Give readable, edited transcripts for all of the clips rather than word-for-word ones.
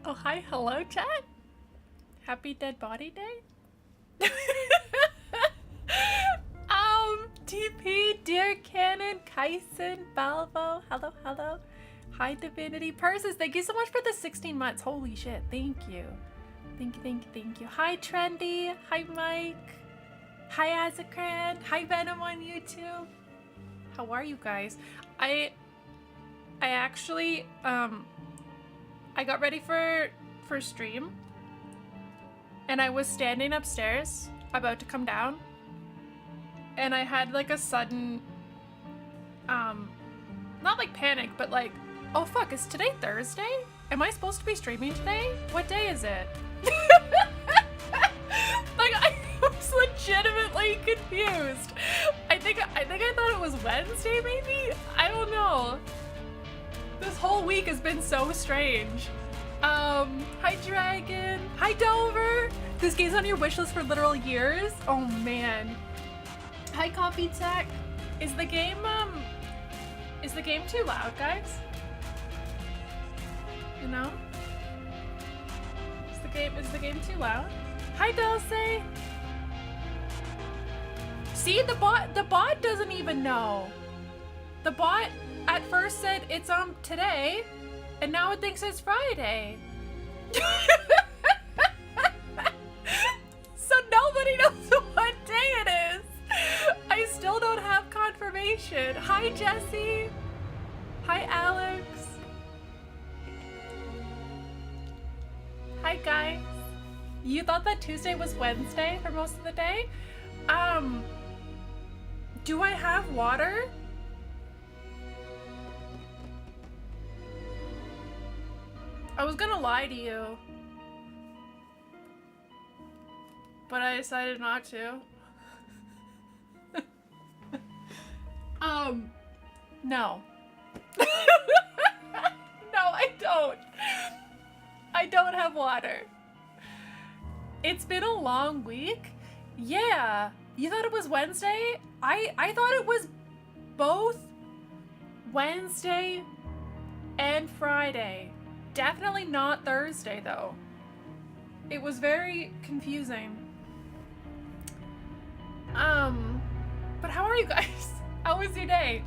Oh, hi. Hello, chat. Happy Dead Body Day. TP, Dear Cannon, Kyson, Balvo. Hello, hello. Hi, Divinity. Purses, thank you so much for the 16 months. Holy shit. Thank you. Thank you, thank you, thank you. Hi, Trendy. Hi, Mike. Hi, Azakran. Hi, Venom on YouTube. How are you guys? I actually, I got ready for stream, and I was standing upstairs about to come down, and I had like a sudden, not like panic, but like, oh fuck, is today Thursday? Am I supposed to be streaming today? What day is it? Like, I was legitimately confused. I think I thought it was Wednesday, maybe? I don't know. This whole week has been so strange. Hi Dragon. Hi Dover. This game's on your wish list for literal years. Oh man. Hi Coffee Tech. Is the game too loud, guys? You know? Is the game too loud? Hi Dulce. See, the bot doesn't even know. The bot at first said it's today, and now it thinks it's Friday. So nobody knows what day it is. I still don't have confirmation. Hi Jesse. Hi Alex. Hi guys. You thought that Tuesday was Wednesday for most of the day? Do I have water? I was gonna lie to you, but I decided not to. No. No, I don't. I don't have water. It's been a long week. Yeah. You thought it was Wednesday? I thought it was both Wednesday and Friday. Definitely not Thursday, though. It was very confusing. But how are you guys? How was your day?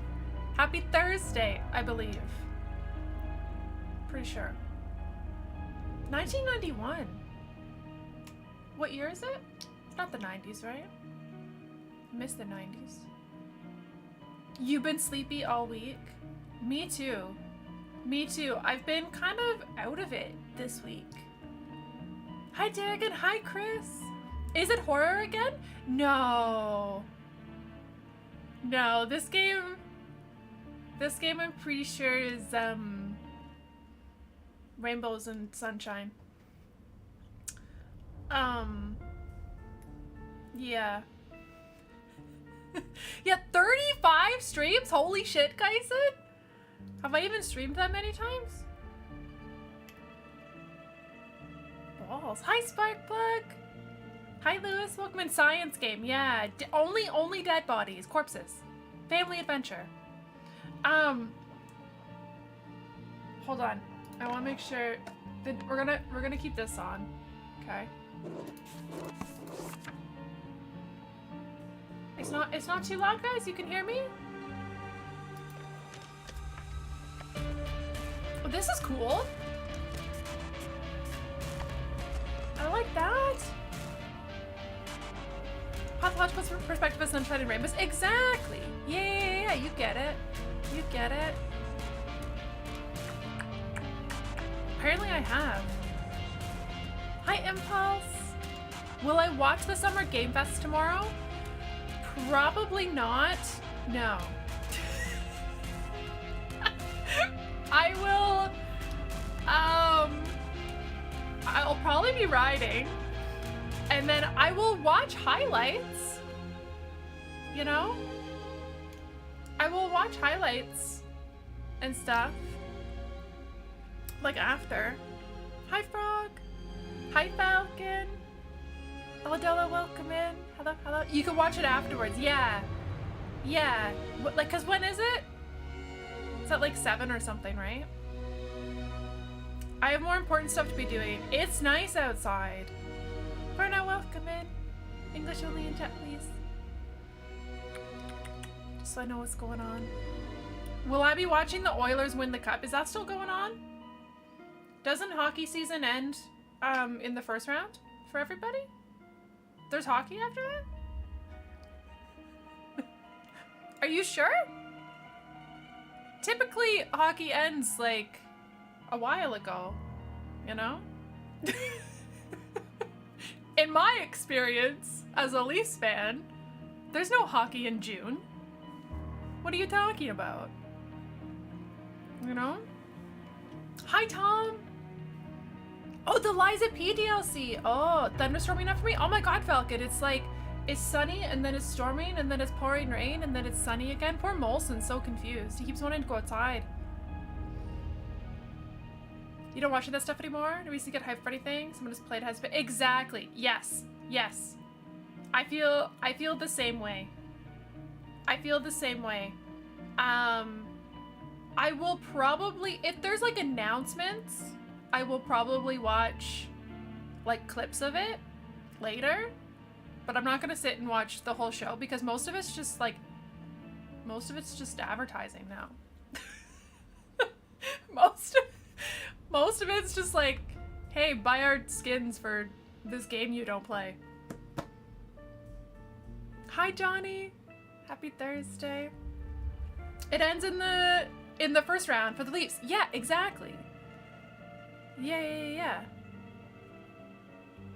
Happy Thursday, I believe. Pretty sure. 1991. What year is it? It's not the 90s, right? I miss the 90s. You've been sleepy all week? Me too. Me too. I've been kind of out of it this week. Hi Derek and hi Chris. Is it horror again? No. No, this game I'm pretty sure is rainbows and sunshine. Yeah. Yeah, 35 streams? Holy shit, Kaisen! Have I even streamed that many times? Balls. Hi, Sparkplug! Hi, Lewis. Welcome in Science Game. Yeah, only dead bodies. Corpses. Family adventure. Hold on. I want to make sure that we're gonna keep this on. Okay. It's not too loud, guys. You can hear me? Oh, this is cool. I like that. Pathological perspective of sunshine and rainbows. Exactly. Yeah. You get it. You get it. Apparently I have. Hi, Impulse. Will I watch the Summer Game Fest tomorrow? Probably not. No. I will, I'll probably be riding, and then I will watch highlights, you know? I will watch highlights and stuff, like after. Hi, Frog. Hi, Falcon. Eladella, welcome in. Hello, hello. You can watch it afterwards. Yeah. Yeah. Like, cause when is it? It's at like 7 or something, right? I have more important stuff to be doing. It's nice outside. Verna, welcome in. English only in chat, please. Just so I know what's going on. Will I be watching the Oilers win the cup? Is that still going on? Doesn't hockey season end in the first round for everybody? There's hockey after that? Are you sure? Typically, hockey ends like a while ago, you know? In my experience as a Leafs fan, there's no hockey in June. What are you talking about? You know? Hi, Tom! Oh, the Liza P DLC! Oh, thunderstorming enough for me? Oh my god, Falcon, it's like, it's sunny, and then it's storming, and then it's pouring rain, and then it's sunny again. Poor Molson's so confused. He keeps wanting to go outside. You don't watch that stuff anymore? Do we used to get hyped for anything? Someone just played has been. Exactly. Yes. Yes. I feel the same way. I feel the same way. I will probably, if there's like announcements, I will probably watch like clips of it later, but I'm not gonna sit and watch the whole show because most of it's just advertising now. Most of it's just like, hey, buy our skins for this game you don't play. Hi, Johnny. Happy Thursday. It ends in the first round for the Leafs. Yeah, exactly. Yeah.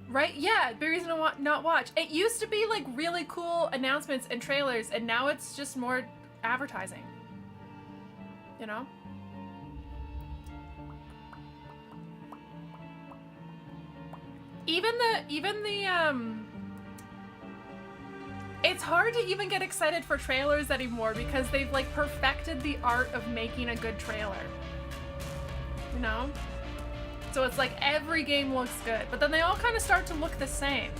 Right? Yeah, big reason to not watch. It used to be like really cool announcements and trailers, and now it's just more advertising. You know? Even the it's hard to even get excited for trailers anymore because they've like perfected the art of making a good trailer. You know? So it's like every game looks good, but then they all kind of start to look the same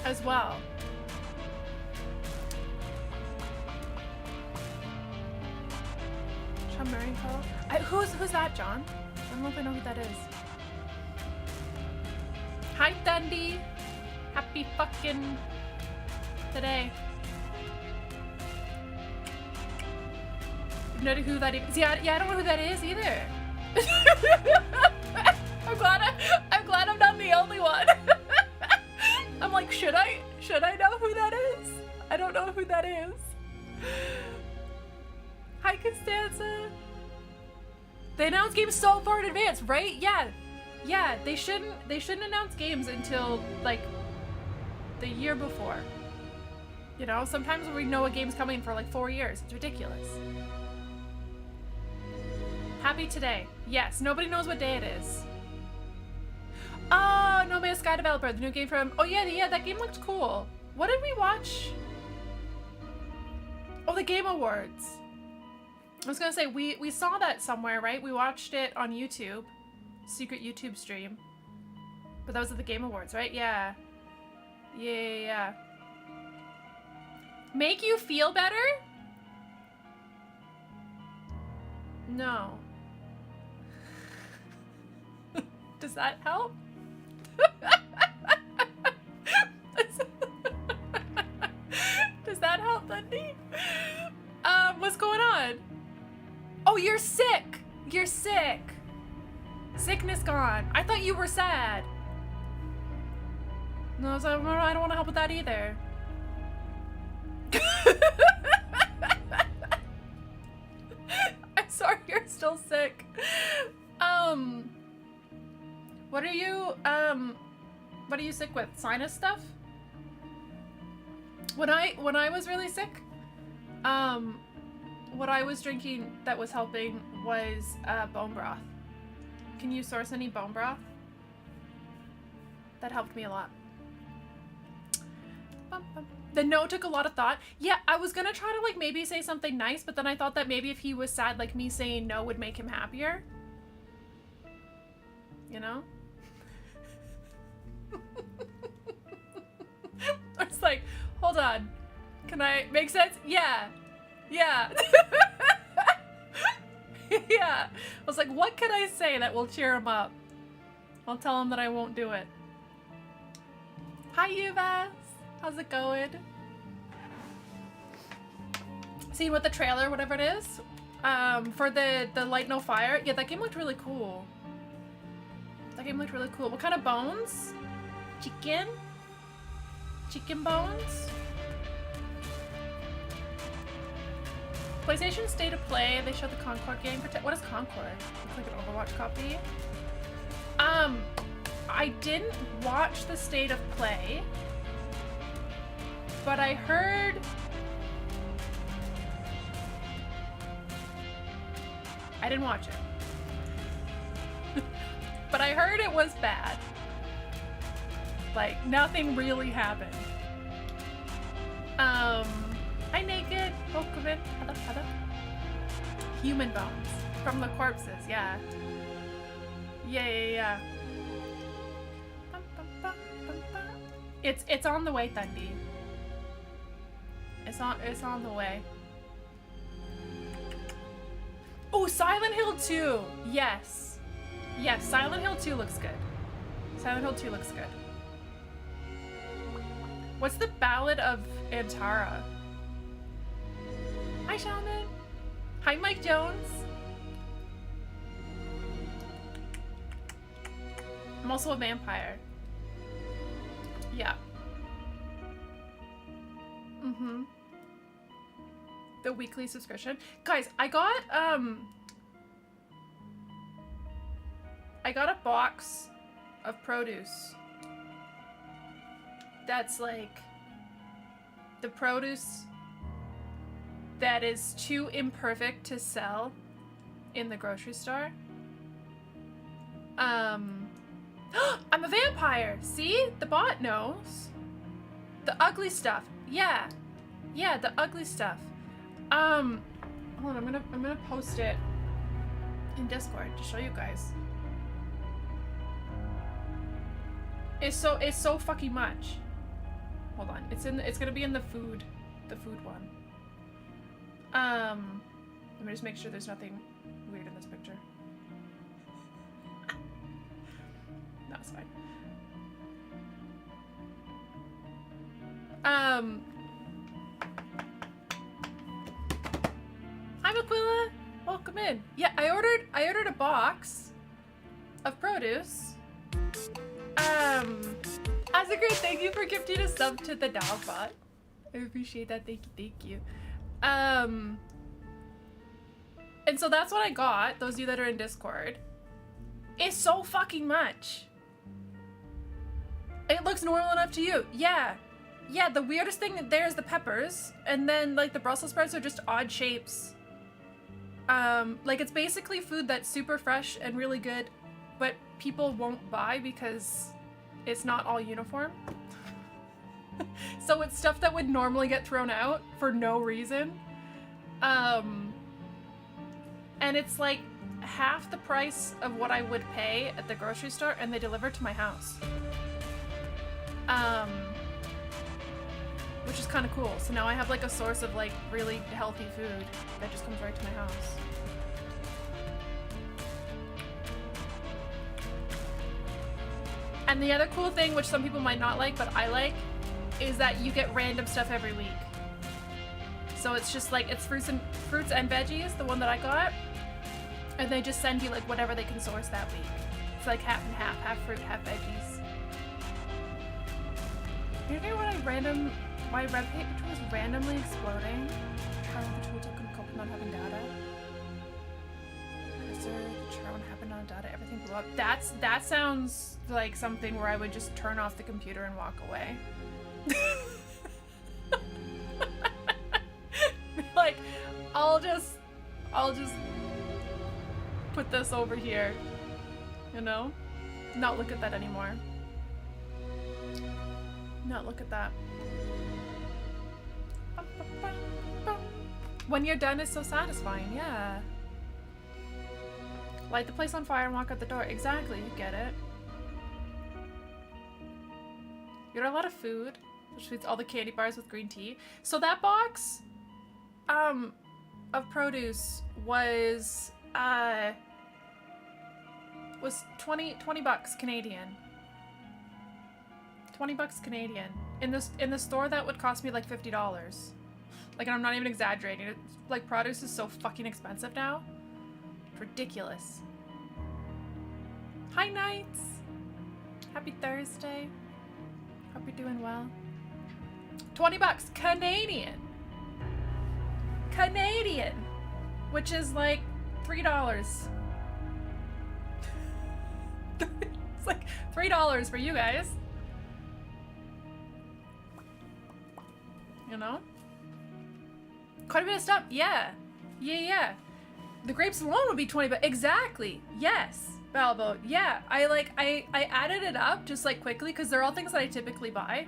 as well. Sean Marinko? Who's that, John? I don't know if I know who that is. Hi, Dundee. Happy fucking today. You know who that is? Yeah, I don't know who that is either. I'm glad I'm not the only one. I'm like, should I know who that is? I don't know who that is. Hi, Constanza. They announce games so far in advance, right? Yeah, they shouldn't announce games until like the year before. You know, sometimes we know a game's coming for like 4 years. It's ridiculous. Happy today. Yes, nobody knows what day it is. Oh, No Man's Sky Developer, the new game from... Oh yeah, that game looked cool. What did we watch? Oh, the Game Awards. I was gonna say, we saw that somewhere, right? We watched it on YouTube. Secret YouTube stream. But that was at the Game Awards, right? Yeah. Yeah. Make you feel better? No. Does that help? Does that help, Dundee? What's going on? Oh, you're sick! You're sick! Sickness gone. I thought you were sad. No, so I don't want to help with that either. I'm sorry you're still sick. What are you sick with? Sinus stuff? When I was really sick, what I was drinking that was helping was bone broth. Can you source any bone broth? That helped me a lot. The no took a lot of thought. Yeah, I was gonna try to like maybe say something nice, but then I thought that maybe if he was sad, like me saying no would make him happier. You know? I was like, hold on. Can I make sense? Yeah. Yeah. I was like, what can I say that will cheer him up? I'll tell him that I won't do it. Hi, Uvas. How's it going? Seen with the trailer, whatever it is, for the Light No Fire. Yeah, that game looked really cool. That game looked really cool. What kind of bones? Chicken? Chicken bones? PlayStation State of Play. They showed the Concord game. What is Concord? Looks like an Overwatch copy. I didn't watch the State of Play, but I heard I didn't watch it. But I heard it was bad. Like, nothing really happened. Hi, Naked. Welcome in. Hello, hello. Human bones. From the corpses, yeah. Yeah. It's on the way, Thundy. It's on the way. Oh, Silent Hill 2! Yes. Yes, Silent Hill 2 looks good. Silent Hill 2 looks good. What's the Ballad of Antara? Hi, Shaman. Hi, Mike Jones. I'm also a vampire. Yeah. Mm-hmm. The weekly subscription. Guys, I got a box of produce that's like the produce that is too imperfect to sell in the grocery store. I'm a vampire. See? The bot knows. The ugly stuff. Yeah. Yeah, the ugly stuff. Hold on, I'm gonna post it in Discord to show you guys. It's so fucking much. Hold on. It's gonna be in the food one. Let me just make sure there's nothing weird in this picture. No, it's fine. Hi, Aquila. Welcome in. Yeah, I ordered a box of produce. Asagrid, thank you for gifting a sub to the dog bot. I appreciate that. Thank you. And so that's what I got. Those of you that are in Discord. It's so fucking much. It looks normal enough to you. Yeah. Yeah, the weirdest thing there is the peppers. And then, like, the Brussels sprouts are just odd shapes. Like, it's basically food that's super fresh and really good, but people won't buy because it's not all uniform. So it's stuff that would normally get thrown out for no reason. And it's like half the price of what I would pay at the grocery store, and they deliver to my house. Which is kind of cool. So now I have like a source of like really healthy food that just comes right to my house. And the other cool thing, which some people might not like, but I like, is that you get random stuff every week. So it's just like, it's fruits and veggies, the one that I got. And they just send you like whatever they can source that week. It's like half and half fruit, half veggies. You know what my web page was randomly exploding? How the tool couldn't cope with not having data. The Charwin happened on data, everything blew up. That sounds like something where I would just turn off the computer and walk away. Like, I'll just put this over here, you know? Not look at that anymore. Not look at that. When you're done is so satisfying, yeah. Light the place on fire and walk out the door. Exactly, you get it. You got a lot of food, which means all the candy bars with green tea. So that box of produce was was 20 bucks Canadian. 20 bucks Canadian. In the store that would cost me like $50. Like, I'm not even exaggerating. It's, like, produce is so fucking expensive now. It's ridiculous. Hi, Knights. Happy Thursday. Hope you're doing well. 20 bucks Canadian. Canadian. Which is like $3. It's like $3 for you guys. You know? Quite a bit of stuff. Yeah. Yeah. The grapes alone would be 20 bucks. Exactly. Yes. Balbo. Yeah. I added it up just like quickly because they're all things that I typically buy.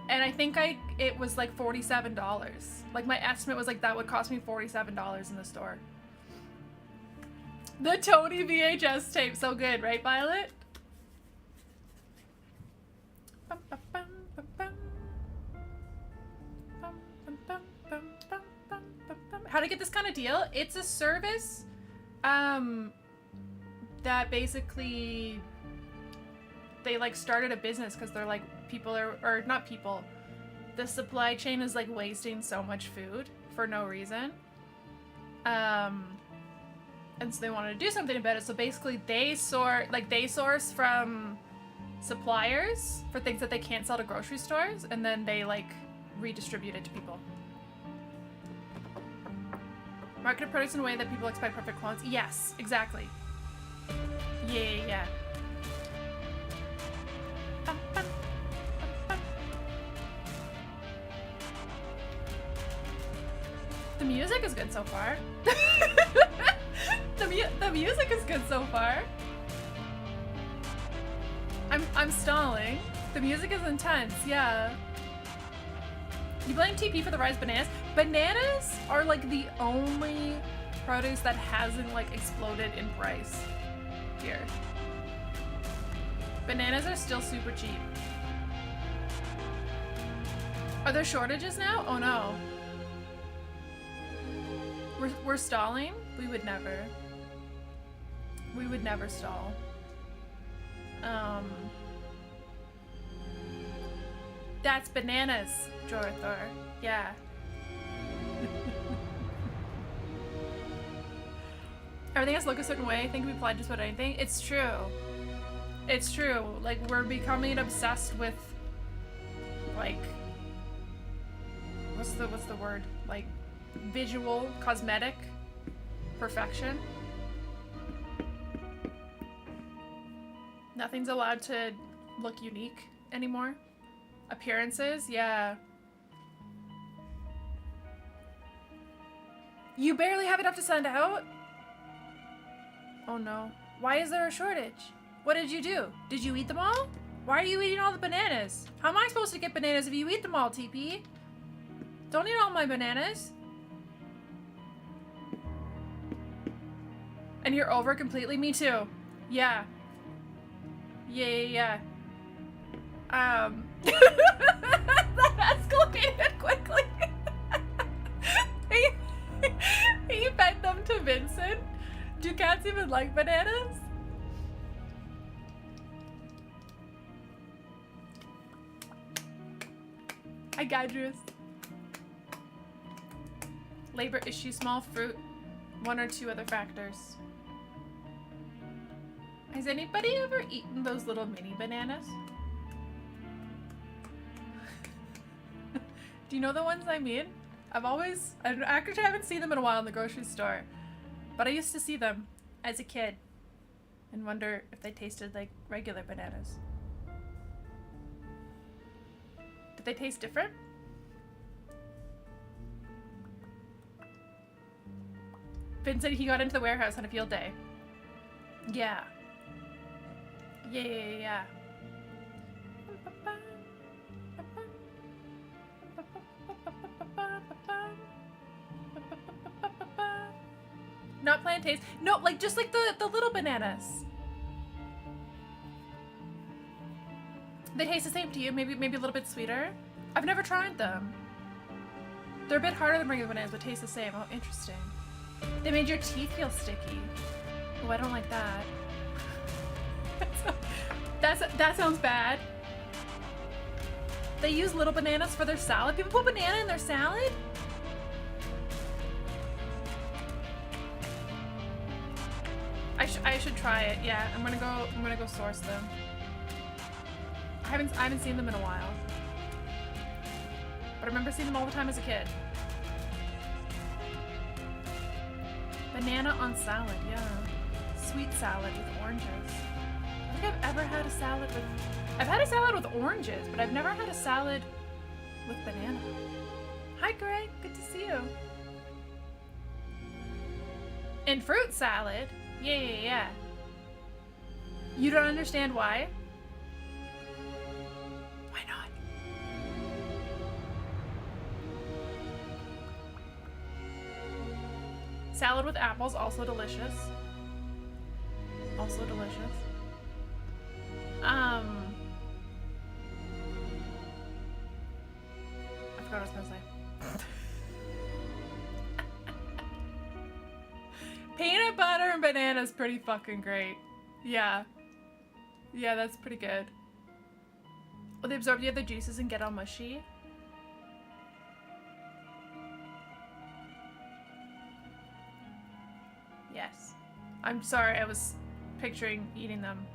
And I think it was like $47. Like my estimate was like that would cost me $47 in the store. The Tony VHS tape. So good, right, Violet? Bum, bum, bum, bum, bum. Bum, bum, bum, bum, bum, bum, bum, bum. How to get this kind of deal? It's a service that basically they like started a business because they're like or not people, the supply chain is like wasting so much food for no reason, and so they wanted to do something about it. So basically they source from suppliers for things that they can't sell to grocery stores, and then they like redistribute it to people. Market produce in a way that people expect perfect quality. Yes, exactly. Yeah. Bum, bum, bum, bum. The music is good so far. The music is good so far. I'm stalling. The music is intense, yeah. You blame TP for the rise of bananas? Bananas are like the only produce that hasn't like exploded in price here. Bananas are still super cheap. Are there shortages now? Oh no. We're stalling? We would never. We would never stall. That's bananas, Jorthor. Yeah. Everything has to look a certain way. I think we applied just about anything. It's true. It's true. Like, we're becoming obsessed with, like, what's the word? Like, visual, cosmetic perfection. Nothing's allowed to look unique anymore. Appearances, yeah. You barely have enough to send out? Oh no. Why is there a shortage? What did you do? Did you eat them all? Why are you eating all the bananas? How am I supposed to get bananas if you eat them all, TP? Don't eat all my bananas. And you're over completely? Me too. Yeah. Yeah. That escalated quickly. he fed them to Vincent. Do cats even like bananas? Hi, Gadrus. Labor issue, small fruit, one or two other factors. Has anybody ever eaten those little mini bananas? Do you know the ones I mean? I actually haven't seen them in a while in the grocery store, but I used to see them as a kid and wonder if they tasted like regular bananas. Did they taste different? Finn said he got into the warehouse on a field day. Yeah. Yeah. Not plantains. No, like just like the little bananas. They taste the same to you, maybe a little bit sweeter. I've never tried them. They're a bit harder than regular bananas, but taste the same. Oh, interesting. They made your teeth feel sticky. Oh, I don't like that. That sounds bad. They use little bananas for their salad. People put banana in their salad? I should try it. Yeah, I'm gonna go source them. I haven't seen them in a while. But I remember seeing them all the time as a kid. Banana on salad, yeah. Sweet salad with oranges. I don't think I've ever had a salad with... I've had a salad with oranges, but I've never had a salad with banana. Hi, Greg. Good to see you. And fruit salad? Yeah. You don't understand why? Why not? Salad with apples, also delicious. Also delicious. I forgot what I was gonna say. Peanut butter and banana is pretty fucking great. Yeah. Yeah, that's pretty good. Will they absorb the other juices and get all mushy? Yes. I'm sorry, I was picturing eating them.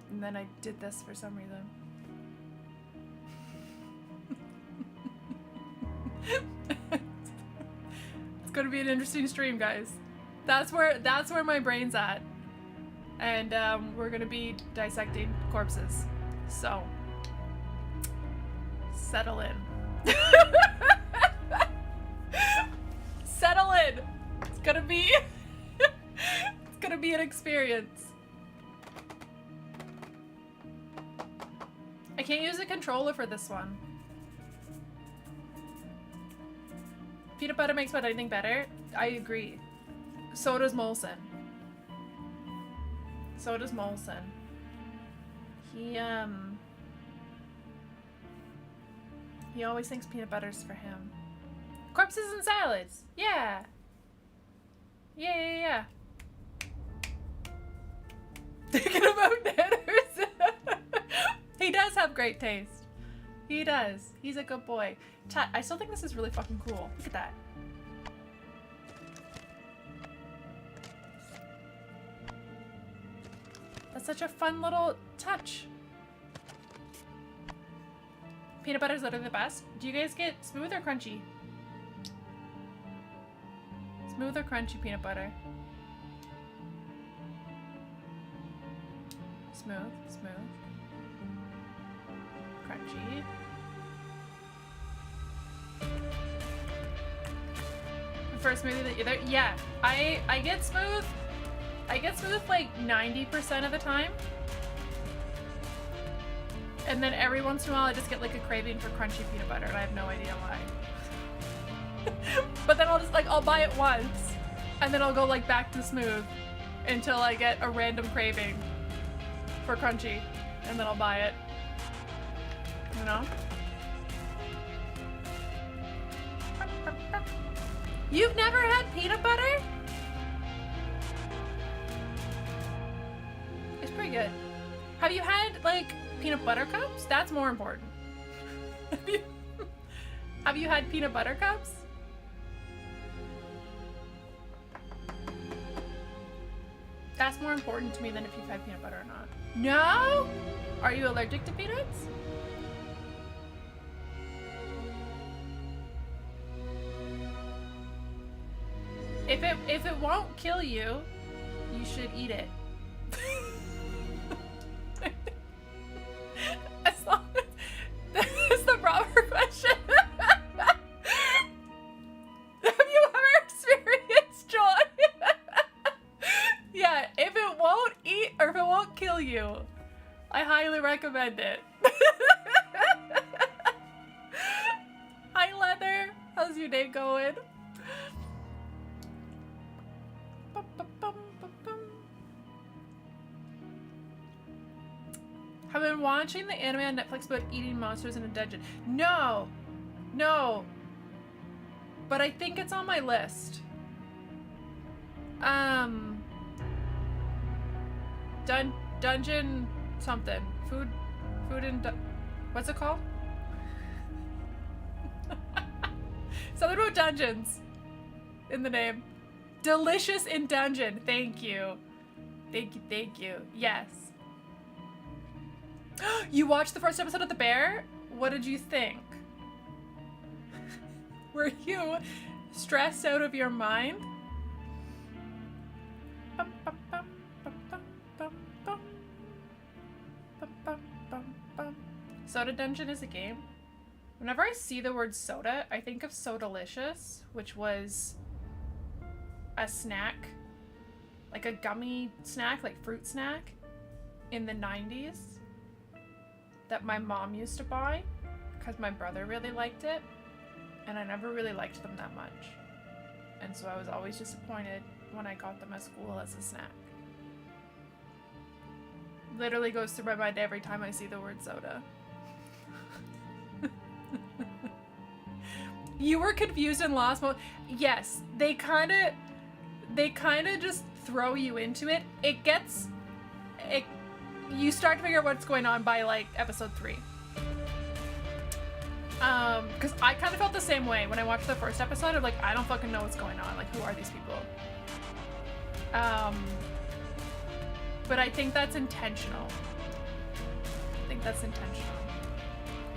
And then I did this for some reason. It's gonna be an interesting stream, guys. That's where my brain's at. And we're gonna be dissecting corpses. So settle in. Settle in. It's gonna be it's gonna be an experience. I can't use a controller for this one. Peanut butter makes about anything better. I agree. So does Molson. So does Molson. He always thinks peanut butter's for him. Corpses and salads. Yeah. Yeah. Thinking about dinners. He does have great taste. He does. He's a good boy. Chat, I still think this is really fucking cool. Look at that. That's such a fun little touch. Peanut butter is literally the best. Do you guys get smooth or crunchy? Smooth or crunchy peanut butter? Smooth. Crunchy. First smoothie that either, yeah. I get smooth. I get smooth like 90% of the time. And then every once in a while I just get like a craving for crunchy peanut butter and I have no idea why. But then I'll buy it once and then I'll go like back to smooth until I get a random craving for crunchy and then I'll buy it. You know? You've never had peanut butter? It's pretty good. Have you had like peanut butter cups? That's more important. Have you had peanut butter cups? That's more important to me than if you've had peanut butter or not. No? Are you allergic to peanuts? If it won't kill you, you should eat it. As long as that's the proper question. Have you ever experienced joy? Yeah, if it won't eat or if it won't kill you, I highly recommend it. Hi Leather, how's your day going? Have been watching the anime on Netflix about eating monsters in a dungeon. No. But I think it's on my list. Dungeon something. Food and what's it called? Something about dungeons in the name. Delicious in dungeon. Thank you. Thank you. Yes. You watched the first episode of The Bear? What did you think? Were you stressed out of your mind? Soda Dungeon is a game. Whenever I see the word soda, I think of So Delicious, which was a snack, like a gummy snack, like fruit snack in the 90s that my mom used to buy because my brother really liked it, and I never really liked them that much. And so I was always disappointed when I got them at school as a snack. Literally goes through my mind every time I see the word soda. You were confused and lost mode. Yes, they kind of just throw you into it. You start to figure out what's going on by like episode 3. Because I kind of felt the same way when I watched the first episode. Of like, I don't fucking know what's going on. Like, who are these people? But I think that's intentional.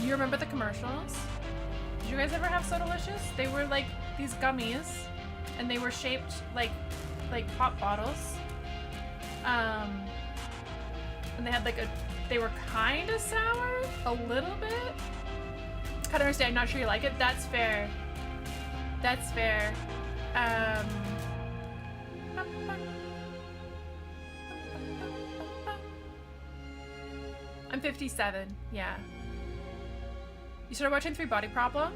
You remember the commercials? Did you guys ever have So Delicious? They were like these gummies, and they were shaped like pop bottles. And they had like they were kind of sour, a little bit. Kind of understand, not sure you like it. That's fair. That's fair. I'm 57, yeah. You started watching Three Body Problem?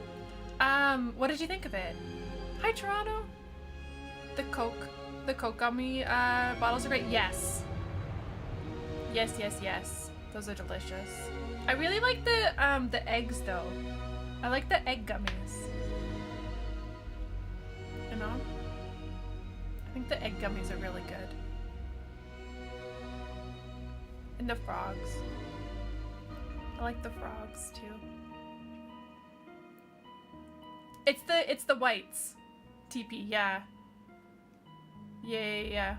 What did you think of it? Hi, Toronto. The Coke gummy bottles are great. Yes. Yes. Those are delicious. I really like the eggs though. I like the egg gummies. You know? I think the egg gummies are really good. And the frogs. I like the frogs too. It's the whites. TP, yeah. Yeah.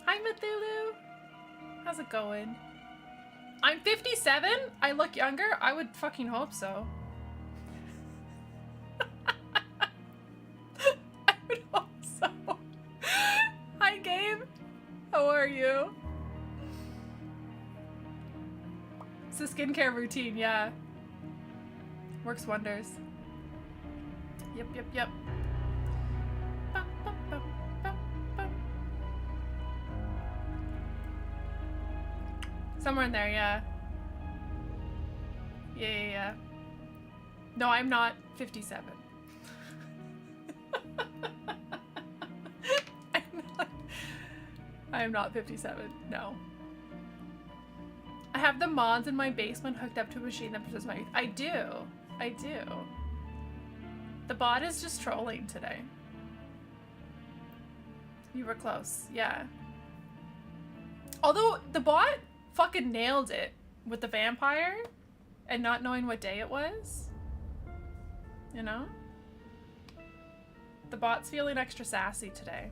Hi, Mathulu. How's it going? I'm 57? I look younger? I would fucking hope so. I would hope so. Hi, Gabe. How are you? It's a skincare routine, yeah. Works wonders. Yep. Somewhere in there, yeah. Yeah. No, I'm not 57. I'm not 57, no. I have the mods in my basement hooked up to a machine that preserves my youth. I do. The bot is just trolling today. You were close, yeah. Although the bot fucking nailed it with the vampire and not knowing what day it was. You know? The bot's feeling extra sassy today.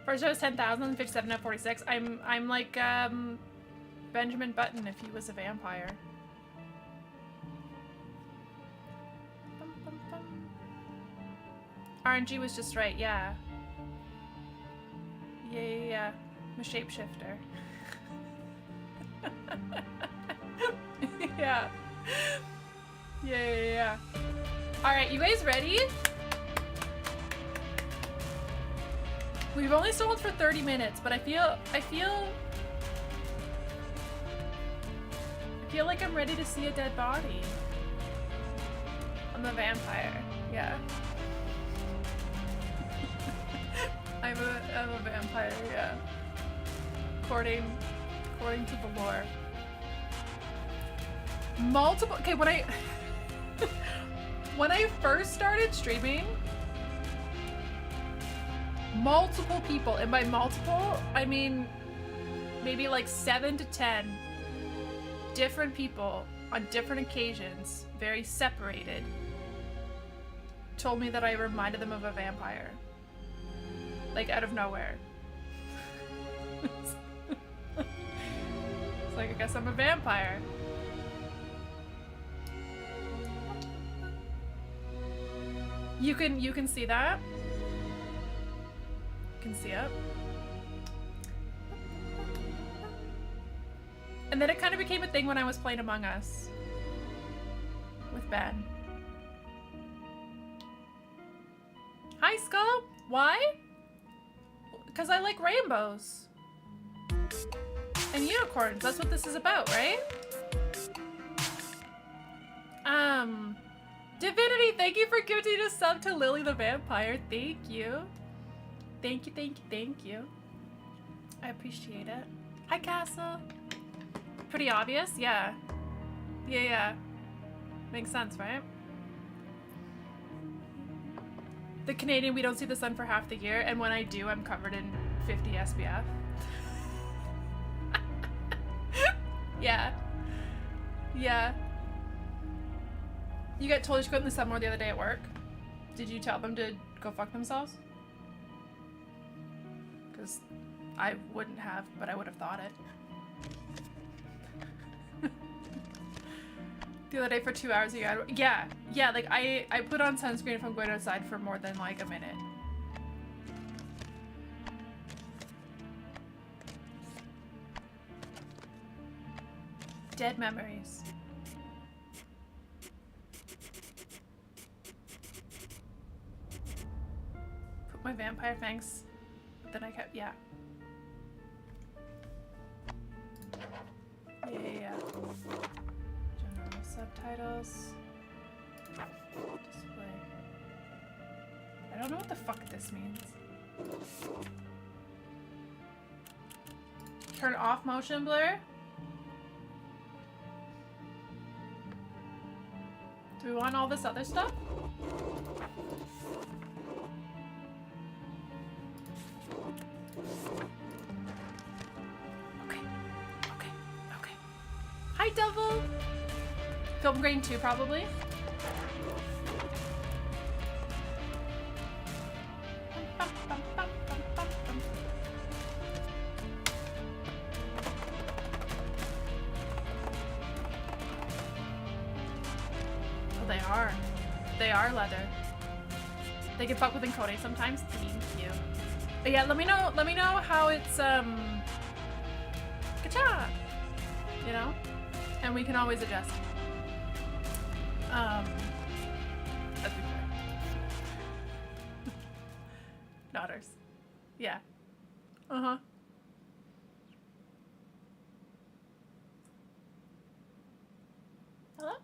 First show was 10,000, 57 at 46. I'm like Benjamin Button if he was a vampire. RNG was just right, yeah. Yeah. I'm a shapeshifter. Yeah. Alright, you guys ready? We've only sold for 30 minutes, but I feel like I'm ready to see a dead body. I'm a vampire, yeah. I'm a vampire, yeah. According to the lore. multiple. Okay, when I when I first started streaming, multiple people, and by multiple, I mean maybe like 7 to 10 different people on different occasions, very separated, told me that I reminded them of a vampire. Like out of nowhere. It's like, I guess I'm a vampire. You can see that. You can see it. And then it kind of became a thing when I was playing Among Us with Ben. Hi, Skull. Why? Because I like rainbows and unicorns. That's what this is about, right? Divinity, thank you for giving a sub to Lily the Vampire. Thank you. Thank you, thank you, thank you. I appreciate it. Hi, Castle. Pretty obvious, yeah. Yeah. Makes sense, right? The Canadian, we don't see the sun for half the year, and when I do, I'm covered in 50 SPF. Yeah. You got told you should go out in the sun more the other day at work? Did you tell them to go fuck themselves? Because I wouldn't have, but I would have thought it. The other day for 2 hours, yeah, like I put on sunscreen if I'm going outside for more than like a minute. Dead memories. Put my vampire fangs, then I kept, yeah. Yeah. General subtitles. Display. I don't know what the fuck this means. Turn off motion blur? Do we want all this other stuff? Okay. Hi, Devil! Film grain 2, probably. They are leather. They can fuck with encoding sometimes. Thank you. But yeah, let me know how it's ka-cha! You know? And we can always adjust. As before. Daughters. Yeah. Uh-huh. Hello?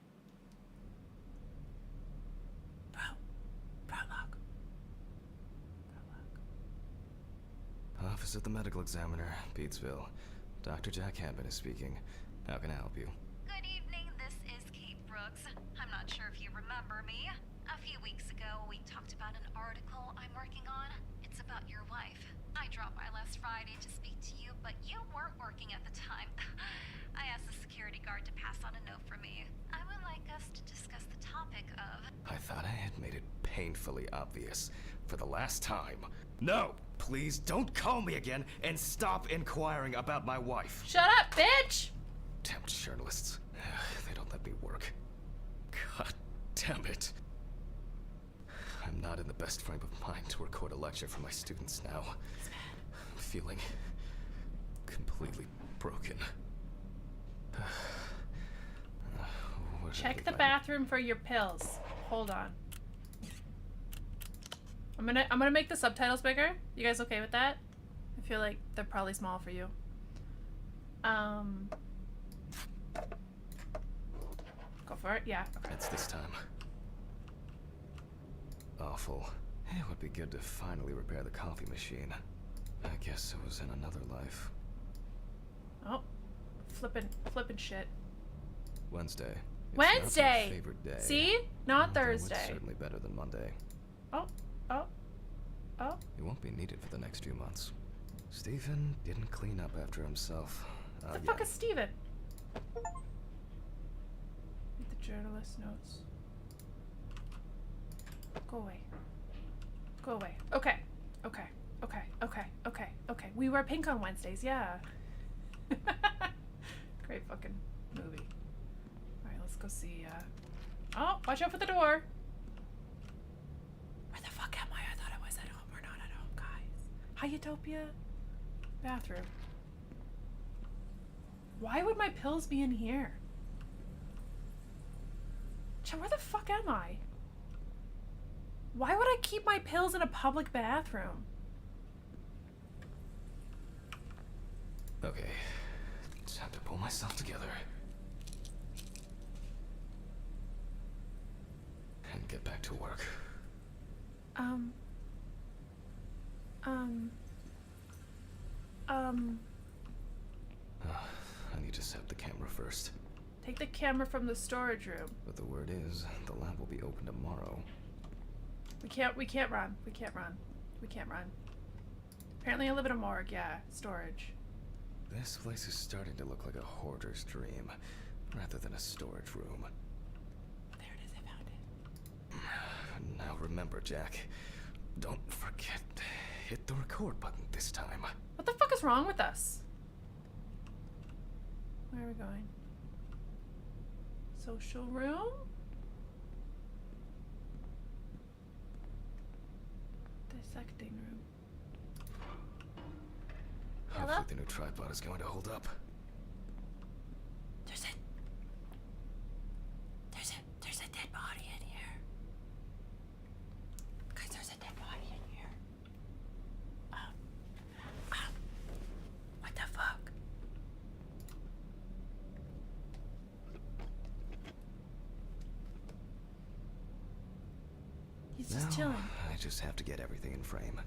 Office of the Medical Examiner, Beatsville. Dr. Jack Hampton is speaking. How can I help you? Good evening, this is Kate Brooks. I'm not sure if you remember me. A few weeks ago, we talked about an article I'm working on. It's about your wife. I dropped by last Friday to speak to you, but you weren't working at the time. I asked the security guard to pass on a note for me. I would like us to discuss the topic of... I thought I had made it painfully obvious for the last time. No! Please don't call me again and stop inquiring about my wife. Shut up, bitch! Damn journalists. They don't let me work. God damn it. I'm not in the best frame of mind to record a lecture for my students now. I'm feeling completely broken. Check the bathroom for your pills. Hold on. I'm gonna make the subtitles bigger. You guys okay with that? I feel like they're probably small for you. Go for it. Yeah. Okay. It's this time. Awful. It would be good to finally repair the coffee machine. I guess it was in another life. Oh, flippin' shit. Wednesday. It's Wednesday! Not my favorite day. See? Not Although Thursday. It's certainly better than Monday. Oh, oh, oh. You won't be needed for the next few months. Stephen didn't clean up after himself. What the fuck is Steven? Read the journalist notes. Go away. Go away. Okay. Okay. Okay. Okay. Okay. Okay. We wear pink on Wednesdays, yeah. Great fucking movie. Alright, let's go see, Oh, watch out for the door. Where the fuck am I? I thought I was at home. We're not at home, guys. Hi, Utopia. Bathroom. Why would my pills be in here? Chan, where the fuck am I? Why would I keep my pills in a public bathroom? Okay. Time to pull myself together. And get back to work. I need to set up the camera first. Take the camera from the storage room. But the word is, the lab will be open tomorrow. We can't run. We can't run. We can't run. Apparently I live in a morgue, yeah. Storage. This place is starting to look like a hoarder's dream, rather than a storage room. There it is, I found it. Now remember, Jack, don't forget, hit the record button this time. What the fuck is wrong with us? Where are we going? Social room? Dissecting room. Hello? Hopefully the new tripod is going to hold up. There's a dead body in here. Guys, there's a dead body in here. What the fuck? He's just Now, chilling. I just have to get everything in frame.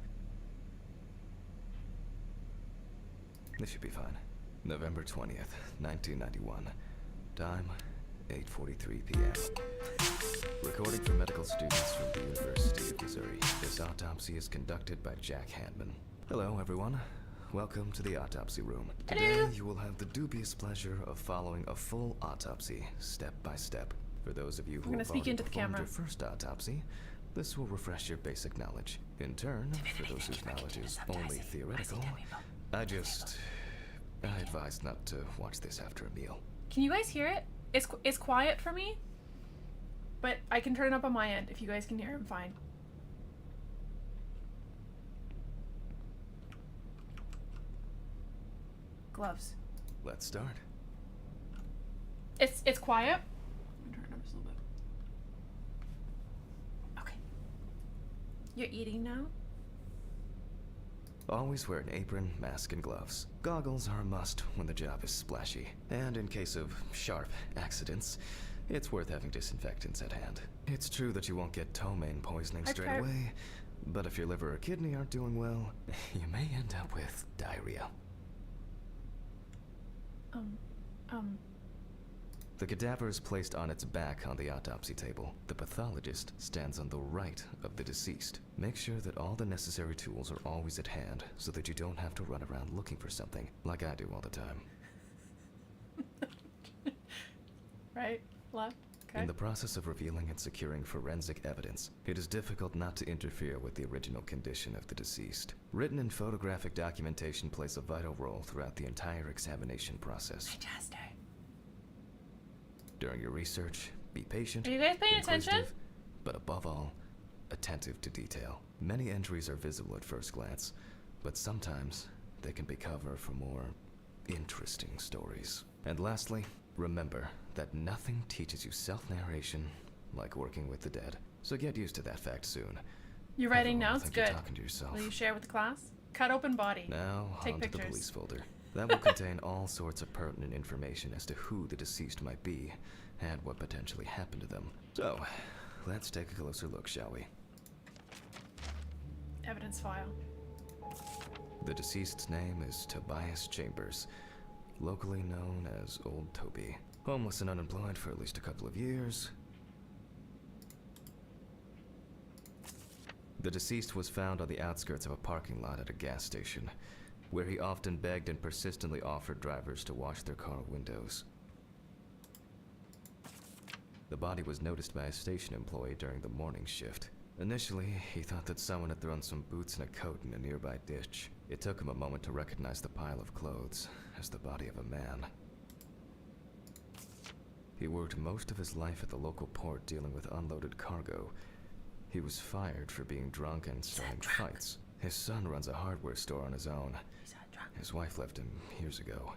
This should be fine. November 20th, 1991. Time, 8:43 p.m. Recording for medical students from the University of Missouri. This autopsy is conducted by Jack Hanman. Hello, everyone. Welcome to the autopsy room. Today, Hello. you will have the dubious pleasure of following a full autopsy, step by step. For those of you who gonna have speak already into the performed camera. your first autopsy, this will refresh your basic knowledge. In turn, for those whose knowledge is only theoretical, I advise not to watch this after a meal. Can you guys hear it? It's quiet for me, but I can turn it up on my end. If you guys can hear him, fine. Gloves. Let's start. It's quiet. I'm gonna turn it up just a little bit. Okay. You're eating now? Always wear an apron, mask, and gloves. Goggles are a must when the job is splashy. And in case of sharp accidents, it's worth having disinfectants at hand. It's true that you won't get ptomaine poisoning straight away, but if your liver or kidney aren't doing well, you may end up with diarrhea. The cadaver is placed on its back on the autopsy table. The pathologist stands on the right of the deceased. Make sure that all the necessary tools are always at hand so that you don't have to run around looking for something, like I do all the time. Right? Left? Okay. In the process of revealing and securing forensic evidence, it is difficult not to interfere with the original condition of the deceased. Written and photographic documentation plays a vital role throughout the entire examination process. Fantastic. During your research, be patient, Are you guys paying attention? inquisitive, but above all, attentive to detail. Many injuries are visible at first glance, but sometimes they can be cover for more interesting stories. And lastly, remember that nothing teaches you self-narration like working with the dead. So get used to that fact soon. You're writing Everyone will notes? think you're Good. talking to yourself. Will you share with the class? Cut open body. Now, Take on to the pictures. police folder. That will contain all sorts of pertinent information as to who the deceased might be and what potentially happened to them. So, let's take a closer look, shall we? Evidence file. The deceased's name is Tobias Chambers, locally known as Old Toby. Homeless and unemployed for at least a couple of years. The deceased was found on the outskirts of a parking lot at a gas station, where he often begged and persistently offered drivers to wash their car windows. The body was noticed by a station employee during the morning shift. Initially, he thought that someone had thrown some boots and a coat in a nearby ditch. It took him a moment to recognize the pile of clothes as the body of a man. He worked most of his life at the local port dealing with unloaded cargo. He was fired for being drunk and starting fights. His son runs a hardware store on his own. His wife left him years ago.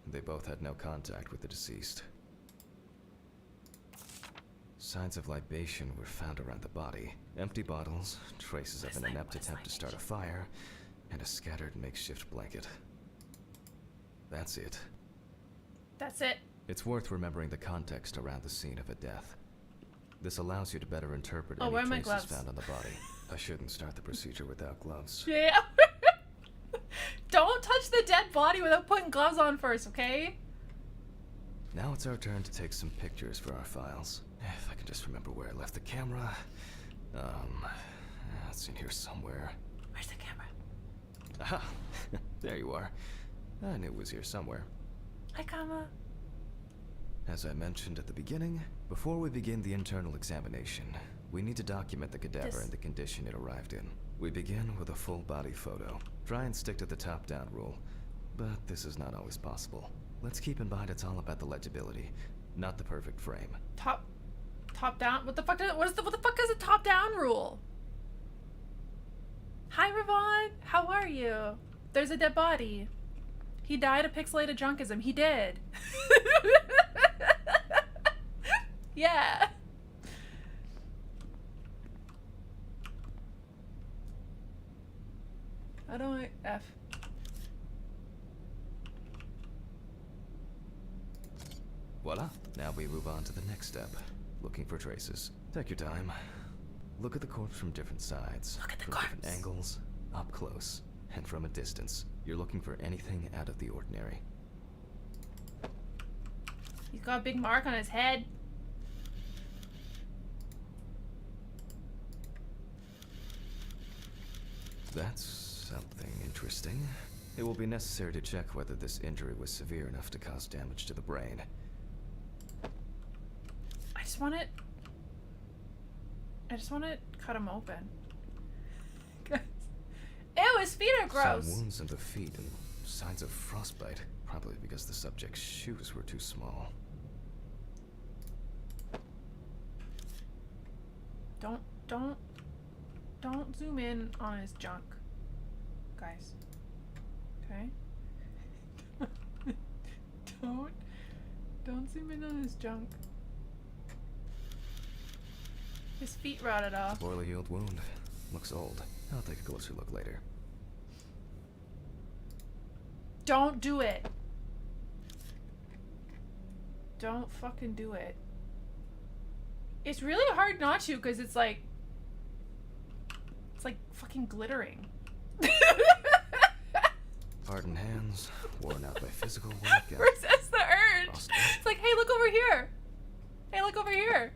They both had no contact with the deceased. Signs of libation were found around the body. Empty bottles, traces of an inept attempt to start a fire, and a scattered makeshift blanket. That's it. That's it. It's worth remembering the context around the scene of a death. This allows you to better interpret Oh, where are any my traces gloves? found on the body. I shouldn't start the procedure without gloves. Yeah. Don't touch the dead body without putting gloves on first, okay? Now it's our turn to take some pictures for our files. If I can just remember where I left the camera. It's in here somewhere. Where's the camera? Aha! There you are. I knew it was here somewhere. Hi, Kama. As I mentioned at the beginning, before we begin the internal examination, we need to document the cadaver and the condition it arrived in. We begin with a full body photo. Try and stick to the top-down rule, but this is not always possible. Let's keep in mind it's all about the legibility, not the perfect frame. Top down? What the fuck is a top down rule? Hi, Ravon. How are you? There's a dead body. He died of pixelated drunkism. He did. Yeah. I don't like F. Voila. Now we move on to the next step. Looking for traces. Take your time. Look at the corpse from different sides. Look at the from corpse. different angles, up close, and from a distance. You're looking for anything out of the ordinary. He's got a big mark on his head. That's something interesting. It will be necessary to check whether this injury was severe enough to cause damage to the brain. I just want to cut him open. Guys. Ew, his feet are gross. Some wounds in the feet and signs of frostbite, probably because the subject's shoes were too small. Don't zoom in on his junk, guys. Okay? Don't zoom in on his junk. His feet rotted off. Poorly healed wound. Looks old. I'll take a closer look later. Don't do it. Don't fucking do it. It's really hard not to, because it's like fucking glittering. Hardened hands, worn out by physical work. Resist the urge. Lost It's like, hey, look over here. Hey, look over here.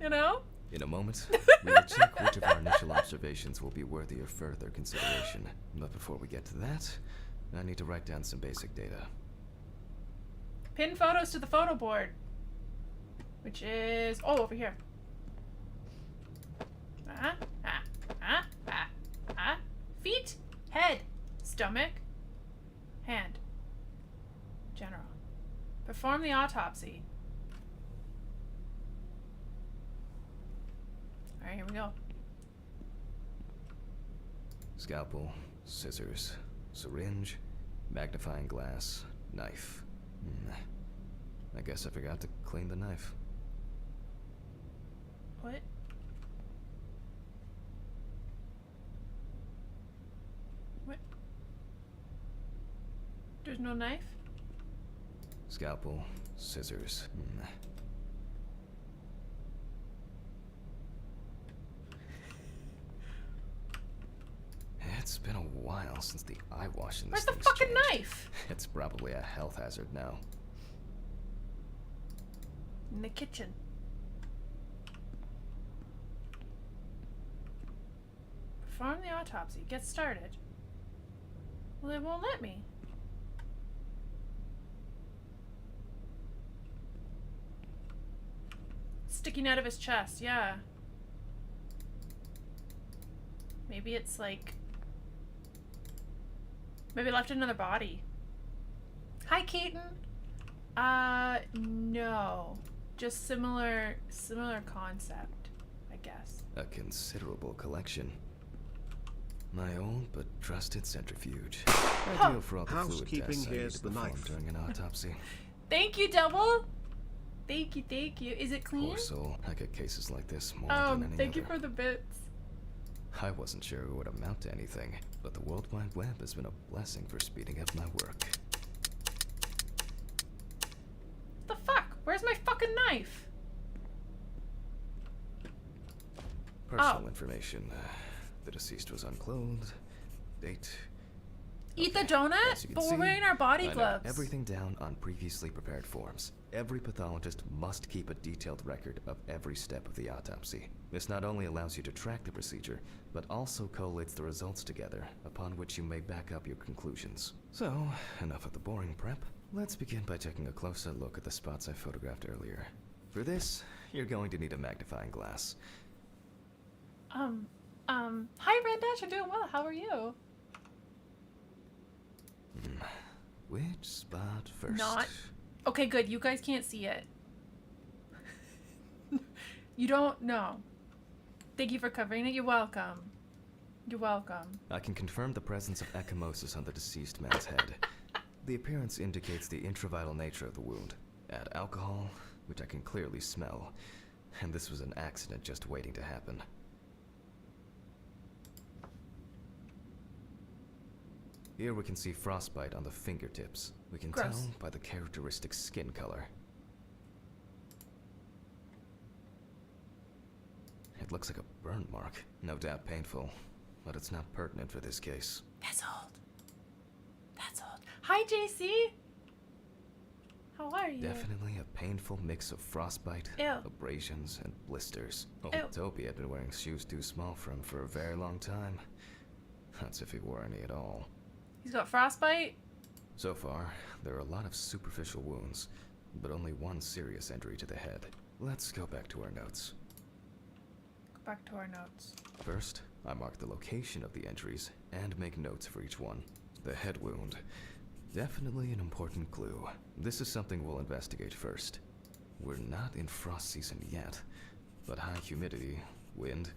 You know? In a moment, we will check which of our initial observations will be worthy of further consideration. But before we get to that, I need to write down some basic data. Pin photos to the photo board. Which is, over here. Feet, head, stomach, hand. General. Perform the autopsy. Alright, here we go. Scalpel, scissors, syringe, magnifying glass, knife. I guess I forgot to clean the knife. What? What? There's no knife? Scalpel, scissors. It's been a while since the eye wash in this Where's the thing's fucking changed. knife? It's probably a health hazard now. In the kitchen. Perform the autopsy. Get started. Well, they won't let me. Sticking out of his chest, yeah. Maybe it's like... Maybe left another body. Hi, Keaton. No. Just similar concept, I guess. A considerable collection. My old but trusted centrifuge. Ideal for all the fluid Housekeeping, tests I need here's to the perform knife. during an autopsy. Thank you, Double. Thank you, thank you. Is it clean? Poor soul. I get cases like this more than any Thank you other. for the bits. I wasn't sure it would amount to anything, but the World Wide Web has been a blessing for speeding up my work. The fuck? Where's my fucking knife? Personal Oh. information. The deceased was unclothed. Date. Eat Okay, the donut? as you can But we're see, wearing our body I note gloves. everything down on previously prepared forms. Every pathologist must keep a detailed record of every step of the autopsy. This not only allows you to track the procedure, but also collates the results together, upon which you may back up your conclusions. So, enough of the boring prep. Let's begin by taking a closer look at the spots I photographed earlier. For this, you're going to need a magnifying glass. Hi, Rendash. I'm doing well. How are you? Which spot first? Not. Okay, good. You guys can't see it. You don't know. Thank you for covering it. You're welcome. You're welcome. I can confirm the presence of ecchymosis on the deceased man's head. The appearance indicates the intravital nature of the wound. Add alcohol, which I can clearly smell, and this was an accident just waiting to happen. Here we can see frostbite on the fingertips. We can Gross. tell by the characteristic skin color. It looks like a burn mark. No doubt painful, but it's not pertinent for this case. That's old. That's old. Hi, JC. How are you? Definitely a painful mix of frostbite, Ew. abrasions, and blisters. Old Ew. Toby had been wearing shoes too small for him for a very long time. That's if he wore any at all. He's got frostbite. So far, there are a lot of superficial wounds, but only one serious injury to the head. Let's go back to our notes. Go back to our notes. First, I mark the location of the injuries and make notes for each one. The head wound. Definitely an important clue. This is something we'll investigate first. We're not in frost season yet, but high humidity, wind,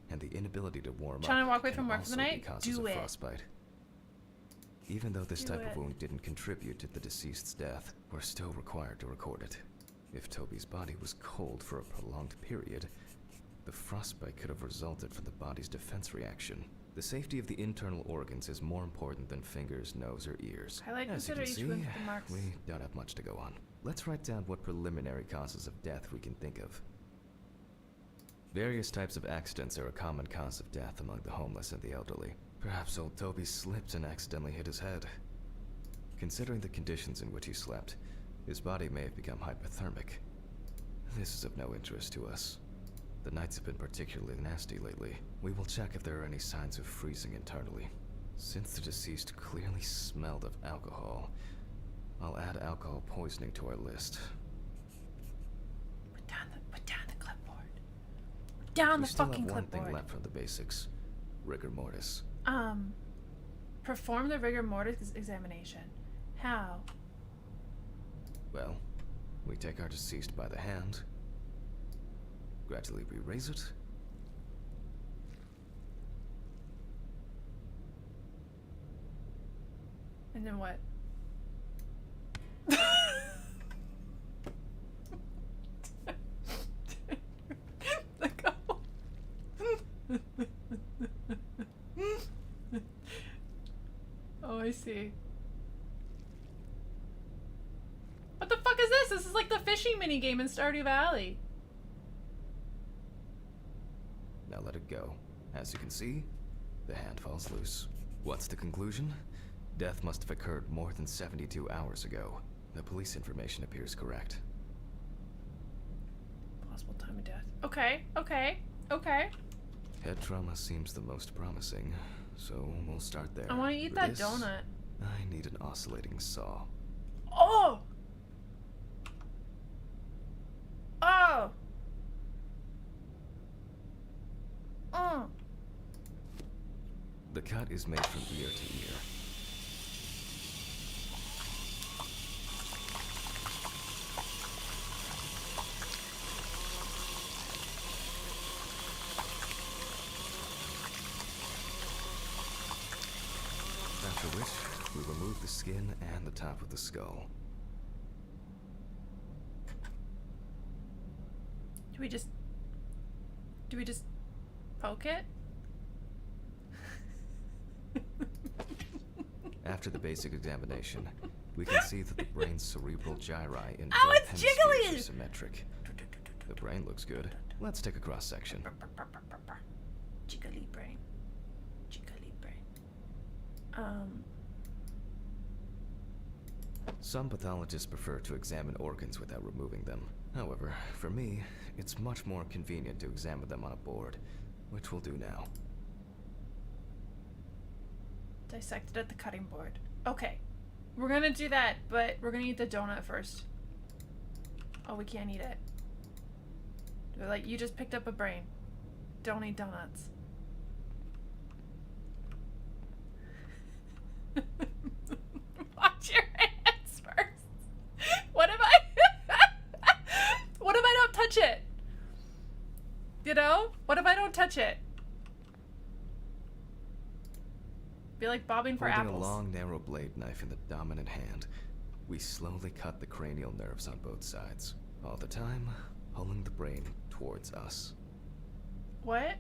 and the inability to warm Trying up to walk away can from work for the also be night? causes Do of it. frostbite. Even though this Do type it. of wound didn't contribute to the deceased's death, we're still required to record it. If Toby's body was cold for a prolonged period, the frostbite could have resulted from the body's defense reaction. The safety of the internal organs is more important than fingers, nose, or ears. Highlight As you consider can each see, wound with the marks. we don't have much to go on. Let's write down what preliminary causes of death we can think of. Various types of accidents are a common cause of death among the homeless and the elderly. Perhaps old Toby slipped and accidentally hit his head. Considering the conditions in which he slept, his body may have become hypothermic. This is of no interest to us. The nights have been particularly nasty lately. We will check if there are any signs of freezing internally. Since the deceased clearly smelled of alcohol, I'll add alcohol poisoning to our list. Put down the clipboard. Put down We the still fucking have one clipboard. thing left from the basics. Rigor mortis. Perform the rigor mortis examination. How? Well, we take our deceased by the hand, gradually we raise it, And then what? Oh, I see. What the fuck is this? This is like the fishing mini game in Stardew Valley. now let it go. As you can see, the hand falls loose. What's the conclusion? Death must have occurred more than 72 hours ago. The police information appears correct. possible time of death. Okay, okay, okay. Head trauma seems the most promising, so we'll start there. I want to eat For that this, donut. I need an oscillating saw. Oh! Oh! Oh! The cut is made from ear to ear. After which, we remove the skin and the top of the skull. Do we just poke it? After the basic examination, we can see that the brain's cerebral gyri in Oh, both it's hemispheres jiggly! are symmetric. The brain looks good. Let's take a cross-section. Jiggly brain. Jiggly brain. Some pathologists prefer to examine organs without removing them. However, for me, it's much more convenient to examine them on a board, which we'll do now. Dissected at the cutting board. Okay. We're gonna do that, but we're gonna eat the donut first. Oh, we can't eat it. They're like, you just picked up a brain. Don't eat donuts. Wash your hands first. What if I... what if I don't touch it? You know? What if I don't touch it? Be like bobbing for Holding apples. a long, narrow blade knife in the dominant hand, we slowly cut the cranial nerves on both sides, all the time pulling the brain towards us. What?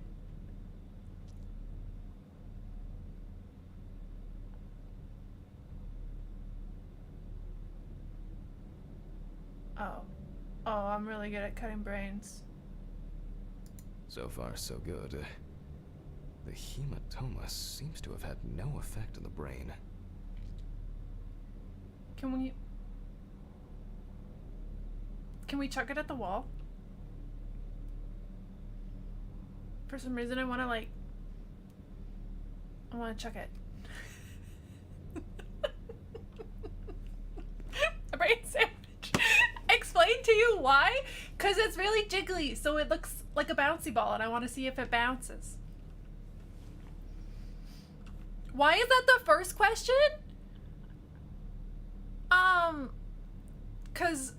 Oh. Oh, I'm really good at cutting brains. So far, so good. The hematoma seems to have had no effect on the brain. Can we chuck it at the wall? For some reason I wanna chuck it. A brain sandwich. Explain to you why? Because it's really jiggly, so it looks like a bouncy ball and I wanna see if it bounces. Why is that the first question? Cause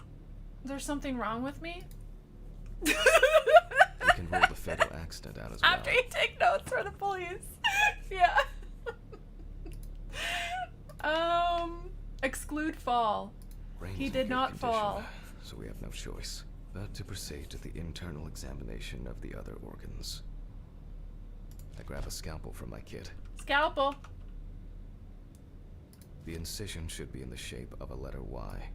there's something wrong with me. We can rule the fatal accident out as well. After you take notes for the police. Yeah. Exclude fall. Brain's He in did good not condition, fall. so we have no choice but to proceed to the internal examination of the other organs. I grab a scalpel from my kit. Scalpel. The incision should be in the shape of a letter Y.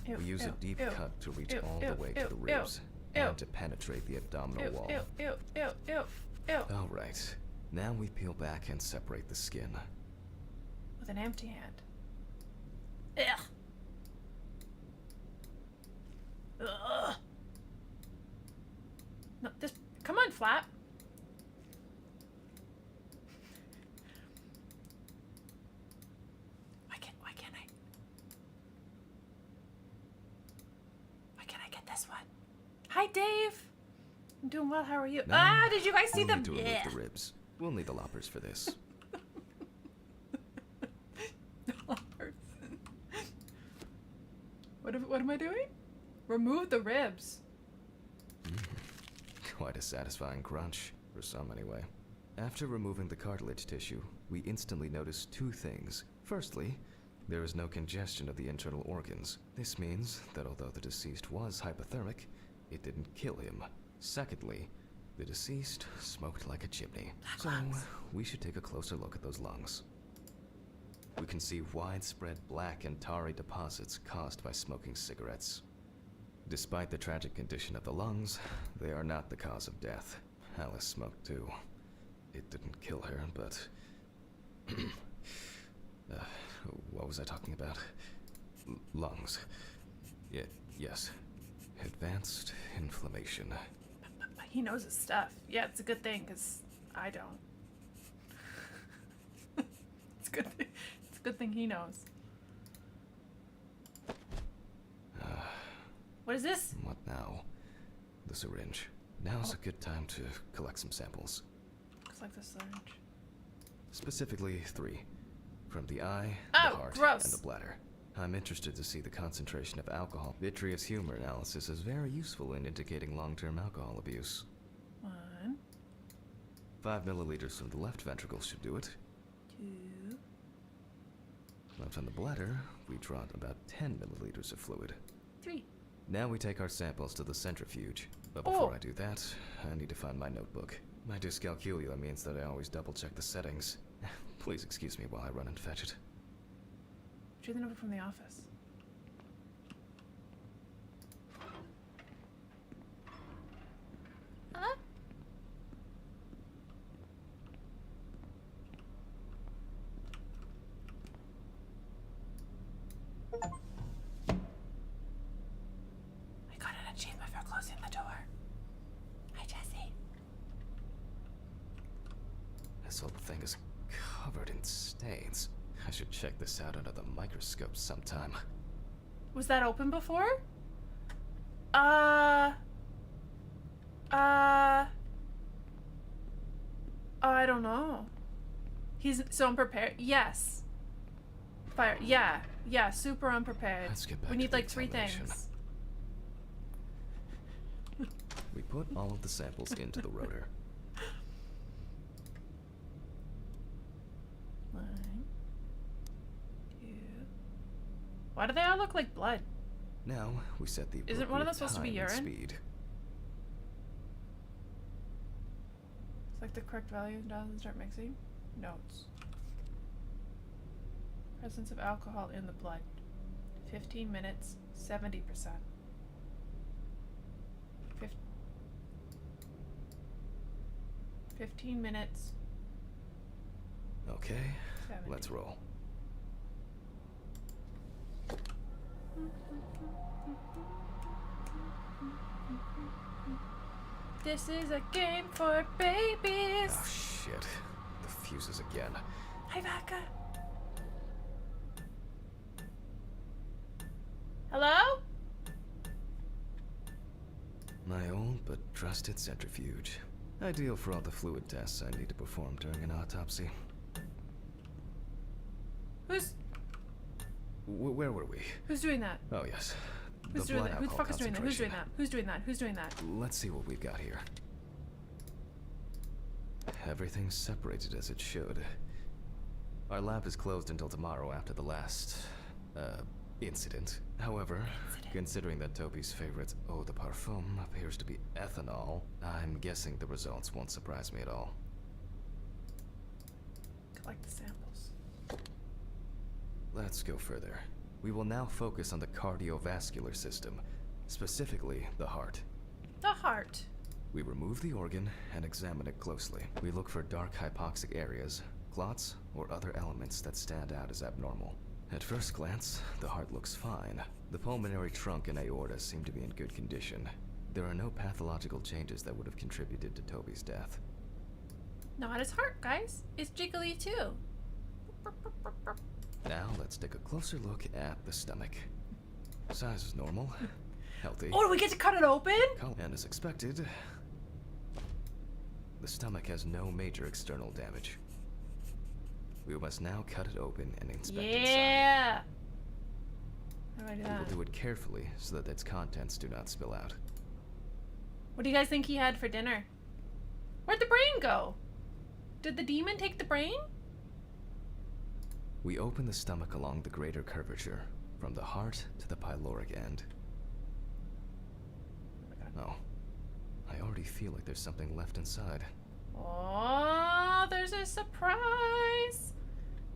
Ew, We use a ew, deep ew, cut to reach ew, all ew, the way to ew, the ew, ribs ew. and to penetrate the abdominal wall. Ew, ew, ew, ew, ew. All right, now we peel back and separate the skin. With an empty hand. Ugh. Ugh. No, this. Come on, Flap. Why can't I get this one? Hi, Dave. I'm doing well. How are you? Now, Did you guys see we'll them? need to remove the ribs. We'll need the loppers for this. What am I doing? Remove the ribs. Quite a satisfying crunch, for some anyway. After removing the cartilage tissue, we instantly notice two things. Firstly, there is no congestion of the internal organs. This means that although the deceased was hypothermic, it didn't kill him. Secondly, the deceased smoked like a chimney. So, we should take a closer look at those lungs. We can see widespread black and tarry deposits caused by smoking cigarettes. Despite the tragic condition of the lungs, they are not the cause of death. Alice smoked too. It didn't kill her, but... what was I talking about? Lungs. Yeah, Yes. Advanced inflammation. He knows his stuff. Yeah, it's a good thing, because I don't. It's good. It's a good thing he knows. What is this? What now? The syringe. Now's a good time to collect some samples. Looks like the syringe. Specifically 3. From the eye, Oh, the heart, gross. and the bladder. I'm interested to see the concentration of alcohol. Vitreous humor analysis is very useful in indicating long-term alcohol abuse. 1, 5 milliliters from the left ventricle should do it. 2. Left on the bladder, we draw about 10 milliliters of fluid. 3. Now we take our samples to the centrifuge. But before Oh. I do that, I need to find my notebook. My dyscalculia means that I always double-check the settings. Please excuse me while I run and fetch it. Retrieve the number from the office. Huh? I got an achievement for closing the door. Hi, Jesse. This whole thing is covered in stains. I should check this out under the microscope sometime. Was that open before? I don't know. He's so unprepared. Yes. Fire. Yeah. Yeah. Super unprepared. Let's get back We to need the like 3 examination. things. We put all of the samples into the rotor. 1, 2. Why do they all look like blood? Now we set the Isn't one of them appropriate supposed to be time and urine? speed. It's like the correct value doesn't start mixing. Notes. Presence of alcohol in the blood. 15 minutes, 70%. 15 minutes. Okay, 70. let's roll. This is a game for babies. Oh shit. The fuses again. Hi, Vodka. Hello? My old but trusted centrifuge. Ideal for all the fluid tests I need to perform during an autopsy. Where were we? Who's doing that? Oh yes. Who's doing that? Who the fuck is doing that? Who's doing that? Who's doing that? Who's doing that? Let's see what we've got here. Everything's separated as it should. Our lab is closed until tomorrow after the last, incident. However, considering that Toby's favorite eau de parfum appears to be ethanol, I'm guessing the results won't surprise me at all. Collect the samples. Let's go further. We will now focus on the cardiovascular system, specifically the heart. The heart. We remove the organ and examine it closely. We look for dark hypoxic areas, clots, or other elements that stand out as abnormal. At first glance, the heart looks fine. The pulmonary trunk and aorta seem to be in good condition. There are no pathological changes that would have contributed to Toby's death. Not his heart, guys. It's jiggly too. Now let's take a closer look at the stomach. Size is normal, healthy. Oh, do we get to cut it open? And as expected, the stomach has no major external damage. We must now cut it open and inspect inside. Yeah. How do I do We will that? do it carefully so that its contents do not spill out. What do you guys think he had for dinner? Where'd the brain go? Did the demon take the brain? We open the stomach along the greater curvature, from the heart to the pyloric end. Oh, I already feel like there's something left inside. Oh, there's a surprise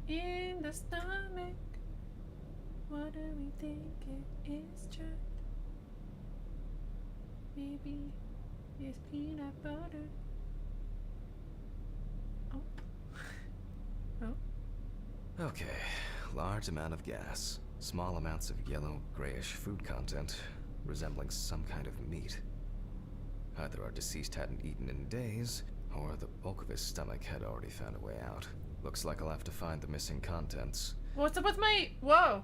in the stomach. What do we think it is, Jack? Maybe it's peanut butter. Oh. Oh. Okay, large amount of gas, small amounts of yellow, grayish food content. resembling some kind of meat. Either our deceased hadn't eaten in days, or the bulk of his stomach had already found a way out. Looks like I'll have to find the missing contents. What's up with my... Whoa.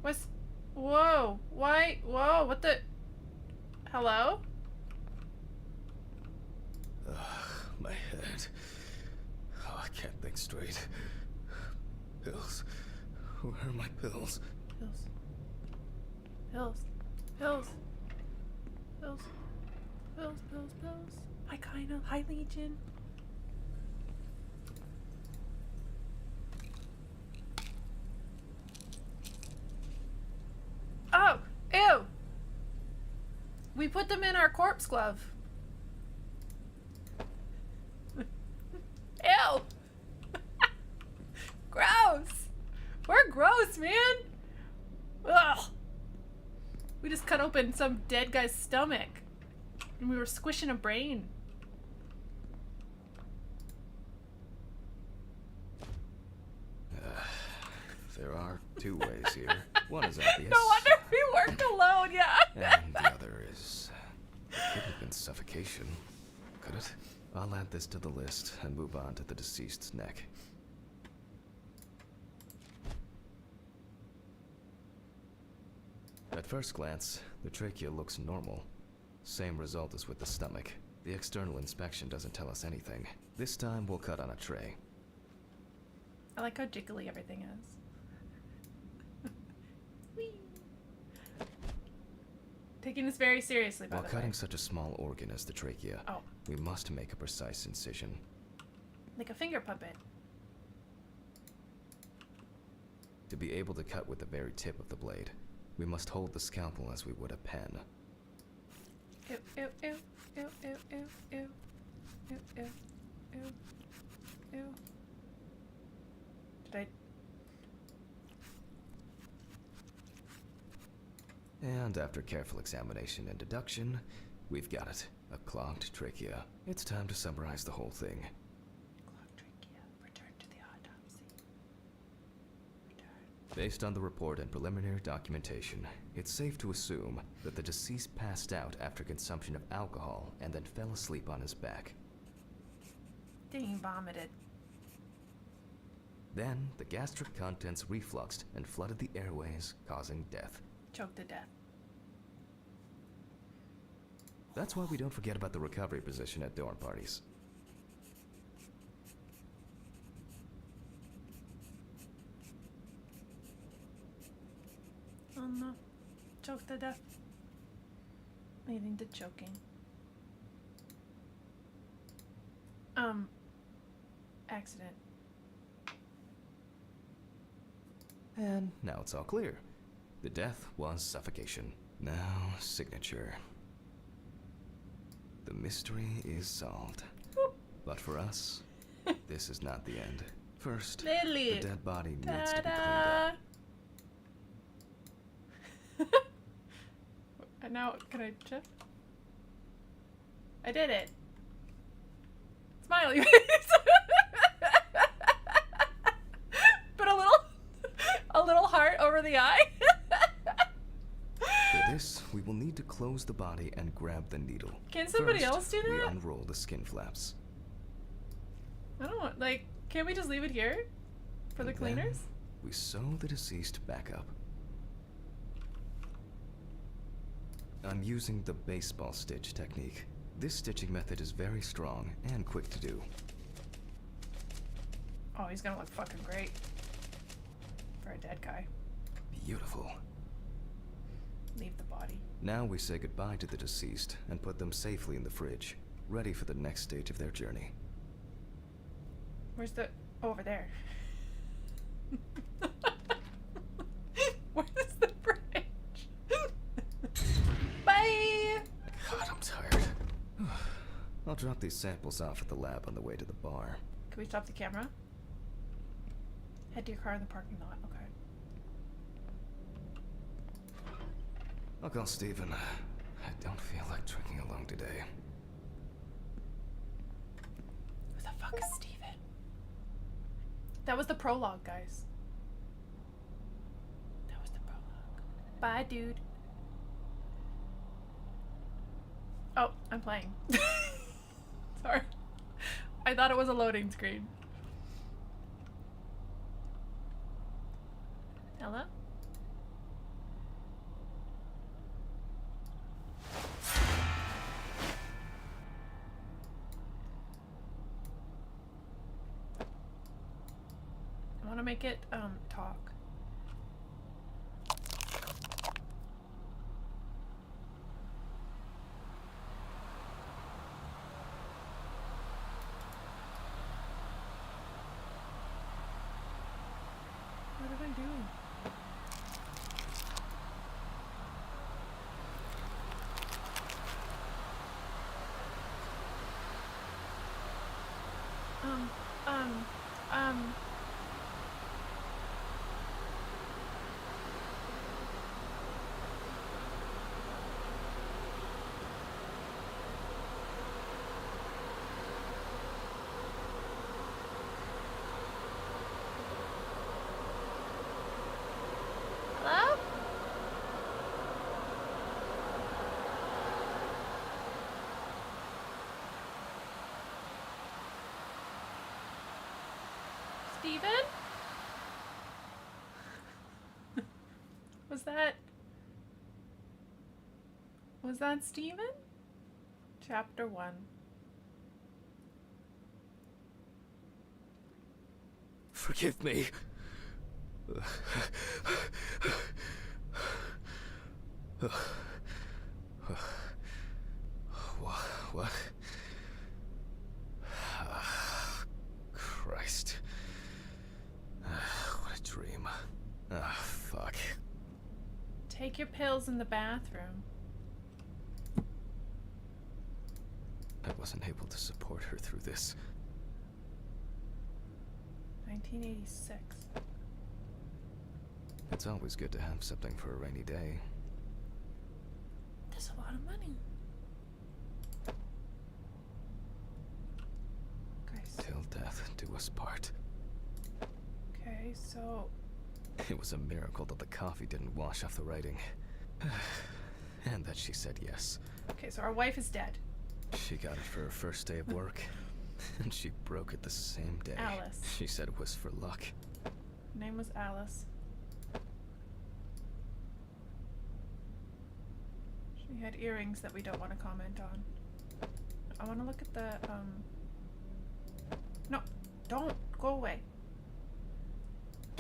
What's... Whoa. Why? Whoa, what the... Hello? Ugh, my head. Oh, I can't think straight. Pills. Where are my pills? Pills. Pills. Pills. Pills. Pills, pills, pills. Hi, Kaina. Hi, Legion. Oh! Ew! We put them in our corpse glove. Ew! Gross! We're gross, man! Ugh! We just cut open some dead guy's stomach. And we were squishing a brain. There are two ways here. One is obvious. No wonder we worked alone, yeah. And the other is... Could have been suffocation. Could it? I'll add this to the list and move on to the deceased's neck. At first glance, the trachea looks normal. Same result as with the stomach. The external inspection doesn't tell us anything. This time we'll cut on a tray. I like how jiggly everything is. Whee! Taking this very seriously, by While the cutting way. such a small organ as the trachea, Oh, we must make a precise incision. like a finger puppet. To be able to cut with the very tip of the blade, we must hold the scalpel as we would a pen. Ew, ew, ew, ew, ew, ew, ew, ew, ew, ew, ew. Did I? And after careful examination and deduction, we've got it. A clogged trachea. It's time to summarize the whole thing. Clogged trachea. Return to the autopsy. Return. Based on the report and preliminary documentation, it's safe to assume that the deceased passed out after consumption of alcohol and then fell asleep on his back. Dang, vomited. Then, the gastric contents refluxed and flooded the airways, causing death. Choked to death. That's why we don't forget about the recovery position at dorm parties. Oh no. Choked to death. Leading to choking. Accident. And now it's all clear. The death was suffocation. Now, signature. The mystery is solved. Whoop. But for us, this is not the end. First, Lily. the dead body needs to be cleaned Ta-da! up. And now, can I check? I did it. Smiley face. Put a little heart over the eye. For this, we will need to close the body and grab the needle. Can somebody First, else do we that? unroll the skin flaps. I don't want, like, can't we just leave it here? For the And then cleaners? we sew the deceased back up. I'm using the baseball stitch technique. This stitching method is very strong and quick to do. Oh, he's gonna look fucking great. For a dead guy. Beautiful. Leave the body. Now we say goodbye to the deceased and put them safely in the fridge, ready for the next stage of their journey. Where's the... Oh, over there. Where's the fridge? Bye! God, I'm tired. I'll drop these samples off at the lab on the way to the bar. Can we stop the camera? Head to your car in the parking lot. Okay. I'll call Steven. I don't feel like drinking alone today. Who the fuck is Steven? That was the prologue, guys. That was the prologue. Bye, dude. Oh, I'm playing. Sorry. I thought it was a loading screen. Hello? I want to make it, talk. What did I do? Um, um, um. Hello? Steven? Was that Steven? Chapter 1. Forgive me. What? Christ. What a dream. Fuck. Take your pills in the bathroom. I wasn't able to support her through this. 1986. It's always good to have something for a rainy day. There's a lot of money. Okay, Till death do us part. okay, so It was a miracle that the coffee didn't wash off the writing. And that she said yes. okay, so our wife is dead. She got it for her first day of work, and she broke it the same day. Alice. She said it was for luck. Her name was Alice. She had earrings that we don't want to comment on. I want to look at the, No, don't. Go away.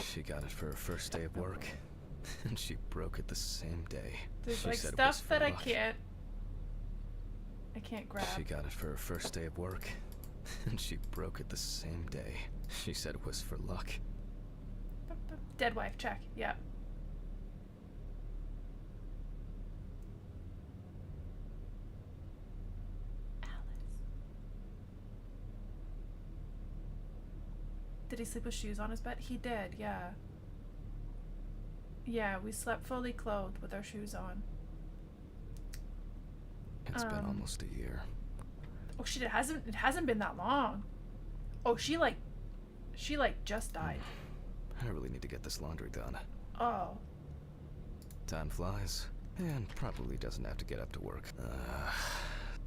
She got it for her first day of work, and she broke it the same day. There's She like said it was stuff for that I luck. can't grab. She got it for her first day of work, and she broke it the same day. She said it was for luck. Dead wife, check. Yeah. Alice. Did he sleep with shoes on his bed? He did, yeah. Yeah, we slept fully clothed with our shoes on. It's been almost a year. Oh shit, it hasn't been that long. Oh, she just died. I really need to get this laundry done. Oh. Time flies, and probably doesn't have to get up to work.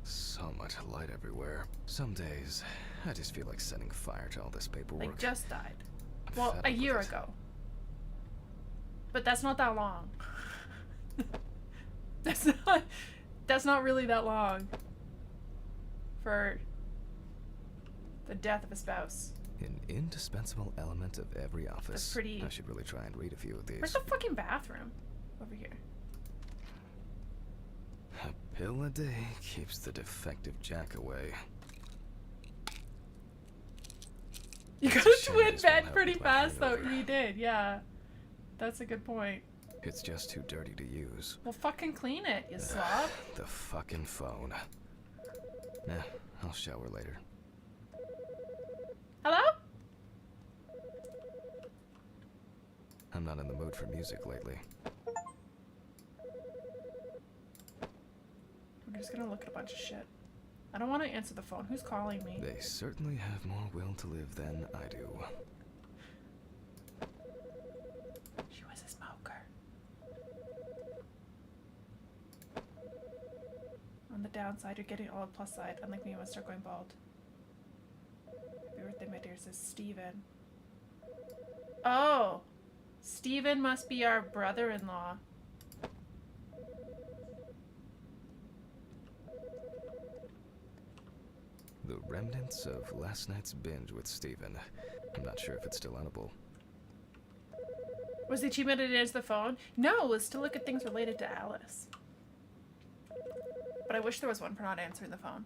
So much light everywhere. Some days, I just feel like setting fire to all this paperwork. Like just died. I'm Well, fed a up with year it. ago. But that's not that long. That's not really that long for the death of a spouse. An indispensable element of every office. That's pretty- I should really try and read a few of these. Where's the fucking bathroom? Over here. A pill a day keeps the defective jack away. You It's got a a shame twin this won't bed help pretty with my fast though. hangover. You did, yeah. That's a good point. It's just too dirty to use. Well, fucking clean it, you slob. The fucking phone. I'll shower later. Hello? I'm not in the mood for music lately. We're just gonna look at a bunch of shit. I don't want to answer the phone. Who's calling me? They certainly have more will to live than I do. She was a smoker. On the downside, you're getting all the plus side. Unlike me, you must start going bald. Happy birthday, my dear, says Steven. Oh! Steven must be our brother-in-law. The remnants of last night's binge with Steven. I'm not sure if it's still unable. Was the achievement to answer the phone? No, it was to look at things related to Alice. But I wish there was one for not answering the phone.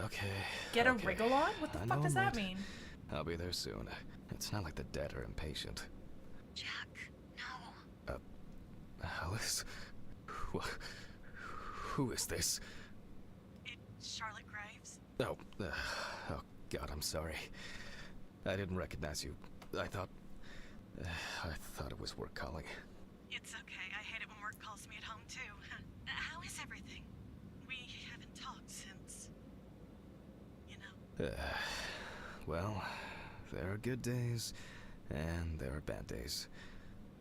Okay. Get a okay. wriggle on? What the I fuck know does I'm that late. mean? I'll be there soon. It's not like the dead are impatient. Jack, no. Alice? Who is this? It's Charlotte Graves. Oh, oh God, I'm sorry. I didn't recognize you. I thought it was work calling. It's okay. I hate it when work calls me at home, too. How is everything? We haven't talked since... you know. Well, there are good days, and there are bad days.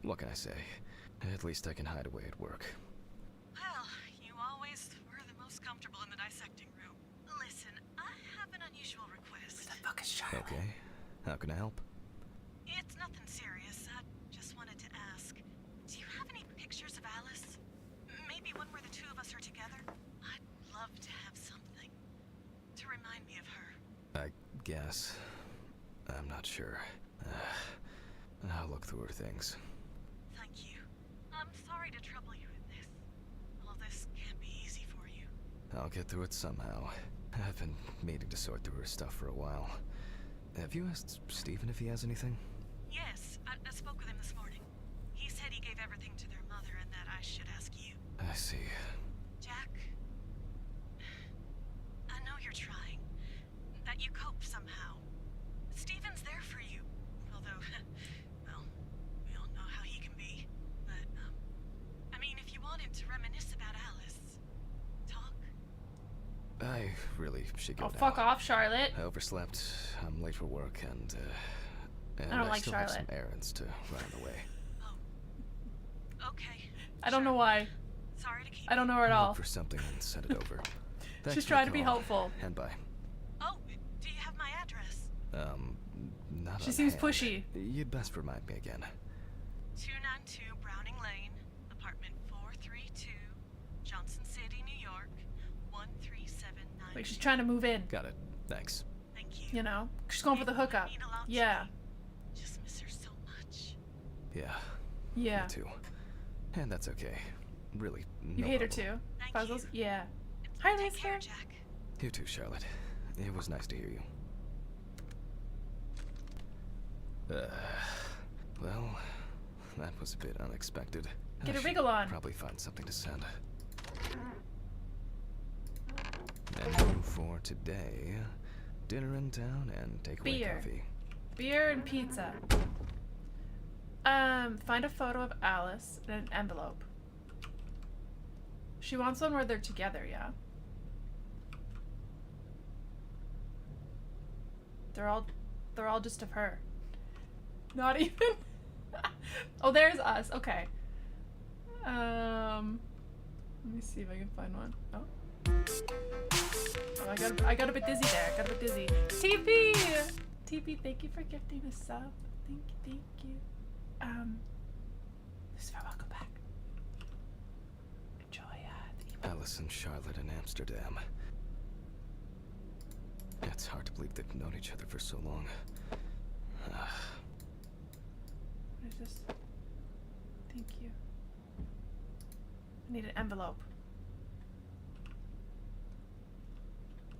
What can I say? At least I can hide away at work. Well, you always were the most comfortable in the dissecting room. Listen, I have an unusual request. The fuck is Charlotte? Okay, how can I help? It's nothing serious. I just wanted to ask, do you have any pictures of Alice? Maybe one where the two of us are together? I'd love to have something to remind me of her. I guess. I'm not sure. I'll look through her things. Thank you. I'm sorry to trouble you with this. All this can't be easy for you. I'll get through it somehow. I've been meaning to sort through her stuff for a while. Have you asked Steven if he has anything? Yes, I spoke with him this morning. He said he gave everything to their mother and that I should ask you. I see. Jack, I know you're trying. That you cope somehow. Steven's there for you. Although, well, we all know how he can be. But, I mean, if you want him to reminisce about Alice, talk. I really should go Oh, now. fuck off, Charlotte. I overslept. I'm late for work, and I don't like still have Charlotte. some errands to run on the way. Oh, okay. I don't know Sure. why. Sorry to keep I don't know her at I'll all. look for something and send it over. Thanks She's for trying the to be call, helpful. And bye. Oh, do you have my address? Not She on seems hand. pushy. You'd best remind me again. 292 Browning Lane, apartment 432, Johnson City, New York, 13790. Like she's trying to move in, Got it. Thanks. Thank you. you know? She's going for the hookup. Mean a lot to Yeah. me. Just miss her so much. Yeah. Yeah. Me too. And that's okay. Really. You no hate her problem. too? Thank Puzzles? you. Yeah. Hi, Take care, Lisa. Jack. You too, Charlotte. It was nice to hear you. Well, that was a bit unexpected. Get I a should wriggle on. Probably find something to send. Menu for today: dinner in town and takeaway Beer. coffee. Beer and pizza. Find a photo of Alice in an envelope. She wants one where they're together, yeah? They're all just of her. Not even. Oh, there's us. Okay. Let me see if I can find one. Oh. Oh, I got a bit dizzy there. Got a bit dizzy. TP! TP, thank you for gifting a sub. Thank you. Lucifer, welcome back. Enjoy the email. Alice and Charlotte in Amsterdam. It's hard to believe they've known each other for so long. What is this? Thank you. I need an envelope.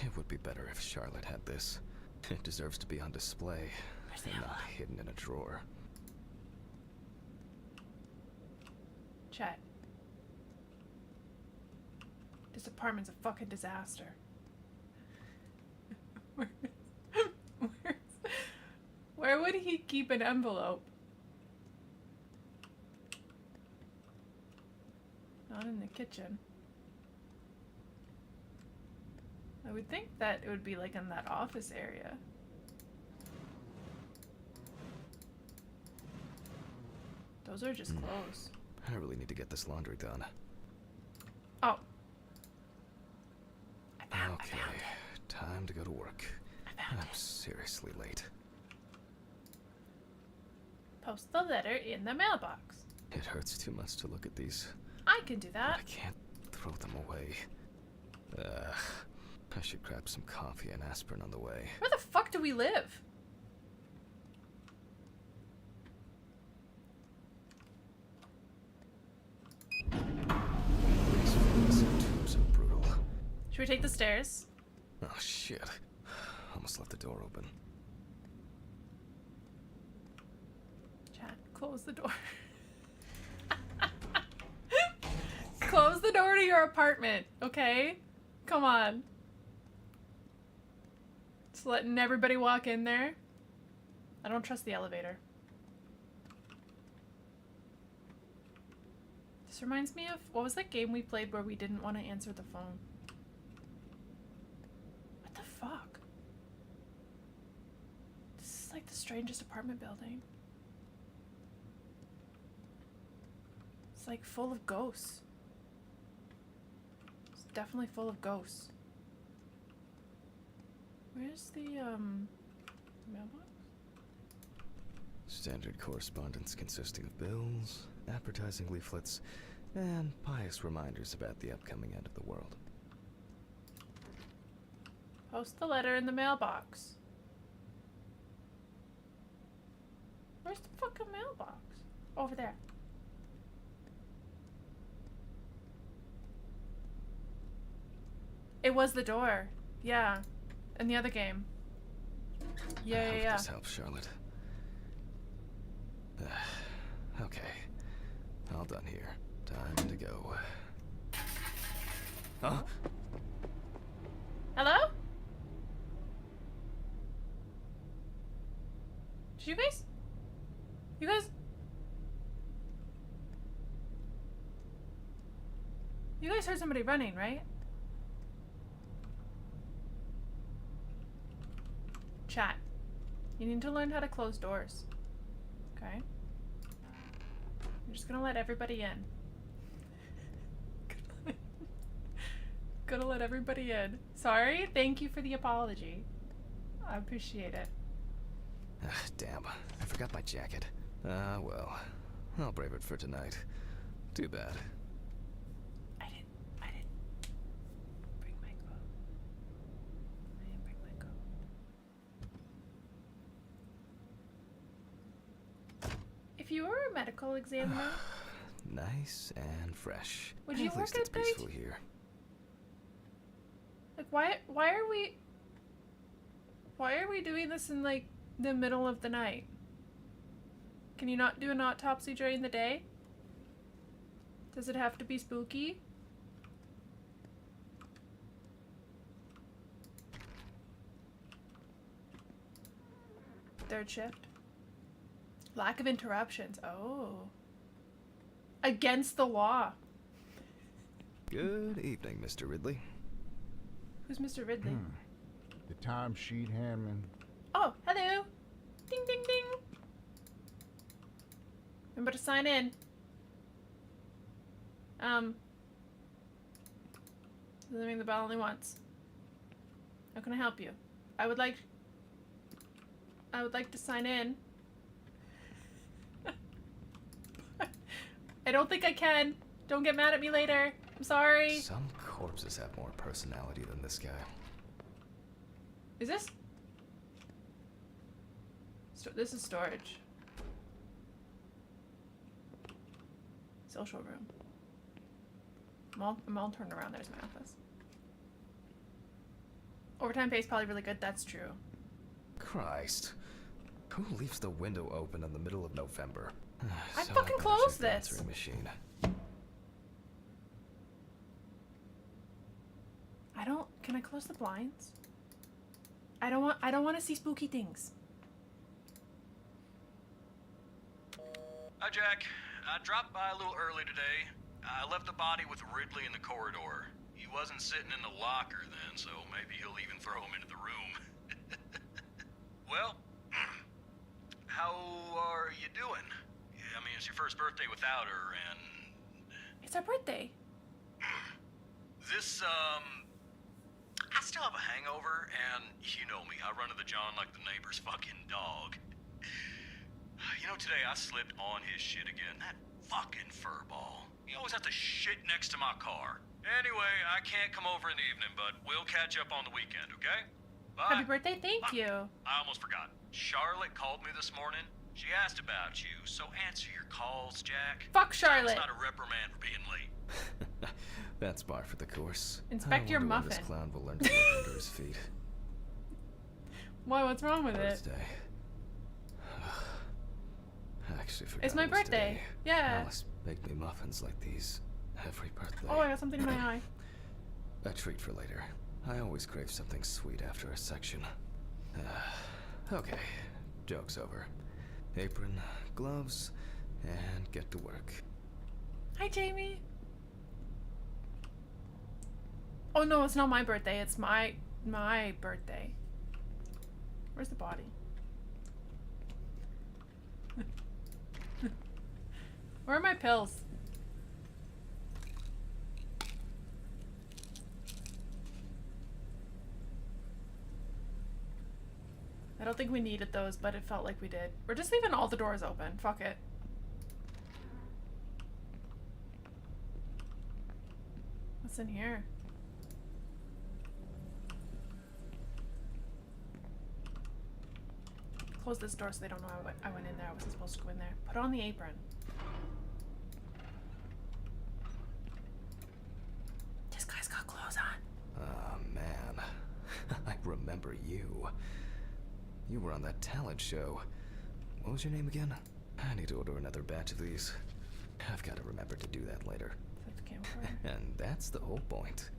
It would be better if Charlotte had this. It deserves to be on display Where's the and not envelope? hidden in a drawer. Chat. This apartment's a fucking disaster. Where would he keep an envelope? Not in the kitchen. I would think that it would be like in that office area. Those are just clothes. I really need to get this laundry done. Oh, to go to work. I'm seriously late. Post the letter in the mailbox. It hurts too much to look at these. I can do that. I can't throw them away. I should grab some coffee and aspirin on the way. Where the fuck do we live? These tubes are brutal. Should we take the stairs? Oh shit. Almost left the door open. Chat, close the door. Close the door to your apartment, okay? Come on. Just letting everybody walk in there. I don't trust the elevator. This reminds me of, what was that game we played where we didn't want to answer the phone? What the fuck? This is like the strangest apartment building. It's like full of ghosts. It's definitely full of ghosts. Where's the mailbox? Standard correspondence consisting of bills, advertising leaflets, and pious reminders about the upcoming end of the world. Post the letter in the mailbox. Where's the fucking mailbox? Over there. It was the door. Yeah. In the other game. Yeah, I hope yeah. this helps, Charlotte. Okay. All done here. Time to go. Huh? Hello? Did you guys? You guys? You guys heard somebody running, right? Chat. You need to learn how to close doors. Okay? I'm just gonna let everybody in. Gonna let everybody in. Sorry. Thank you for the apology. I appreciate it. Damn. I forgot my jacket. Well. I'll brave it for tonight. Too bad. I didn't bring my coat. I didn't bring my coat. If you were a medical examiner, Nice and fresh. Would you At work least it's at night? peaceful here. like why are we doing this in like the middle of the night? Can you not do an autopsy during the day? Does it have to be spooky? Third shift. Lack of interruptions. Oh. Against the law. Good evening, Mr. Ridley. Who's Mr. Ridley? The timesheet handman. Oh, hello. Ding, ding, ding. Remember to sign in. Doesn't ring the bell only once. How can I help you? I would like to sign in. I don't think I can. Don't get mad at me later. I'm sorry. Some corpses have more personality than this guy. Is this? This is storage. Social room. I'm all turned around. There's my office. Overtime pay is probably really good. That's true. Christ. Who leaves the window open in the middle of November? I So fucking better closed check the this. answering machine. Can I close the blinds? I don't want to see spooky things. Hi, Jack. I dropped by a little early today. I left the body with Ridley in the corridor. He wasn't sitting in the locker then, so maybe he'll even throw him into the room. Well, how are you doing? I mean, it's your first birthday without her, and It's our birthday. this, I still have a hangover, and you know me, I run to the John like the neighbor's fucking dog. You know, today I slipped on his shit again. That fucking furball. He always has to shit next to my car. Anyway, I can't come over in the evening, but we'll catch up on the weekend, okay? Bye. Happy birthday, thank you. I almost forgot. Charlotte called me this morning. She asked about you, so answer your calls, Jack. Fuck Charlotte. It's not a reprimand for being late. That's par for the course. Inspect your I wonder when muffin. this clown will learn to look under his feet. Why, what's wrong with it? Birthday. I actually forgot It's my it was birthday. today. Yeah. Alice baked me muffins like these every birthday. Oh, I got something in my eye. A treat for later. I always crave something sweet after a section. Okay, joke's over. Apron, gloves, and get to work. Hi, Jamie. Oh no, it's not my birthday. It's my birthday. Where's the body? Where are my pills? I don't think we needed those, but it felt like we did. We're just leaving all the doors open. Fuck it. What's in here? Close this door so they don't know I went in there. I wasn't supposed to go in there. Put on the apron. This guy's got clothes on. Oh, man. I remember you. You were on that talent show. What was your name again? I need to order another batch of these. I've got to remember to do that later. Is that the campfire? And that's the whole point.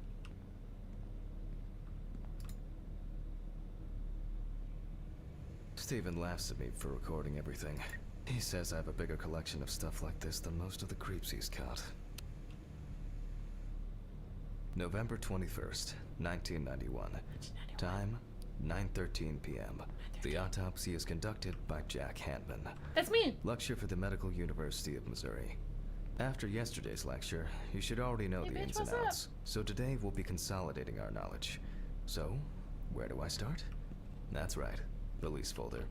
Steven laughs at me for recording everything. He says I have a bigger collection of stuff like this than most of the creeps he's caught. November 21st, 1991. Time, 9:13 p.m. The autopsy is conducted by Jack Hanman. That's me. Lecture for the Medical University of Missouri. After yesterday's lecture, you should already know Hey, the bitch, ins and what's up? outs. So today we'll be consolidating our knowledge. So, where do I start? That's right, release folder.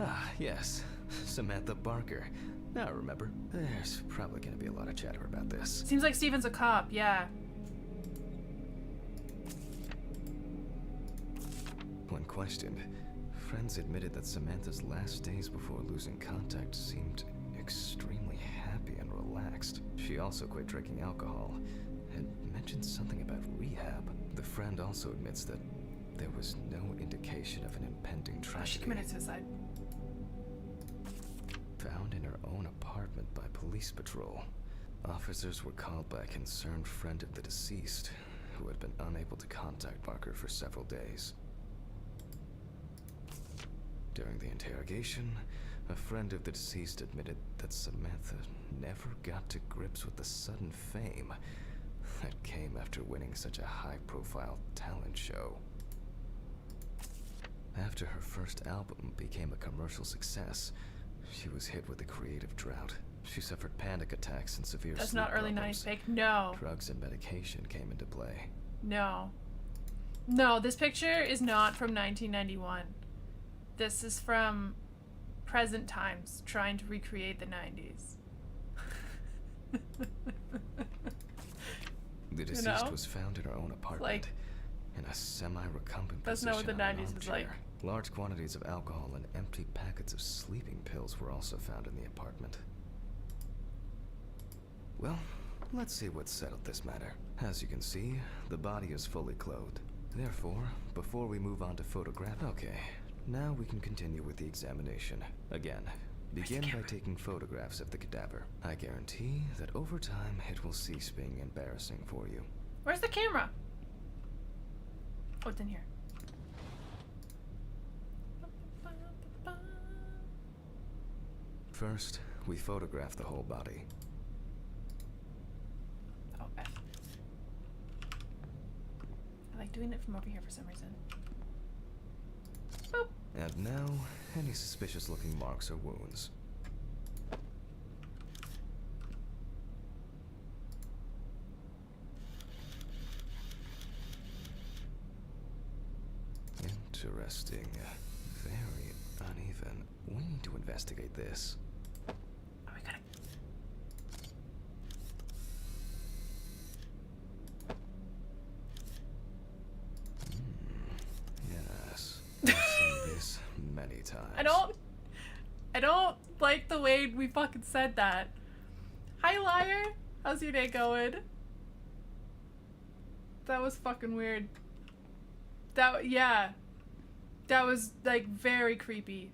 Ah, yes, Samantha Barker. Now I remember. There's probably gonna be a lot of chatter about this. Seems like Steven's a cop, yeah. When questioned, friends admitted that Samantha's last days before losing contact seemed extremely happy and relaxed. She also quit drinking alcohol and mentioned something about rehab. The friend also admits that there was no indication of an impending Oh, she tragedy. committed suicide. Found in her own apartment by police patrol. Officers were called by a concerned friend of the deceased, who had been unable to contact Barker for several days. During the interrogation, a friend of the deceased admitted that Samantha never got to grips with the sudden fame that came after winning such a high-profile talent show. After her first album became a commercial success, she was hit with a creative drought. She suffered panic attacks and severe That's sleep not early problems. 90s fake. No. Drugs and medication came into play. No. No, this picture is not from 1991. This is from present times, trying to recreate the 90s. The deceased know? was found in her own apartment, Like- in a semi-recumbent That's position not what the on an 90s was like. armchair. Large quantities of alcohol and empty packets of sleeping pills were also found in the apartment. Well, let's see what settled this matter. As you can see, the body is fully clothed. Therefore, before we move on to photograph... Okay, now we can continue with the examination. Again, begin by taking photographs of the cadaver. I guarantee that over time, it will cease being embarrassing for you. Where's the camera? Oh, it's in here. First, we photograph the whole body. Oh, F. I like doing it from over here for some reason. Boop. And now, any suspicious-looking marks or wounds. Interesting. Very uneven. We need to investigate this. Are we gonna? Yes. I've seen this many times. I don't like the way we fucking said that. Hi, liar. How's your day going? That was fucking weird. Yeah. That was, like, very creepy.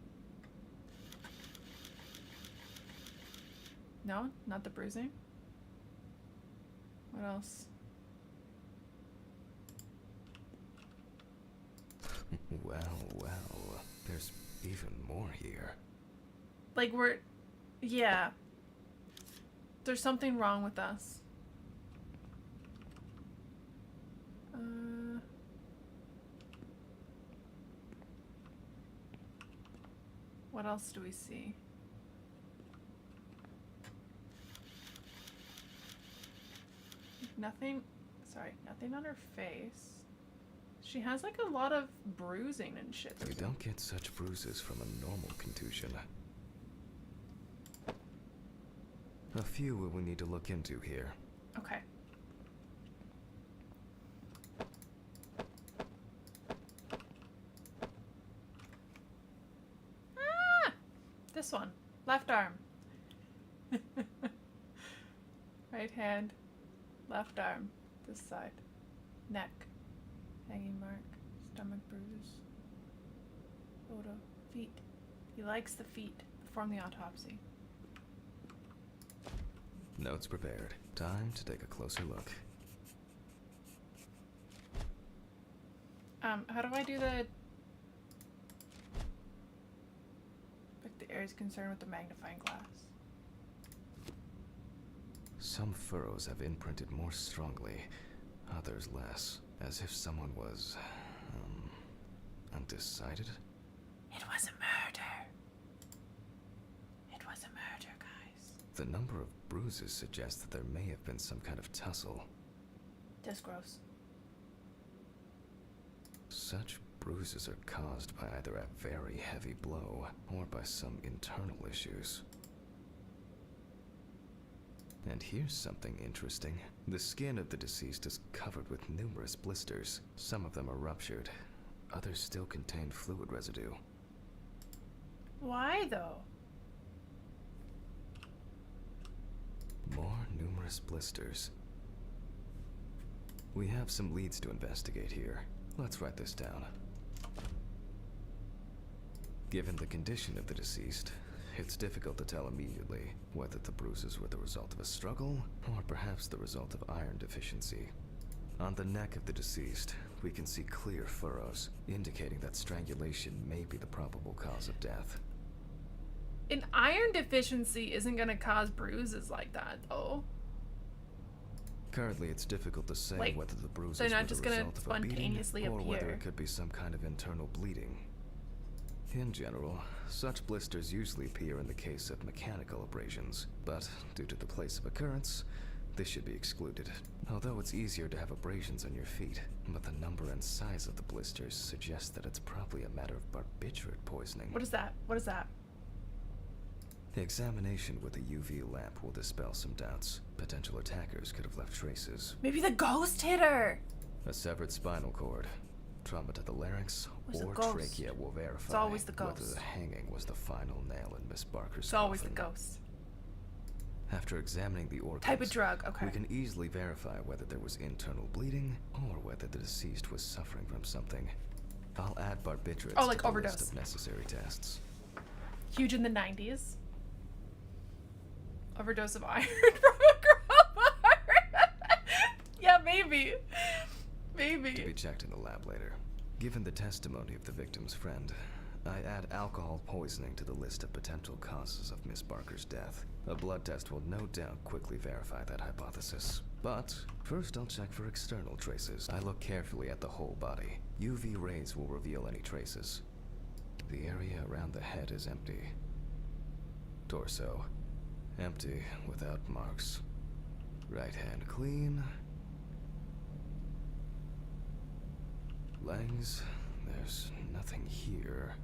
No? Not the bruising? What else? Well. There's even more here. Like, yeah. There's something wrong with us. What else do we see? Nothing on her face. She has like a lot of bruising and shit. You don't get such bruises from a normal contusion. A few we will need to look into here. Okay. Ah! This one. Left arm. Right hand. Left arm. This side. Neck. Hanging mark. Stomach bruise. Photo. Feet. He likes the feet. Perform the autopsy. Notes prepared. Time to take a closer look. How do I do the... Like the areas concerned with the magnifying glass? Some furrows have imprinted more strongly, others less, as if someone was, undecided? It was a murder. It was a murder, guys. The number of bruises suggests that there may have been some kind of tussle. That's gross. Such bruises are caused by either a very heavy blow or by some internal issues. And here's something interesting. The skin of the deceased is covered with numerous blisters. Some of them are ruptured. Others still contain fluid residue. Why, though? More numerous blisters. We have some leads to investigate here. Let's write this down. Given the condition of the deceased, it's difficult to tell immediately whether the bruises were the result of a struggle or perhaps the result of iron deficiency. On the neck of the deceased, we can see clear furrows, indicating that strangulation may be the probable cause of death. An iron deficiency isn't gonna cause bruises like that, though. Currently, it's difficult to say Like, whether the bruises they're not were just the gonna result of a beating spontaneously or whether appear. it could be some kind of internal bleeding. In general, such blisters usually appear in the case of mechanical abrasions, but due to the place of occurrence, this should be excluded. Although it's easier to have abrasions on your feet, but the number and size of the blisters suggests that it's probably a matter of barbiturate poisoning. What is that? What is that? The examination with a UV lamp will dispel some doubts. Potential attackers could have left traces. Maybe the ghost hit her! A severed spinal cord, trauma to the larynx, Was the or ghost. trachea will verify It's always the whether ghost. the hanging was the final nail in Miss Barker's It's always the coffin. ghost. After examining the organs, Type of drug, okay. we can easily verify whether there was internal bleeding or whether the deceased was suffering from something. I'll add barbiturates Like to the overdose. list of necessary tests. Huge in the 90s. Overdose of iron from a crowbar. Yeah, maybe. To be Maybe. checked in the lab later. Given the testimony of the victim's friend, I add alcohol poisoning to the list of potential causes of Miss Barker's death. A blood test will no doubt quickly verify that hypothesis. But first I'll check for external traces. I look carefully at the whole body. UV rays will reveal any traces. The area around the head is empty. Torso. Empty, without marks. Right hand clean. Legs, there's nothing sure.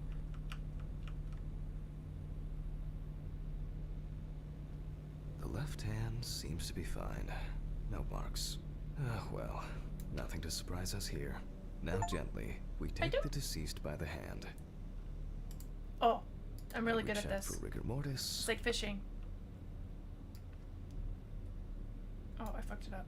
The left hand seems to be fine. No marks. Well, nothing to surprise us here. Now gently, we take the deceased by the hand. Oh, I'm really We good at check this. for rigor mortis. It's like fishing. Oh, I fucked it up.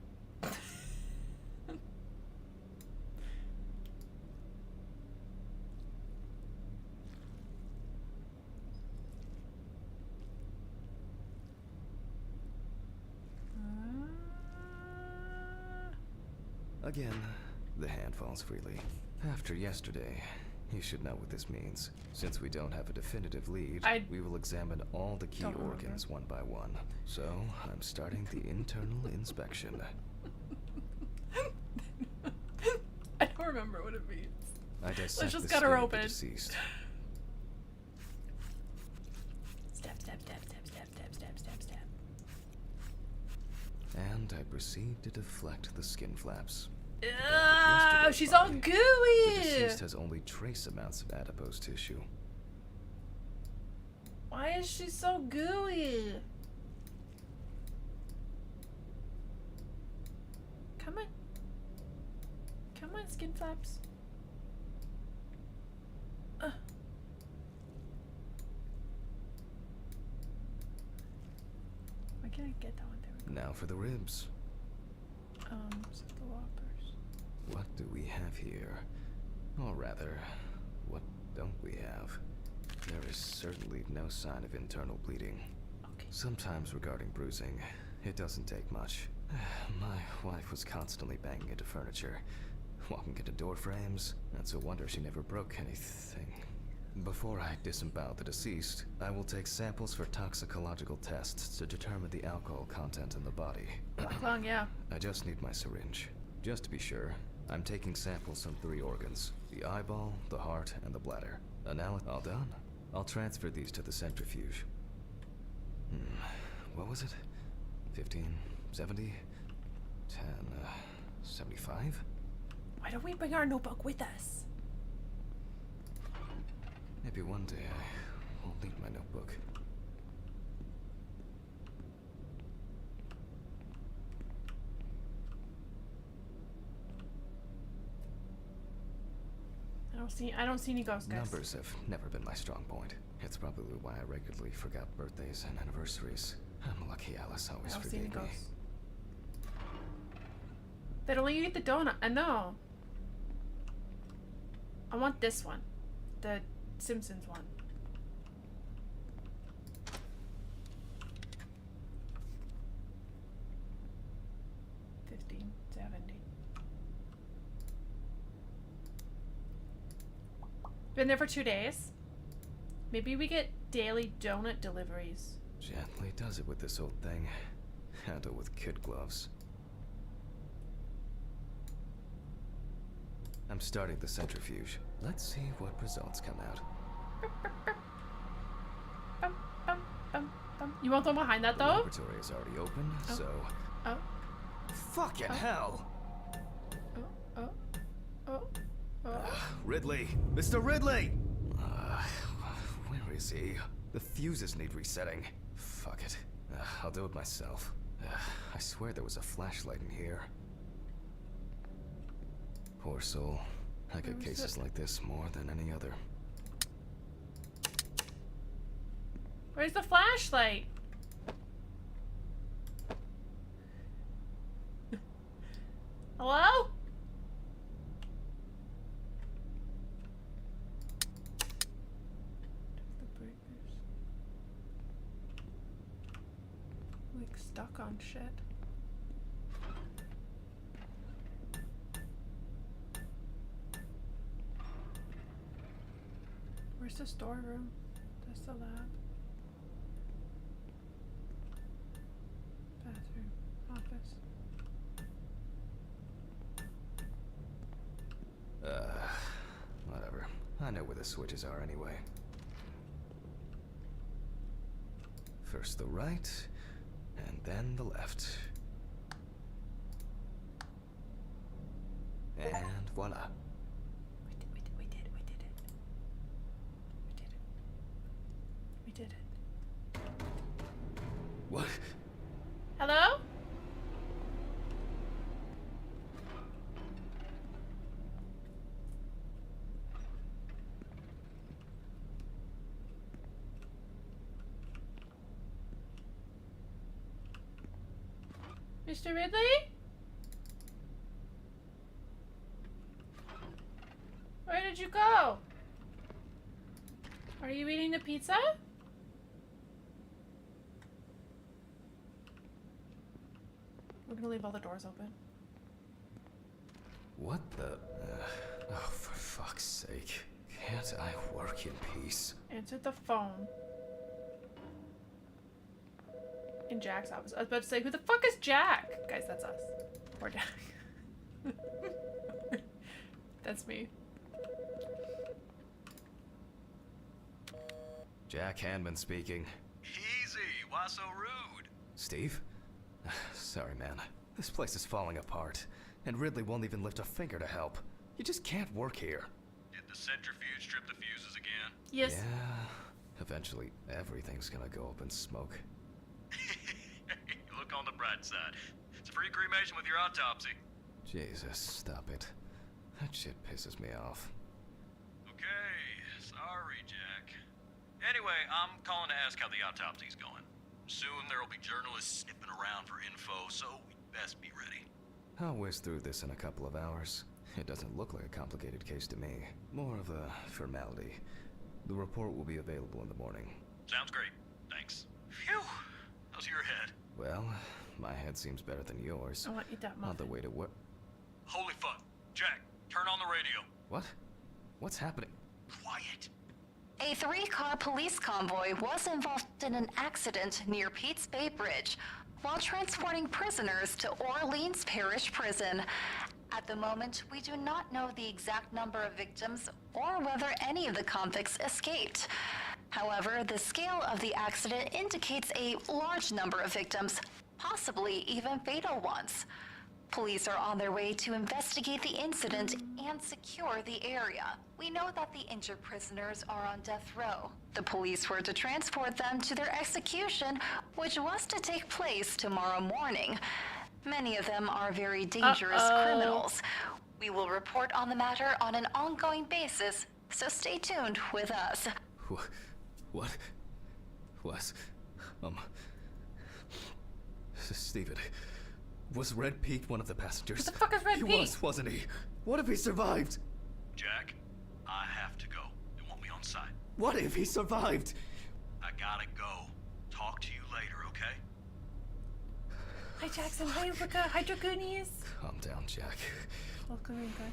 Again, the hand falls freely. After yesterday, you should know what this means. Since we don't have a definitive lead, we will examine all the key organs one by one. So, I'm starting the internal inspection. I don't remember what it means. I dissect Let's just the cut her skin of open. the deceased. Stab, stab, stab, stab, stab, stab, stab, stab, stab. And I proceed to deflect the skin flaps. Ugh, she's all The gooey! deceased has only trace amounts of adipose tissue. Why is she so gooey? Come on. Come on, skin flaps. Why can't I get that one? There we go. Now for the ribs. So the whoppers. What do we have here? Or rather, what don't we have? There is certainly no sign of internal bleeding. Okay. Sometimes regarding bruising, it doesn't take much. My wife was constantly banging into furniture, walking into door frames. That's a wonder she never broke anything. Before I disembowel the deceased, I will take samples for toxicological tests to determine the alcohol content in the body. Long, yeah. I just need my syringe. Just to be sure, I'm taking samples from 3 organs: the eyeball, the heart, and the bladder. All done. I'll transfer these to the centrifuge. What was it? 15, 70, 10, 75? Why don't we bring our notebook with us? Maybe one day I won't need my notebook. I don't see any ghosts, guys. Numbers have never been my strong point. It's probably why I regularly forgot birthdays and anniversaries. I'm lucky Alice always I don't see any forgave me. ghosts. They don't let you eat the donut. I know. I want this one. The Simpsons one. Been there for 2 days. Maybe we get daily donut deliveries. Gently does it with this old thing. Handle with kid gloves. I'm starting the centrifuge. Let's see what results come out. Bum, bum, bum, bum. You want them behind that The though? laboratory is already open, so... Oh. Fucking hell! Ridley! Mr. Ridley! Where is he? The fuses need resetting. Fuck it. I'll do it myself. I swear there was a flashlight in here. Poor soul. I get cases like this more than any other. Where's the flashlight? Hello? The breakers. Like stuck on shit. Where's the storeroom? That's the lab. Bathroom. Office. Whatever. I know where the switches are anyway. First the right, and then the left. And voila. We did it. did it. What? Hello? Mr. Ridley? Where did you go? Are you eating the pizza? We're gonna leave all the doors open. What the? Oh, for fuck's sake. Can't I work in peace? Answered the phone. In Jack's office. I was about to say, who the fuck is Jack? Guys, that's us. Or Jack. That's me. Jack Hanman speaking. Easy, why so rude? Steve? Sorry, man. This place is falling apart, and Ridley won't even lift a finger to help. You just can't work here. Did the centrifuge strip the fuses again? Yes. Yeah. Eventually, everything's gonna go up in smoke. Look on the bright side. It's a free cremation with your autopsy. Jesus, stop it. That shit pisses me off. Okay, sorry, Jack. Anyway, I'm calling to ask how the autopsy's going. Soon there'll be journalists sniffing around for info, so we'd best be ready. I'll whiz through this in a couple of hours. It doesn't look like a complicated case to me. More of a formality. The report will be available in the morning. Sounds great. Thanks. Phew. How's your head? Well, my head seems better than yours. I want you that On muffin. the way to work. Holy fuck. Jack, turn on the radio. What? What's happening? Quiet. A 3-car police convoy was involved in an accident near Pete's Bay Bridge while transporting prisoners to Orleans Parish Prison. At the moment, we do not know the exact number of victims or whether any of the convicts escaped. However, the scale of the accident indicates a large number of victims, possibly even fatal ones. Police are on their way to investigate the incident and secure the area. We know that the injured prisoners are on death row. The police were to transport them to their execution, which was to take place tomorrow morning. Many of them are very dangerous criminals. We will report on the matter on an ongoing basis, so stay tuned with us. What? Was? Steven. Was Red Pete one of the passengers? What the fuck is Red He Pete? was, wasn't he? What if he survived? Jack, I have to go. They want me on site. What if he survived? I gotta go. Talk to you later, okay? Hi, Jackson. Hi, Ulrika. Hi, Dragoonies. Calm down, Jack. Welcome, Ulrika.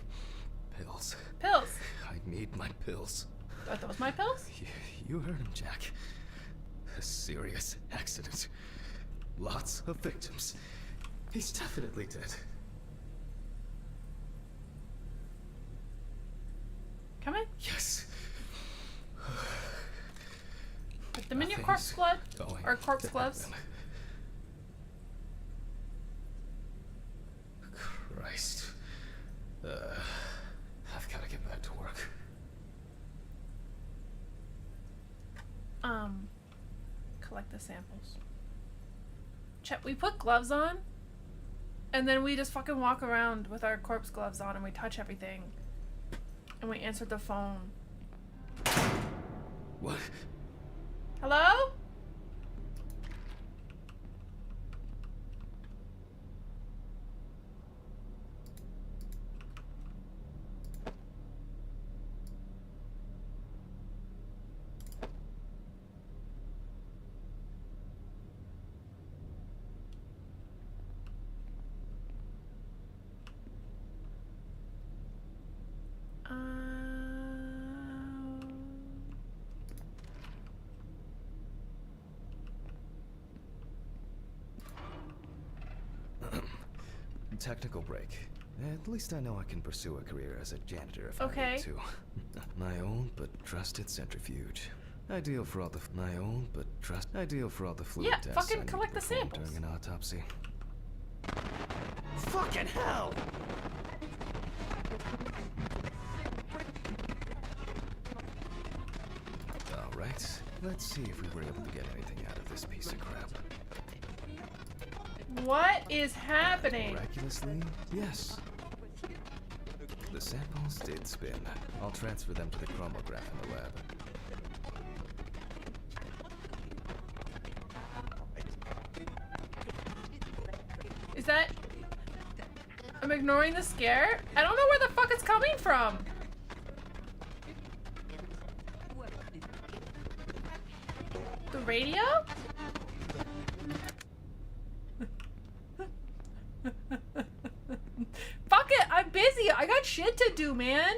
Pills. Pills. I need my pills. Are those my pills? You heard him, Jack. A serious accident. Lots of victims. He's definitely dead. Come in. Yes. Put them in your Nothing's corpse blood. going Or corpse to gloves. happen. Christ. I've got to get back to work. Collect the samples. Chet, we put gloves on, and then we just fucking walk around with our corpse gloves on, and we touch everything, and we answered the phone. What? Hello? Technical break. At least I know I can pursue a career as a janitor if I Okay. need to. My own but trusted centrifuge. Ideal for all the fluid Yeah, tests fucking I need to collect the perform samples. during an autopsy. Fucking hell! All right, Let's see if we were able to get anything out of this piece of crap. What is happening? Miraculously, yes. The samples did spin. I'll transfer them to the chromograph in the lab. Is that... I'm ignoring the scare? I don't know where the fuck it's coming from. The radio? Fuck it, I'm busy. I got shit to do, man.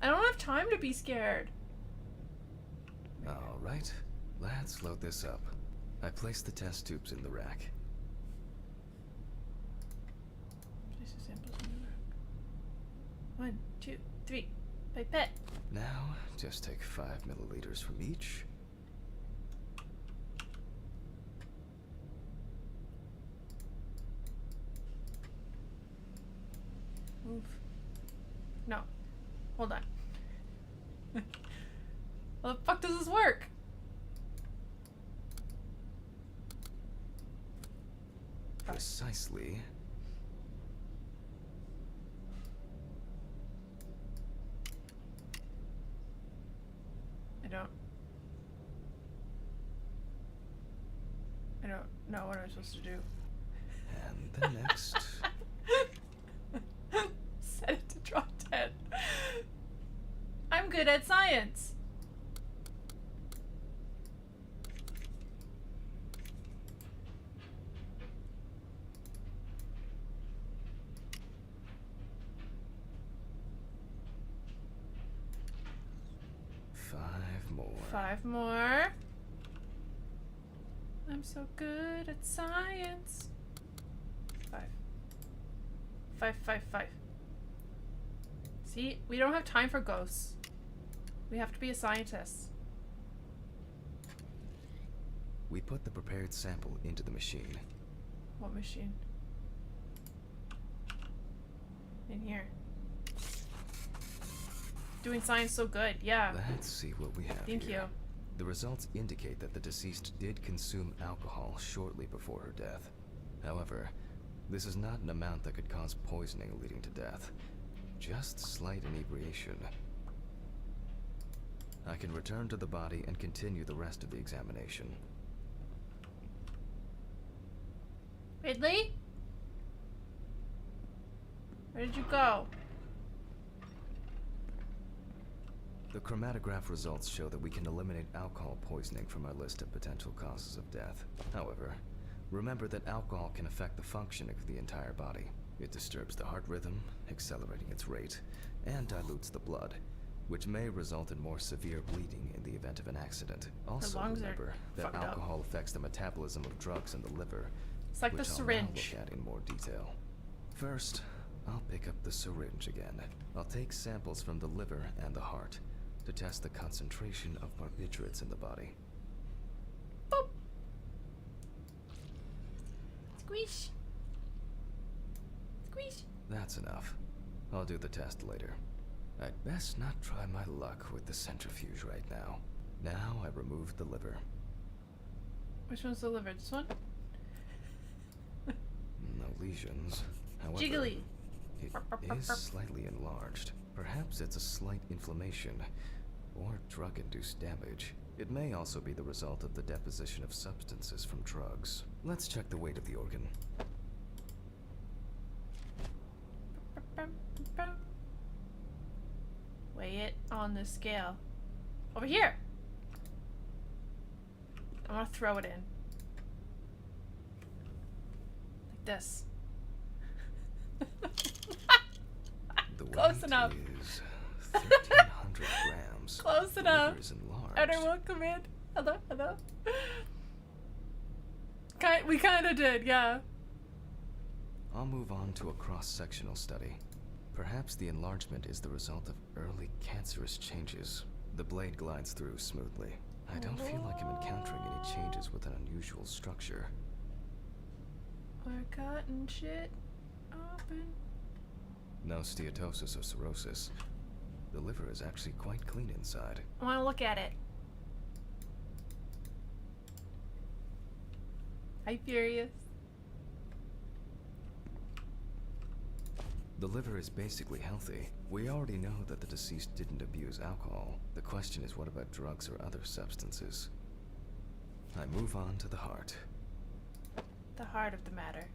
I don't have time to be scared. All right, let's load this up. I placed the test tubes in the rack. Place the samples in the rack. 1, 2, 3. Pipette. Now, just take 5 milliliters from each. Move. No. Hold on. How the fuck does this work? Precisely. I don't know what I'm supposed to do. And the next. Set it to draw 10. I'm good at science. Five more. 5 more. I'm so good at science. 5. 5, 5, 5. See, we don't have time for ghosts. We have to be a scientist. We put the prepared sample into the machine. What machine? In here. Doing science so good, yeah. Let's see what we have Thank here. you. The results indicate that the deceased did consume alcohol shortly before her death. However, this is not an amount that could cause poisoning leading to death. Just slight inebriation. I can return to the body and continue the rest of the examination. Ridley? Where did you go? The chromatograph results show that we can eliminate alcohol poisoning from our list of potential causes of death. However, remember that alcohol can affect the functioning of the entire body. It disturbs the heart rhythm, accelerating its rate, and dilutes the blood, which may result in more severe bleeding in the event of an accident. Also lungs are remember that fucked up. alcohol affects the metabolism of drugs in the liver, It's like the which I'll now syringe. look at in more detail. First, I'll pick up the syringe again. I'll take samples from the liver and the heart to test the concentration of barbiturates in the body. Boop. Squish. Squish. That's enough. I'll do the test later. I'd best not try my luck with the centrifuge right now. Now I remove the liver. Which one's the liver? This one? No lesions. However, Jiggly. it is slightly enlarged. Perhaps it's a slight inflammation or drug-induced damage. It may also be the result of the deposition of substances from drugs. Let's check the weight of the organ. Weigh it on the scale. Over here! I want to throw it in. Like this. The Close weight enough. is 1,300 grams. Close The enough. liver is enlarged. Everyone come in. Hello, hello. We kind of did, yeah. I'll move on to a cross-sectional study. Perhaps the enlargement is the result of early cancerous changes. The blade glides through smoothly. I don't feel like I'm encountering any changes with an unusual structure. We're cutting shit open. No steatosis or cirrhosis. The liver is actually quite clean inside. I want to look at it. Hi, Furious. The liver is basically healthy. We already know that the deceased didn't abuse alcohol. The question is, what about drugs or other substances? I move on to the heart. The heart of the matter.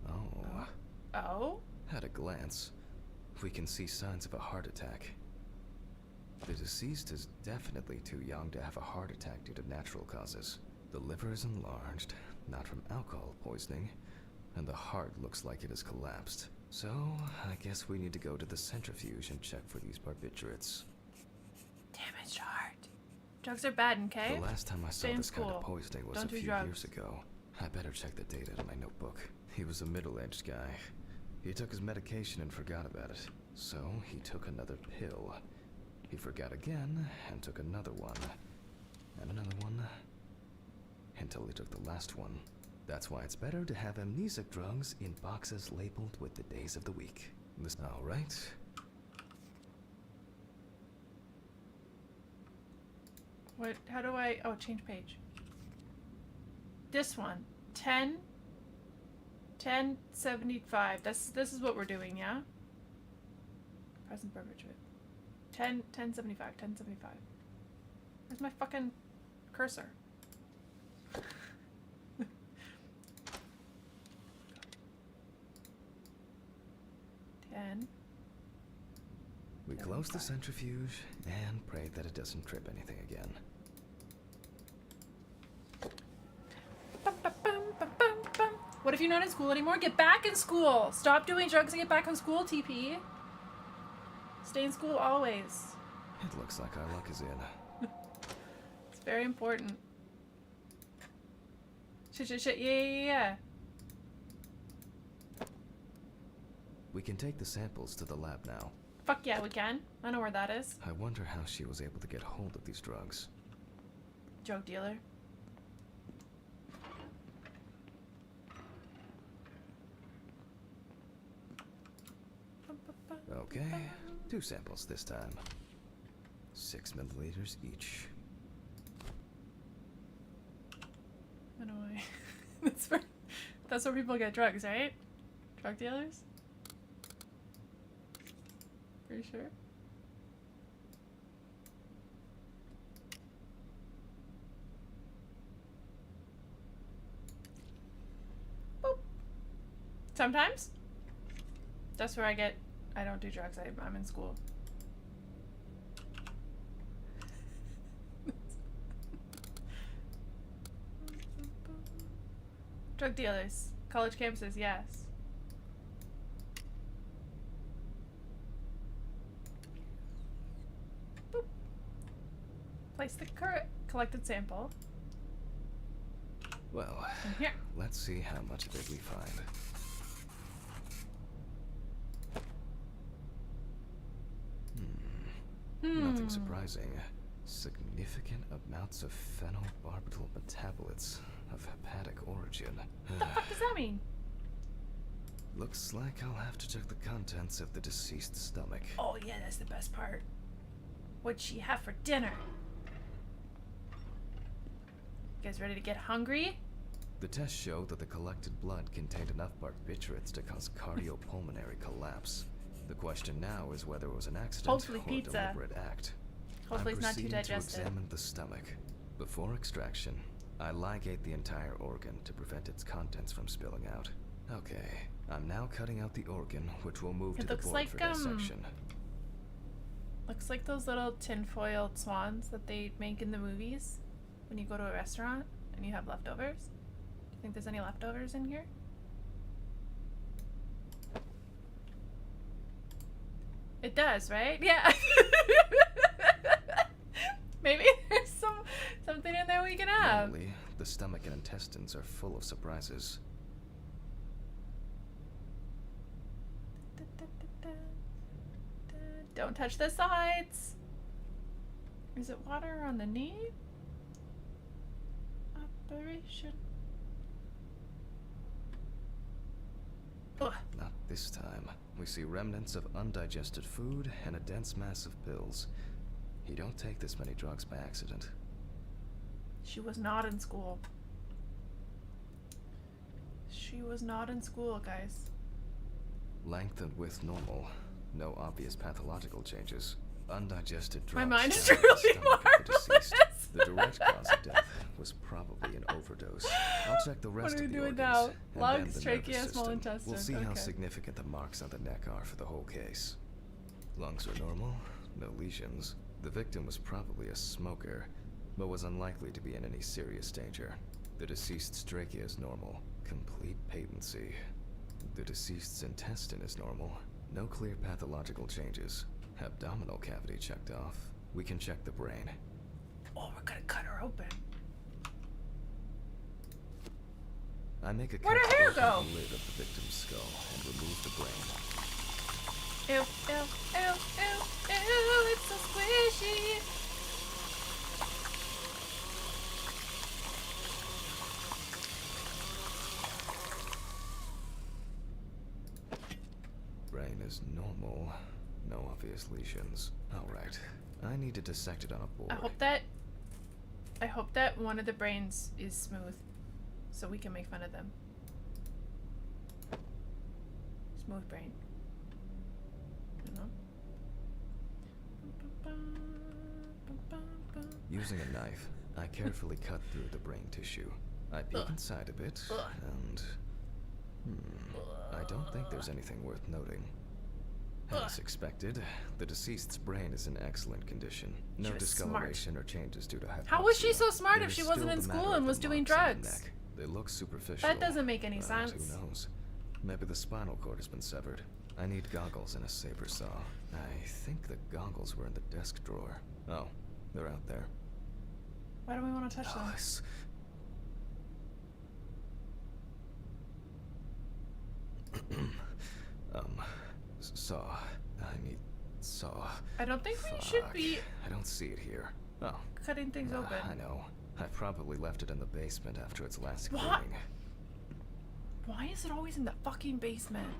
Oh. Oh? At a glance, we can see signs of a heart attack. The deceased is definitely too young to have a heart attack due to natural causes. The liver is enlarged, not from alcohol poisoning, and the heart looks like it has collapsed. So, I guess we need to go to the centrifuge and check for these barbiturates. Damaged heart. Drugs are bad, okay? The last time I saw Stay in this kind of school. poisoning was Don't a do few drugs. years ago. I better check the data in my notebook. He was a middle-aged guy. He took his medication and forgot about it. So, he took another pill. He forgot again and took another one. And another one. Until he took the last one. That's why it's better to have amnesic drugs in boxes labeled with the days of the week. All right. What? How do I? Oh, change page. This one. 1075. This is what we're doing, yeah? Present barbiturate. 1075. 1075. Where's my fucking cursor? We close the centrifuge and pray that it doesn't trip anything again. What if you're not in school anymore? Get back in school! Stop doing drugs and get back in school, TP. Stay in school always. It looks like our luck is in. It's very important. Shit. Yeah. We can take the samples to the lab now. Fuck yeah, we can. I know where that is. I wonder how she was able to get hold of these drugs. Drug dealer. Okay, 2 samples this time. 6 milliliters each. I know why. That's where people get drugs, right? Drug dealers? Pretty sure. Boop. Sometimes. That's where I don't do drugs. I'm in school. Drug dealers. College campuses, yes. Boop. Place the collected sample Well, in here. let's see how much of it we find. Nothing surprising. Significant amounts of phenobarbital metabolites of hepatic origin. What the fuck does that mean? Looks like I'll have to check the contents of the deceased's stomach. Oh yeah, that's the best part. What'd she have for dinner? You guys ready to get hungry? The tests show that the collected blood contained enough barbiturates to cause cardiopulmonary collapse. The question now is whether it was an accident Hopefully or pizza. a deliberate act. Hopefully it's not too I'm proceeding to digested. examine the stomach. Before extraction, I ligate the entire organ to prevent its contents from spilling out. Okay, I'm now cutting out the organ, which will move It to the looks board like, for dissection. Looks like those little tinfoil swans that they make in the movies when you go to a restaurant and you have leftovers. Do you think there's any leftovers in here? It does, right? Yeah. Maybe there's something in there we can have. Normally, the stomach and intestines are full of surprises. Don't touch the sides. Is it water on the knee? Operation. Ugh. Not this time. We see remnants of undigested food and a dense mass of pills. You don't take this many drugs by accident. She was not in school. She was not in school, guys. Length and width normal. No obvious pathological changes. Undigested My drugs mind is found in the truly stomach of the deceased. marvelous. The direct cause of death was probably an overdose. I'll check the rest What are of we the doing organs, now? and then Lungs, the trachea, nervous small system. intestine. We'll see how Okay. significant the marks on the neck are for the whole case. Lungs are normal, no lesions. The victim was probably a smoker, but was unlikely to be in any serious danger. The deceased's trachea is normal, complete patency. The deceased's intestine is normal, no clear pathological changes. Abdominal cavity checked off. We can check the brain. Oh, we're gonna cut her open. I make a cut Where'd her hair open go? the lid of the victim's skull and remove the brain. Ew, ew, ew, ew, ew, it's so squishy. Brain is normal. No obvious lesions. Alright. I need to dissect it on a board. I hope that one of the brains is smooth, so we can make fun of them. Smooth brain. You know? Using a knife, I carefully cut through the brain tissue. I peek inside a bit, and... I don't think there's anything worth noting. As expected, the deceased's brain is in excellent condition. No She was discoloration or changes due to hypoxia. How was she so smart There if is she wasn't still in the school matter and of was the doing marks on the drugs? neck. They look superficial. That doesn't make any but sense. Who knows? Maybe the spinal cord has been severed. I need goggles and a saber saw. I think the goggles were in the desk drawer. Oh, they're out there. Why don't we want to touch them? Alice. Saw. I need saw. I don't think we should Fuck. be I don't see it here. Oh. cutting things open. I know. I probably left it in the basement after its last What? cleaning. Why is it always in the fucking basement? Why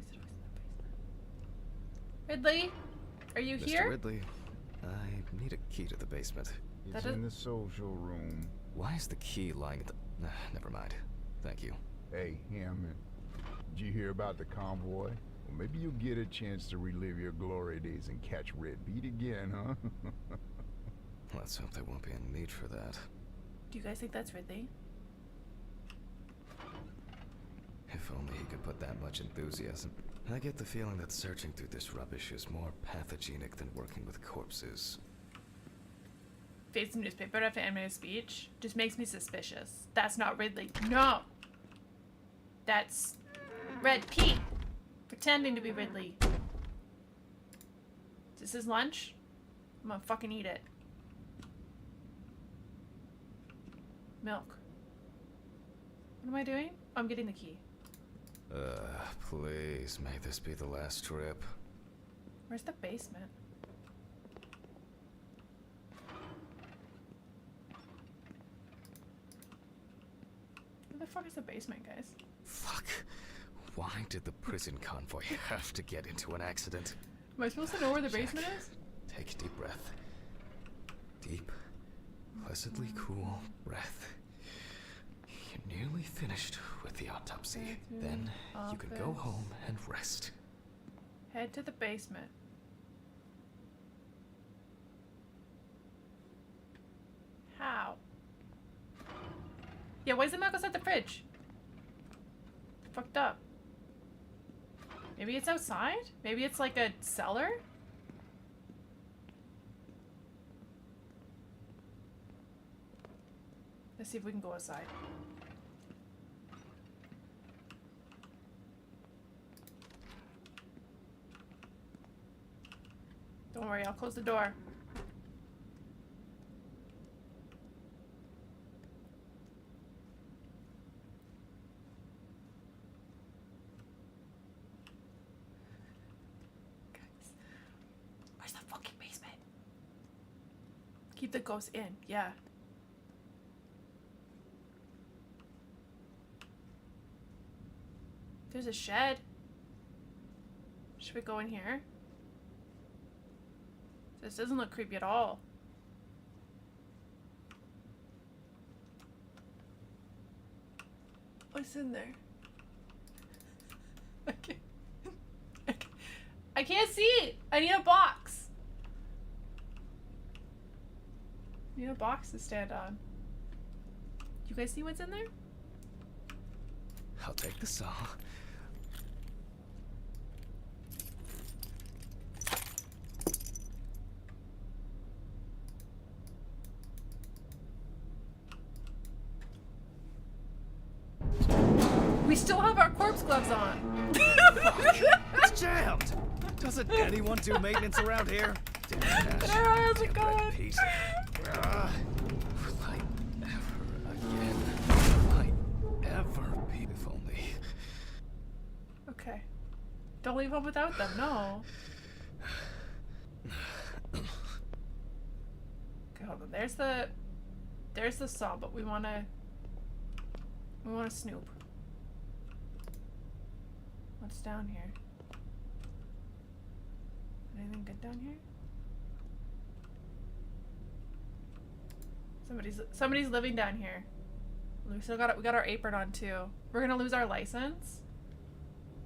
is it always in the basement? Ridley, are you Mr. here? Ridley, I need a key to the basement. It's That in the social room. Why is the key lying at the... never mind. Thank you. Hey, Hammond. Did you hear about the convoy? Well, maybe you'll get a chance to relive your glory days and catch Red Beat again, huh? Let's hope there won't be a need for that. Do you guys think that's Ridley? If only he could put that much enthusiasm. I get the feeling that searching through this rubbish is more pathogenic than working with corpses. Face the newspaper after animated speech just makes me suspicious. That's not Ridley. No! That's Red Pete pretending to be Ridley. Is this his lunch? I'm gonna fucking eat it. Milk. What am I doing? Oh, I'm getting the key. Please, may this be the last trip. Where's the basement? Where the fuck is the basement, guys? Fuck. Why did the prison convoy have to get into an accident? Am I supposed to know where the Jack, basement is? Take a deep breath. Deep, pleasantly cool breath. You're nearly finished with the autopsy. Then you can go Office. home and rest. Head to the basement. How? Yeah, why is the milk outside the fridge? Fucked up. Maybe it's outside? Maybe it's like a cellar? Let's see if we can go outside. Don't worry, I'll close the door. Guys, where's the fucking basement? Keep the ghost in, yeah. There's a shed. Should we go in here? This doesn't look creepy at all. What's in there? I can't see! I need a box! I need a box to stand on. You guys see what's in there? I'll take the saw. We still have our corpse gloves on. It's jammed! Doesn't anyone do maintenance around here? Damn Ash. How's it Damn red going? Pete. Will I ever again? Will I ever be? If only. Okay. Don't leave home without them, no. Okay, hold on. There's the saw, but we wanna snoop. What's down here? Anything good down here? Somebody's living down here. We got our apron on too. We're gonna lose our license.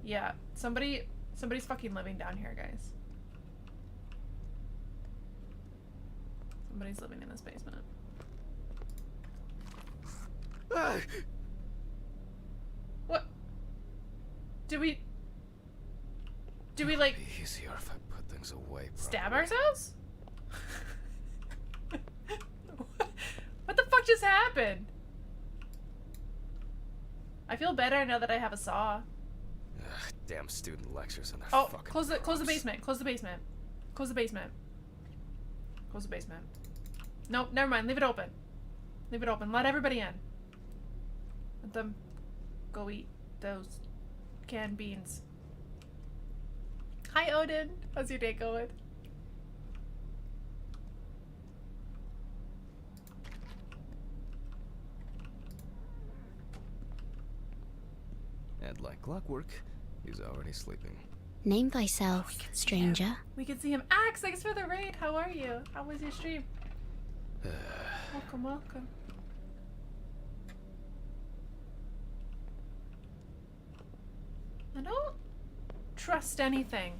Yeah, somebody's fucking living down here, guys. Somebody's living in this basement. What? Do we like Be easier if I put things away. stab properly. ourselves? What the fuck just happened? I feel better now that I have a saw. Ugh, damn student lectures and their Oh, fucking close the props. basement. Close the basement. Close the basement. Close the basement. Nope, never mind. Leave it open. Leave it open. Let everybody in. Let them go eat those canned beans. Hi, Odin. How's your day going? And like clockwork, he's already sleeping. Name thyself, stranger. We can see him. Axe, thanks for the raid. How are you? How was your stream? Welcome, welcome. I don't trust anything.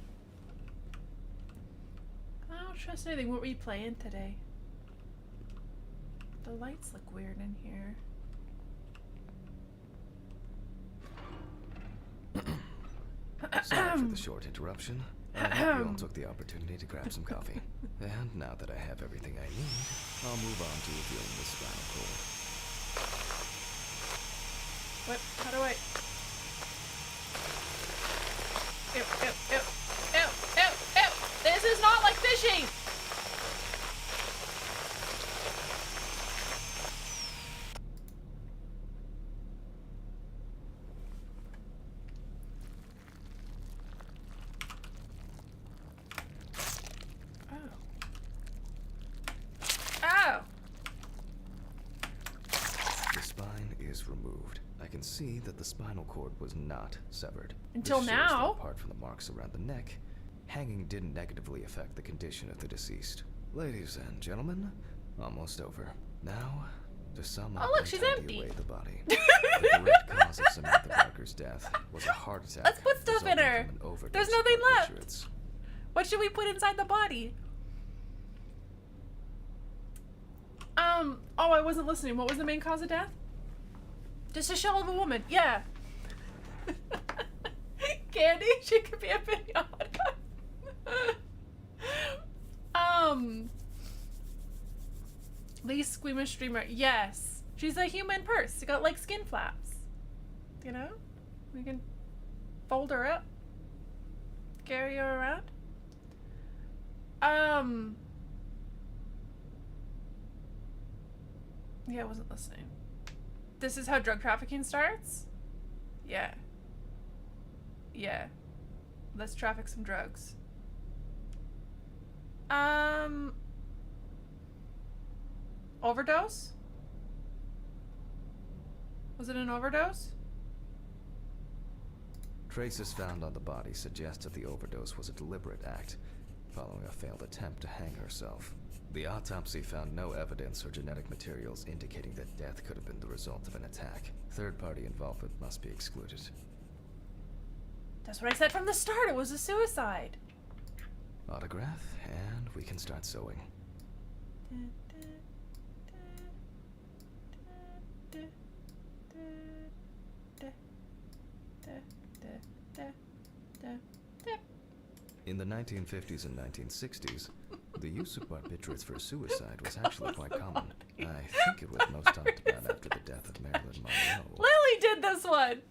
I don't trust anything. What were you playing today? The lights look weird in here. Sorry for the short interruption. I hope you all took the opportunity to grab some coffee. And now that I have everything I need, I'll move on to revealing the spinal cord. What? How do I? Ew, ew, ew, ew, ew, ew. This is not like fishing! The spine is removed. I can see that the spinal cord was not severed. Until This shows that now. apart from the marks around the neck, hanging didn't negatively affect the condition of the deceased. Ladies and gentlemen, almost over. Now, to sum up Oh, look, and she's tidy empty. away the body. The direct cause of Samantha Parker's death was a heart attack. Let's put stuff in resulting her. from an overdose There's of nothing left. barbiturates. What should we put inside the body? Oh, I wasn't listening. What was the main cause of death? Just a shell of a woman. Yeah. Candy, she could be a pinata. Least squeamish streamer. Yes. She's a human purse. She got like skin flaps. You know? We can fold her up. Carry her around. Yeah, I wasn't listening. This is how drug trafficking starts? Yeah. Yeah. Let's traffic some drugs. Overdose? Was it an overdose? Traces found on the body suggest that the overdose was a deliberate act. following a failed attempt to hang herself. The autopsy found no evidence or genetic materials indicating that death could have been the result of an attack. Third-party involvement must be excluded. That's what I said from the start. It was a suicide. Autograph, and we can start sewing. In the 1950s and 1960s, the use of barbiturates for suicide was actually quite common. I think it was most talked about after the death of Marilyn Monroe. Lily did this one.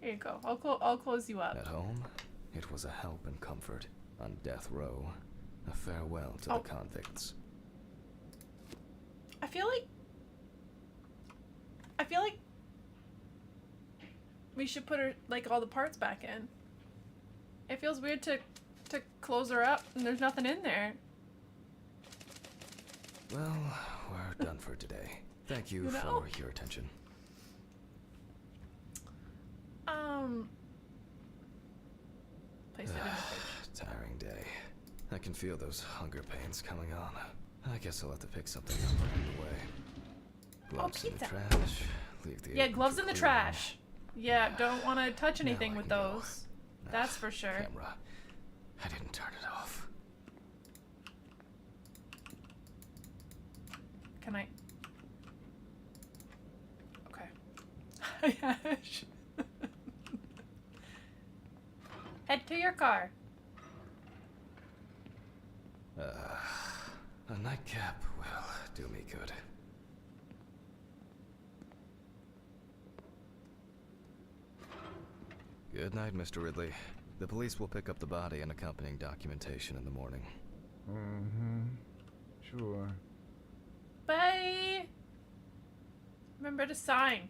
Here you go. I'll close you up. At home, it was a help and comfort. On death row, a farewell to the convicts. I feel like we should put her, like, all the parts back in. It feels weird to close her up and there's nothing in there. Well, we're done for today. Thank you for your attention. Place it in the fridge. Tiring day. I can feel those hunger pains coming on. I guess I'll have to pick something up along the way. Gloves in the pizza. trash. Leave the Yeah, gloves to in the clear. trash. Yeah, don't want to touch anything Now I with can go. those. That's for sure. Camera. I didn't turn it off. Can I? Okay. Hi, Ash. Head to your car. A nightcap will do me good. Good night, Mr. Ridley. The police will pick up the body and accompanying documentation in the morning. Sure. Bye. Remember to sign.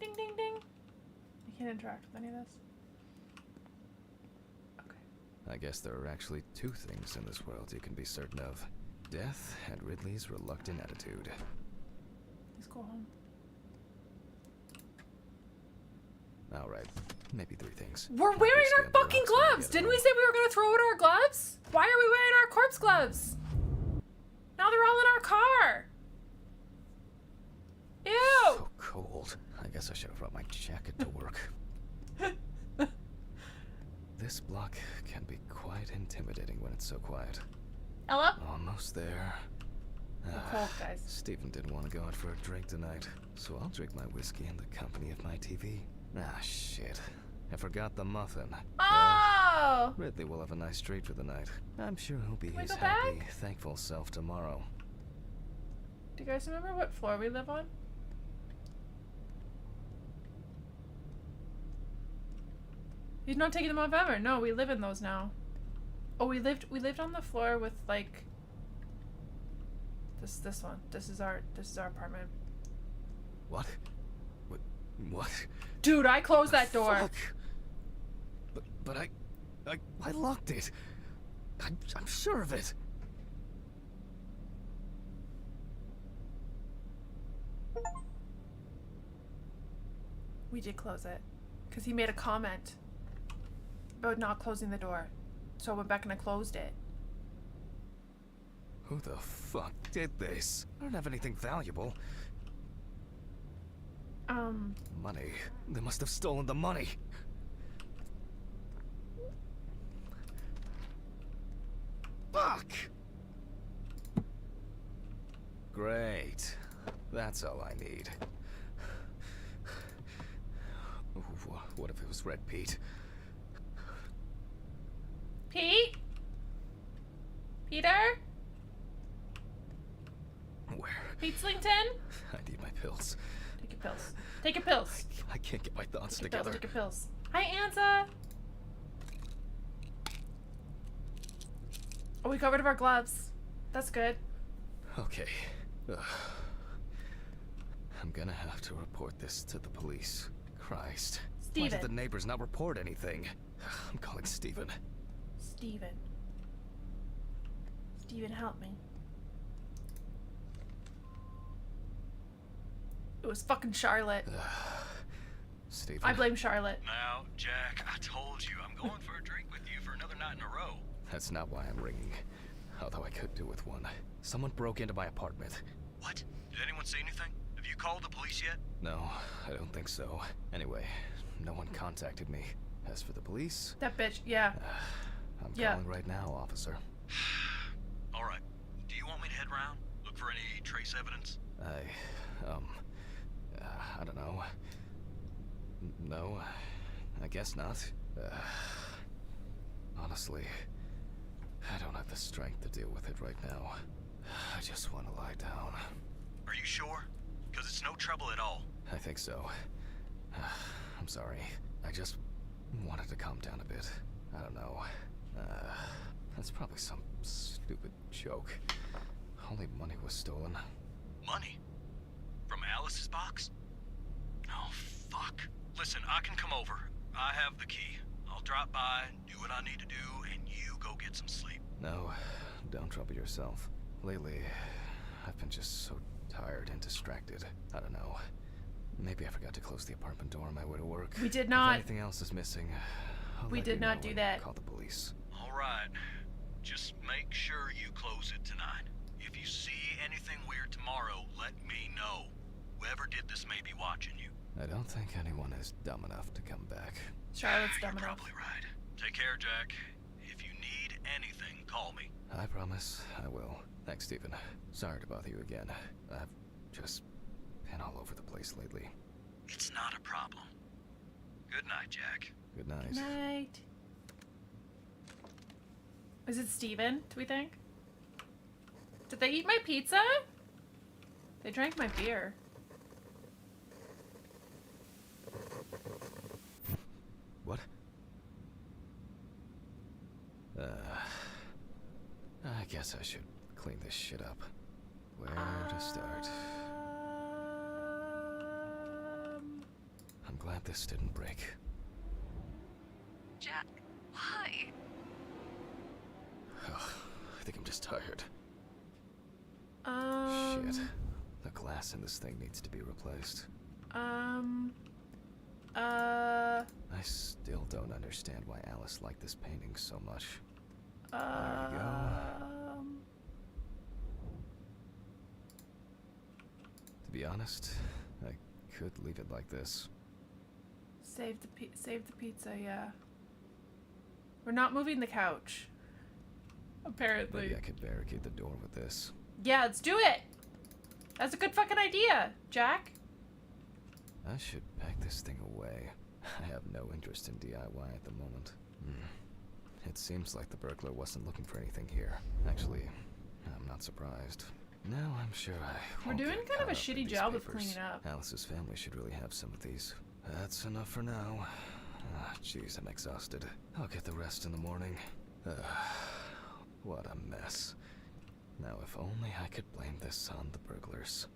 Ding, ding, ding. I can't interact with any of this. Okay. I guess there are actually two things in this world you can be certain of. Death and Ridley's reluctant attitude. Let's go home. Alright, maybe three things. We're wearing our fucking gloves! Didn't we say we were gonna throw out our gloves? Why are we wearing our corpse gloves? Now they're all in our car! Ew! So cold. I guess I should have brought my jacket to work. This block can be quite intimidating when it's so quiet. Ella? Almost there. We're cold, guys. Stephen didn't want to go out for a drink tonight, so I'll drink my whiskey in the company of my TV. Ah, shit. I forgot the muffin. Oh! Ridley will have a nice treat for the night. I'm sure he'll be we his go happy, back? thankful self tomorrow. Do you guys remember what floor we live on? He's not taking them off ever. No, we live in those now. Oh, we lived on the floor with, like, this one. This is our apartment. What? What? Dude, I closed that door. Fuck. But I locked it. I'm sure of it. We did close it. Because he made a comment about not closing the door. So I went back and I closed it. Who the fuck did this? I don't have anything valuable. Money. They must have stolen the money. Fuck! Great. That's all I need. Ooh, what if it was Red Pete? Pete? Peter? Where? Pete Slington? I need my pills. Take your pills. Take your pills. I can't get my thoughts Take your pills. together. Take your pills. Hi, Anza. Oh, we got rid of our gloves. That's good. Okay. Ugh. I'm gonna have to report this to the police. Christ. Why did Steven. the neighbors not report anything? I'm calling Steven. Steven. Steven, help me. It was fucking Charlotte. Stephen. I blame Charlotte. Now, Jack, I told you, I'm going for a drink with you for another night in a row. That's not why I'm ringing. Although I could do with one. Someone broke into my apartment. What? Did anyone see anything? Have you called the police yet? No, I don't think so. Anyway, no one contacted me. As for the police, That bitch, yeah. I'm Yeah. calling right now, officer. All right. Do you want me to head around? Look for any trace evidence? I don't know. No, I guess not. Honestly, I don't have the strength to deal with it right now. I just want to lie down. Are you sure? Because it's no trouble at all. I think so. I'm sorry. I just wanted to calm down a bit. I don't know. That's probably some stupid joke. Only money was stolen. Money? From Alice's box? Oh, fuck. Listen, I can come over. I have the key. I'll drop by, do what I need to do, and you go get some sleep. No, don't trouble yourself. Lately, I've been just so tired and distracted. I don't know. Maybe I forgot to close the apartment door on my way to work. We did If not. anything else is missing, I'll We let did you not know do and that. Call the police. All right. Just make sure you close it tonight. If you see anything weird tomorrow, let me know. Whoever did this may be watching you. I don't think anyone is dumb enough to come back. Charlotte's dumb You're enough. probably right. Take care, Jack. If you need anything, call me. I promise I will. Thanks, Stephen. Sorry to bother you again. I've just been all over the place lately. It's not a problem. Good night, Jack. Good night. Night. Is it Steven, do we think? Did they eat my pizza? They drank my beer. What? I guess I should clean this shit up. Where to start? I'm glad this didn't break. Jack, why? Ugh, I think I'm just tired. Um, Shit. The glass in this thing needs to be replaced. I still don't understand why Alice liked this painting so much. There we go. To be honest, I could leave it like this. Save the pizza, yeah. We're not moving the couch. Apparently. Maybe I could barricade the door with this. Yeah, let's do it! That's a good fucking idea, Jack. I should pack this thing away. I have no interest in DIY at the moment. It seems like the burglar wasn't looking for anything here. Actually, I'm not surprised. Now I'm sure I We're won't doing get kind of caught a up in shitty these job of papers. cleaning up. Alice's family should really have some of these. That's enough for now. Jeez, I'm exhausted. I'll get the rest in the morning. What a mess. Now, if only I could blame this on the burglars.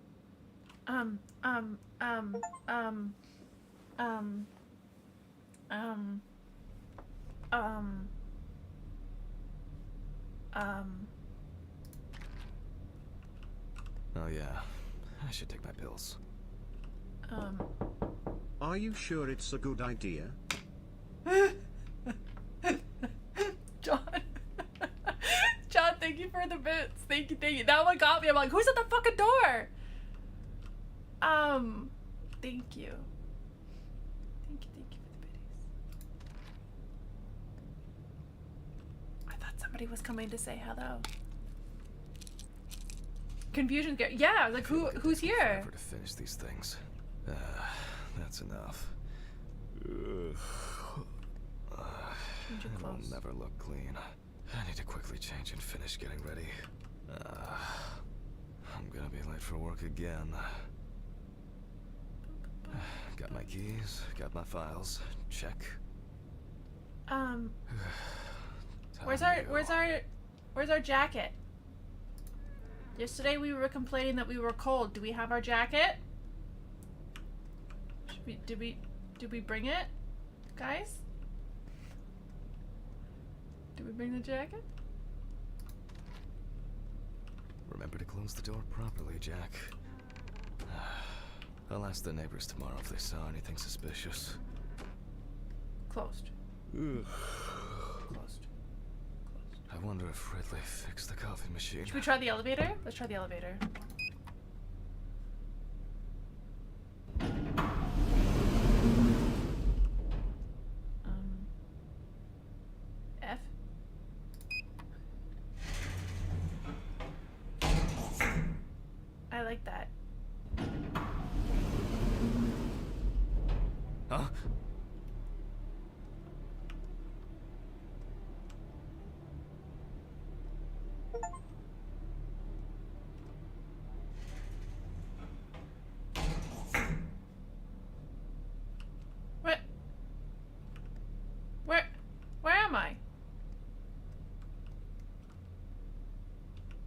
Oh yeah, I should take my pills. Are you sure it's a good idea? John. John, thank you for the bits. Thank you, thank you. That one got me. I'm like, who's at the fucking door? Thank you. Thank you for the biddies. I thought somebody was coming to say hello. Confusion. Yeah, I was like, who's here? Forever to finish these things. That's enough. Change your It'll clothes. never look clean. I need to quickly change and finish getting ready. I'm gonna be late for work again. Got my keys, got my files. Check. Where's Time our to go. where's our jacket? Yesterday we were complaining that we were cold. Do we have our jacket? Did we bring it, guys? Did we bring the jacket? Remember to close the door properly, Jack. I'll ask the neighbors tomorrow if they saw anything suspicious. Closed. Closed. Closed. I wonder if Ridley fixed the coffee machine. Should we try the elevator? Let's try the elevator. F? I like that. Huh? What? Where am I?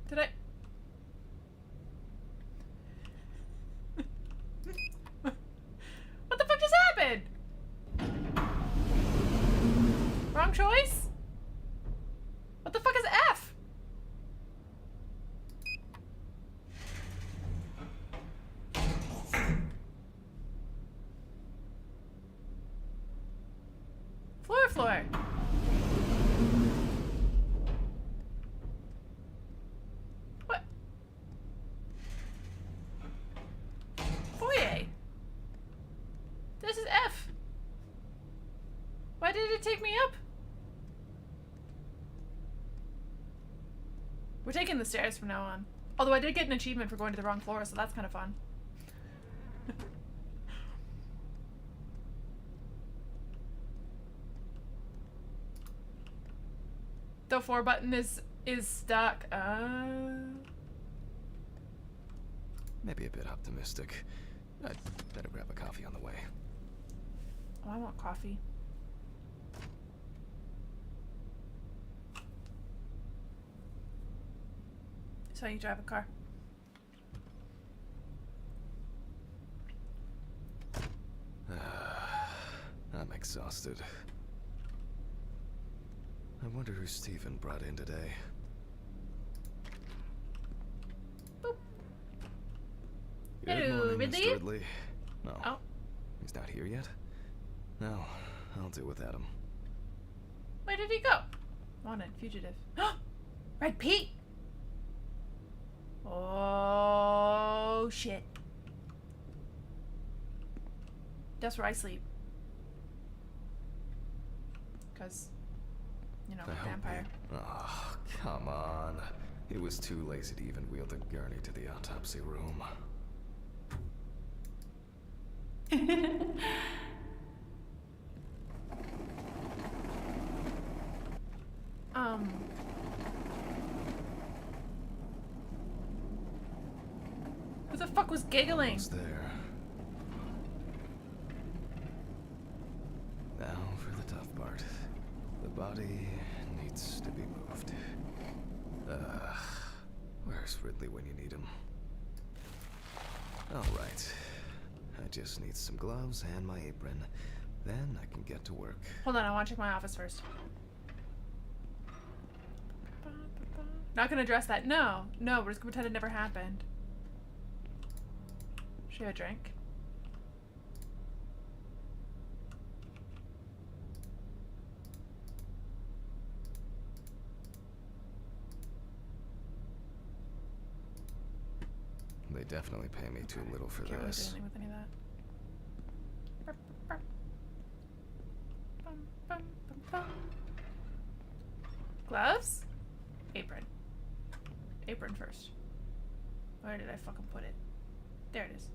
Did I? What the fuck just happened? Wrong choice? What the fuck is F? Floor. What? Foyer. This is F. Why did it take me up? We're taking the stairs from now on. Although I did get an achievement for going to the wrong floor, so that's kind of fun. The 4 button is stuck. Maybe a bit optimistic. I'd better grab a coffee on the way. Oh, I want coffee. So you drive a car. I'm exhausted. I wonder who Stephen brought in today. Boop. Good Hello, morning, Ridley. Mr. Ridley. No. Oh. He's not here yet? No, I'll deal with Adam. Where did he go? Wanted, fugitive. Red Pete! Oh, shit. That's where I sleep. Because, you know, vampire. Oh, come on. He was too lazy to even wheel the gurney to the autopsy room. Who the fuck was giggling? Almost there. Now for the tough part. The body needs to be moved. Where's Ridley when you need him? All right. I just need some gloves and my apron. Then I can get to work. Hold on, I want to check my office first. Not gonna address that. No, we're just gonna pretend it never happened. Should I have a drink? They definitely pay me too little for Can't really do this. anything with any of that. Bum, bum, bum, bum. Gloves? Apron. Apron first. Where did I fucking put it? There it is.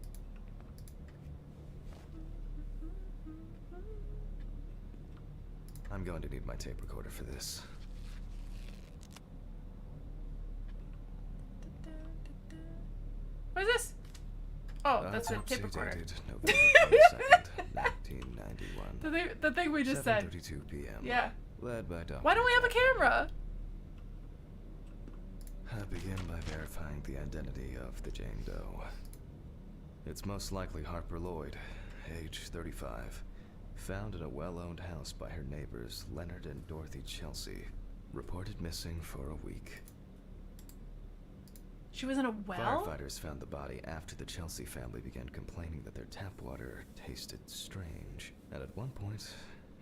I'm going to need my tape recorder for this. What is this? Oh, that's a Autopsy tape recorder. dated November 22nd, 1991. The thing we just said. 7:32 p.m. Yeah. Led by Dr. Why don't we have a camera? I begin by verifying the identity of the Jane Doe. It's most likely Harper Lloyd, age 35, found in a well-owned house by her neighbors Leonard and Dorothy Chelsea, reported missing for a week. She was in a well? Firefighters found the body after the Chelsea family began complaining that their tap water tasted strange, and at one point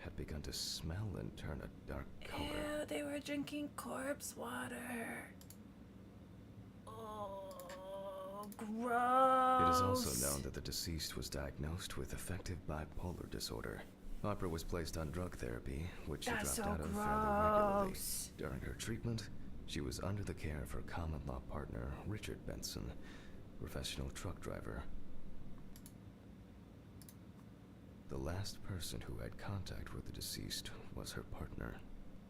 had begun to smell and turn a dark color. Ew, they were drinking corpse water. Oh, gross. It is also known that the deceased was diagnosed with affective bipolar disorder. Harper was placed on drug therapy, which she That's dropped so out of fairly regularly. gross. During her treatment, she was under the care of her common-law partner, Richard Benson, professional truck driver. The last person who had contact with the deceased was her partner.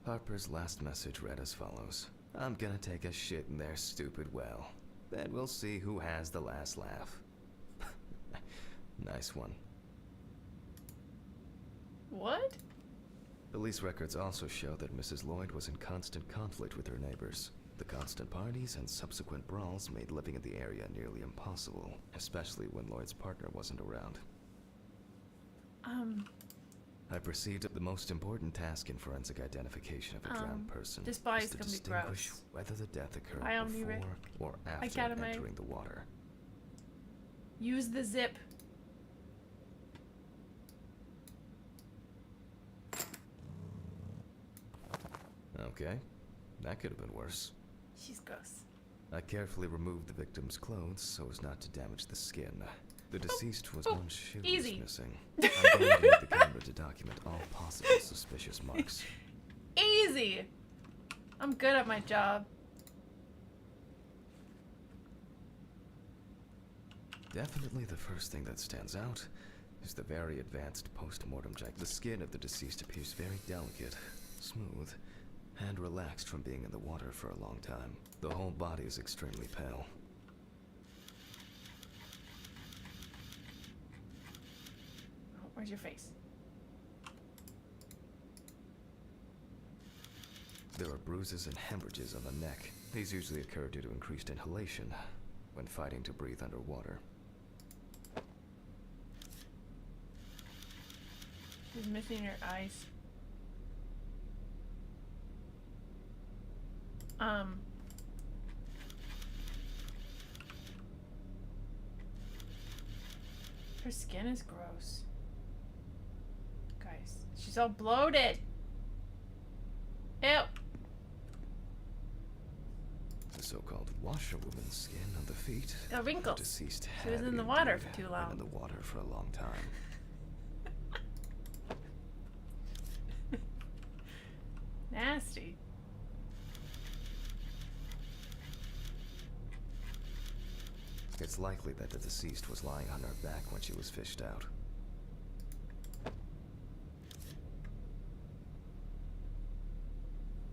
Harper's last message read as follows: "I'm gonna take a shit in their stupid well. Then we'll see who has the last laugh." Nice one. What? Police records also show that Mrs. Lloyd was in constant conflict with her neighbors. The constant parties and subsequent brawls made living in the area nearly impossible, especially when Lloyd's partner wasn't around. I perceived the most important task in forensic identification of a drowned person this is body's to gonna be distinguish gross. whether the death occurred I only before or after Academy. entering the water. Use the zip. Okay, that could have been worse. She's gross. I carefully removed the victim's clothes so as not to damage the skin. The deceased was one shoe was easy. missing. I'm going to need the camera to document all possible suspicious marks. Easy. I'm good at my job. Definitely the first thing that stands out is the very advanced post-mortem check. The skin of the deceased appears very delicate, smooth, and relaxed from being in the water for a long time. The whole body is extremely pale. Oh, where's your face? There are bruises and hemorrhages on the neck. These usually occur due to increased inhalation when fighting to breathe underwater. She's missing her eyes. Her skin is gross. Guys, she's all bloated. Ew. The so-called washerwoman's skin on the feet. Got The wrinkles. deceased She was had in the water indeed for too been long. in the water for a long time. Nasty. It's likely that the deceased was lying on her back when she was fished out.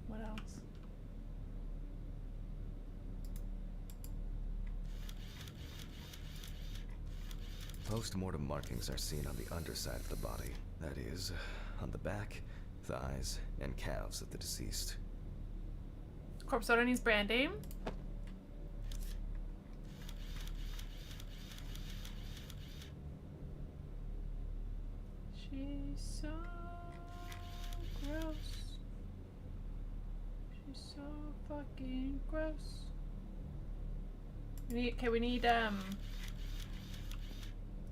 What else? Post-mortem markings are seen on the underside of the body. That is, on the back, thighs, and calves of the deceased. Corpse owner needs brand name. She's so gross. She's so fucking gross. We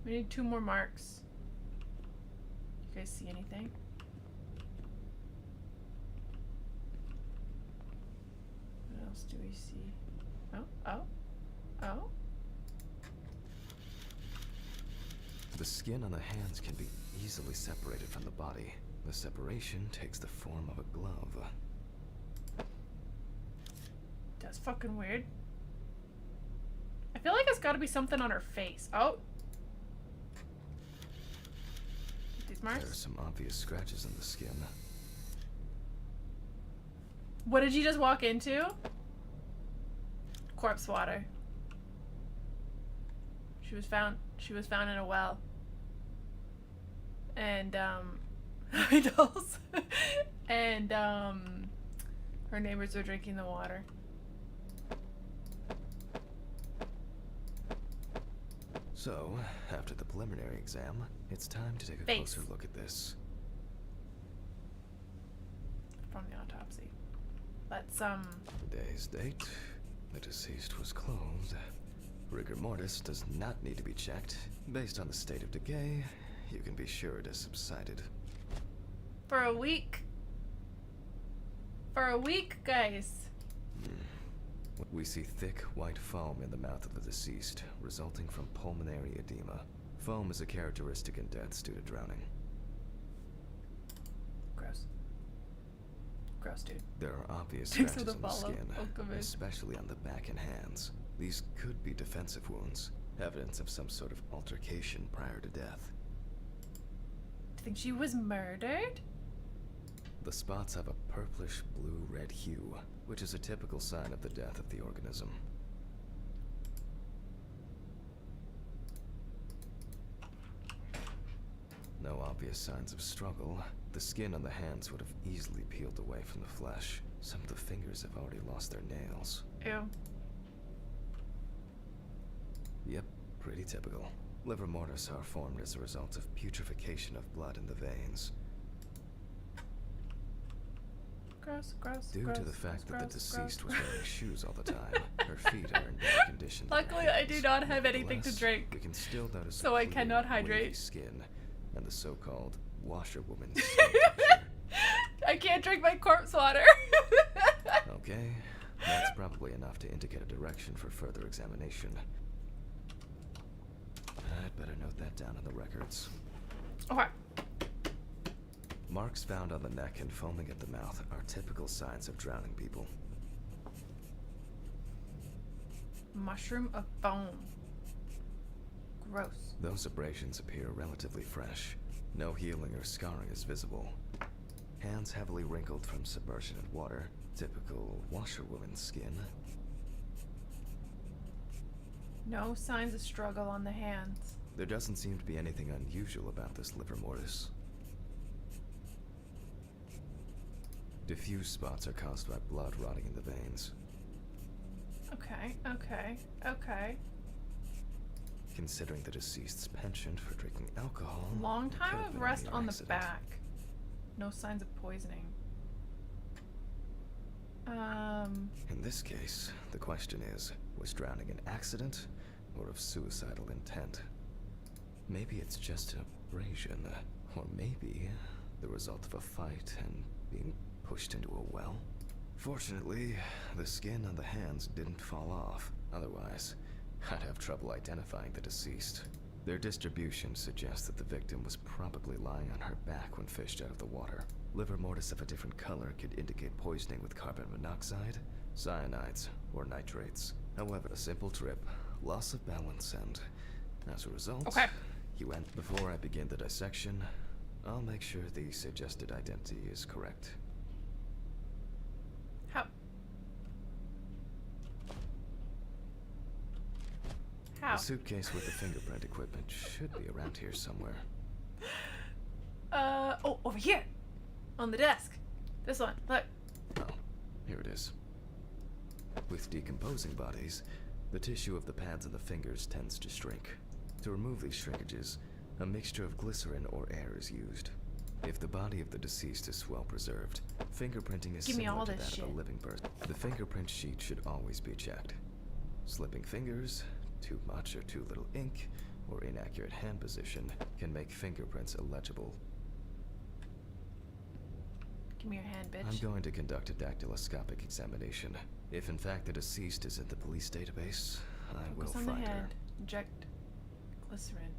need 2 more marks. You guys see anything? What else do we see? Oh. The skin on the hands can be easily separated from the body. The separation takes the form of a glove. That's fucking weird. I feel like it's gotta be something on her face. Oh. These There are marks? some obvious scratches on the skin. What did you just walk into? Corpse water. She was found in a well. And idols. And her neighbors were drinking the water. So, after the preliminary exam, it's time to take a Face. closer look at this. From the autopsy. Let's Today's date, The deceased was clothed. Rigor mortis does not need to be checked. Based on the state of decay, you can be sure it has subsided. For a week. For a week, guys. We see thick white foam in the mouth of the deceased, resulting from pulmonary edema. Foam is a characteristic in deaths due to drowning. Gross. Gross, dude. There are obvious Thanks for scratches the on the follow. skin, Welcome in. especially on the back and hands. These could be defensive wounds, evidence of some sort of altercation prior to death. Do you think she was murdered? The spots have a purplish blue-red hue, which is a typical sign of the death of the organism. No obvious signs of struggle. The skin on the hands would have easily peeled away from the flesh. Some of the fingers have already lost their nails. Ew. Yep, pretty typical. Liver mortis are formed as a result of putrefaction of blood in the veins. Gross, gross, Due gross, to the fact that the gross, deceased gross. was wearing shoes all the time, her feet are in better condition than her Luckily, I do hands. not have anything to Nevertheless, drink, we can still notice so a I clear, cannot wavy hydrate. skin and the so-called washerwoman skin texture. I can't drink my corpse water. Okay, that's probably enough to indicate a direction for further examination. I'd better note that down in the records. Okay. Marks found on the neck and foaming at the mouth are typical signs of drowning people. Mushroom of foam. Gross. Those abrasions appear relatively fresh. No healing or scarring is visible. Hands heavily wrinkled from submersion in water. Typical washerwoman skin. No signs of struggle on the hands. There doesn't seem to be anything unusual about this liver mortis. Diffuse spots are caused by blood rotting in the veins. Okay, okay, okay. Considering the deceased's penchant for drinking alcohol, Long it could time have of been a rest mere on the accident. back. No signs of poisoning. In this case, the question is, was drowning an accident or of suicidal intent? Maybe it's just an abrasion, or maybe the result of a fight and being pushed into a well. Fortunately, the skin on the hands didn't fall off. Otherwise, I'd have trouble identifying the deceased. Their distribution suggests that the victim was probably lying on her back when fished out of the water. Liver mortis of a different color could indicate poisoning with carbon monoxide, cyanides, or nitrates. However, a simple trip, loss of balance, and as a result, Okay. he went. Before I begin the dissection, I'll make sure the suggested identity is correct. How? How? The suitcase with the fingerprint equipment should be around here somewhere. Oh, over here! On the desk. This one, look. Oh, here it is. With decomposing bodies, the tissue of the pads and the fingers tends to shrink. To remove these shrinkages, a mixture of glycerin or air is used. If the body of the deceased is well preserved, fingerprinting is Give me similar all to this that of a shit. living person. The fingerprint sheet should always be checked. Slipping fingers, too much or too little ink, or inaccurate hand position can make fingerprints illegible. Give me your hand, bitch. I'm going to conduct a dactyloscopic examination. If in fact the deceased is in the police database, I will Focus on the find her. hand. Inject glycerin.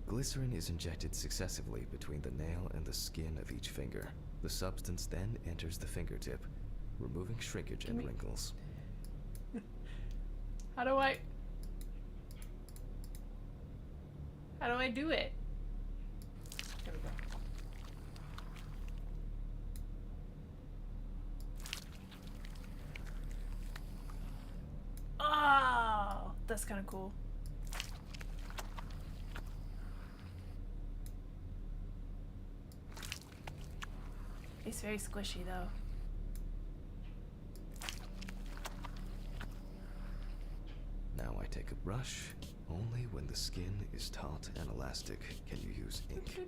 Glycerin is injected successively between the nail and the skin of each finger. The substance then enters the fingertip, removing shrinkage and me- wrinkles. How do I do it? There we go. Oh, that's kind of cool. It's very squishy though. Now I take a brush. Only when the skin is taut and elastic can you use ink.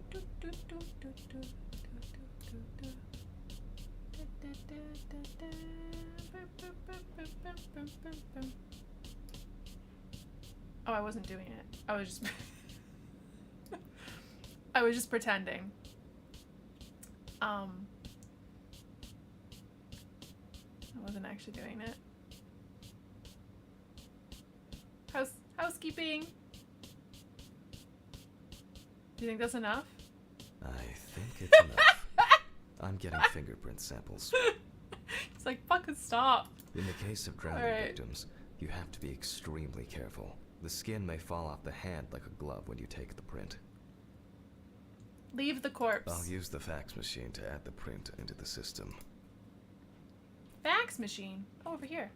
Oh, I wasn't doing it. I was just I was just pretending. I wasn't actually doing it. Housekeeping. Do you think that's enough? I think it's enough. I'm getting fingerprint samples. It's like, fucking stop. In the case of drowning Alright. victims, you have to be extremely careful. The skin may fall off the hand like a glove when you take the print. Leave the corpse. I'll use the fax machine to add the print into the system. Fax machine. Oh, over here.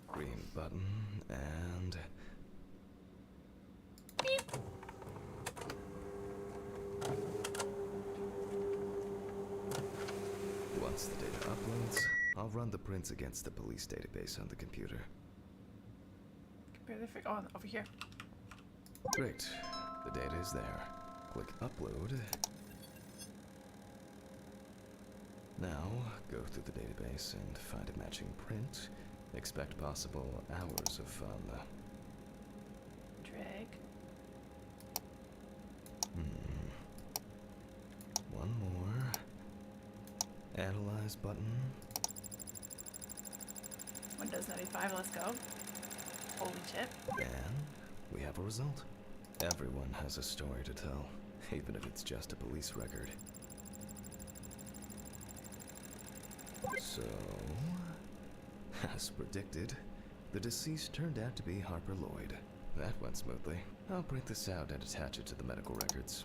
Green button, and... Beep. Once the data uploads, I'll run the prints against the police database on the computer. Oh, over here. Great. The data is there. Click upload. Now, go through the database and find a matching print. Expect possible hours of fun. Drag. One more. Analyze button. Windows 95, let's go. Holy shit. And we have a result. Everyone has a story to tell, even if it's just a police record. So, as predicted, the deceased turned out to be Harper Lloyd. That went smoothly. I'll print this out and attach it to the medical records.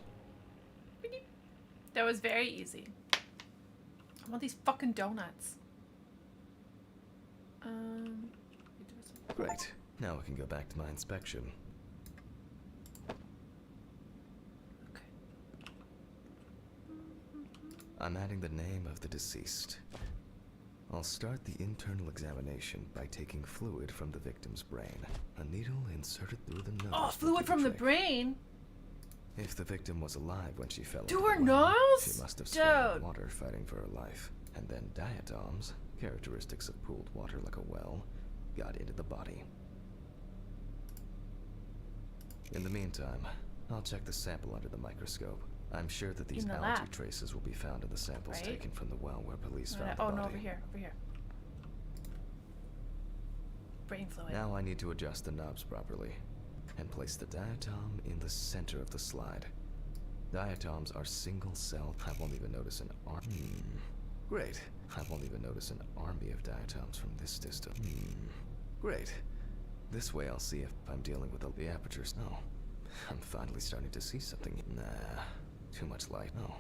That was very easy. I want these fucking donuts. Great. Now I can go back to my inspection. Okay. I'm adding the name of the deceased. I'll start the internal examination by taking fluid from the victim's brain. A needle inserted through the nose. Oh, fluid from the brain? If the victim was alive when she fell To into her the well, nose? she must have swam in Dude. water fighting for her life. And then diatoms, characteristics of pooled water like a well, got into the body. In the meantime, I'll check the sample under the microscope. I'm sure that these In the algae lab. traces will be found in the samples Right? taken from the well where police found the Oh, body. no, over here. Over here. Brain fluid. Now I need to adjust the knobs properly and place the diatom in the center of the slide. Diatoms are single-celled. I won't even notice an army. Great. I won't even notice an army of diatoms from this distance. Great. This way I'll see if I'm dealing with the apertures. No. I'm finally starting to see something. Nah. Too much light. No.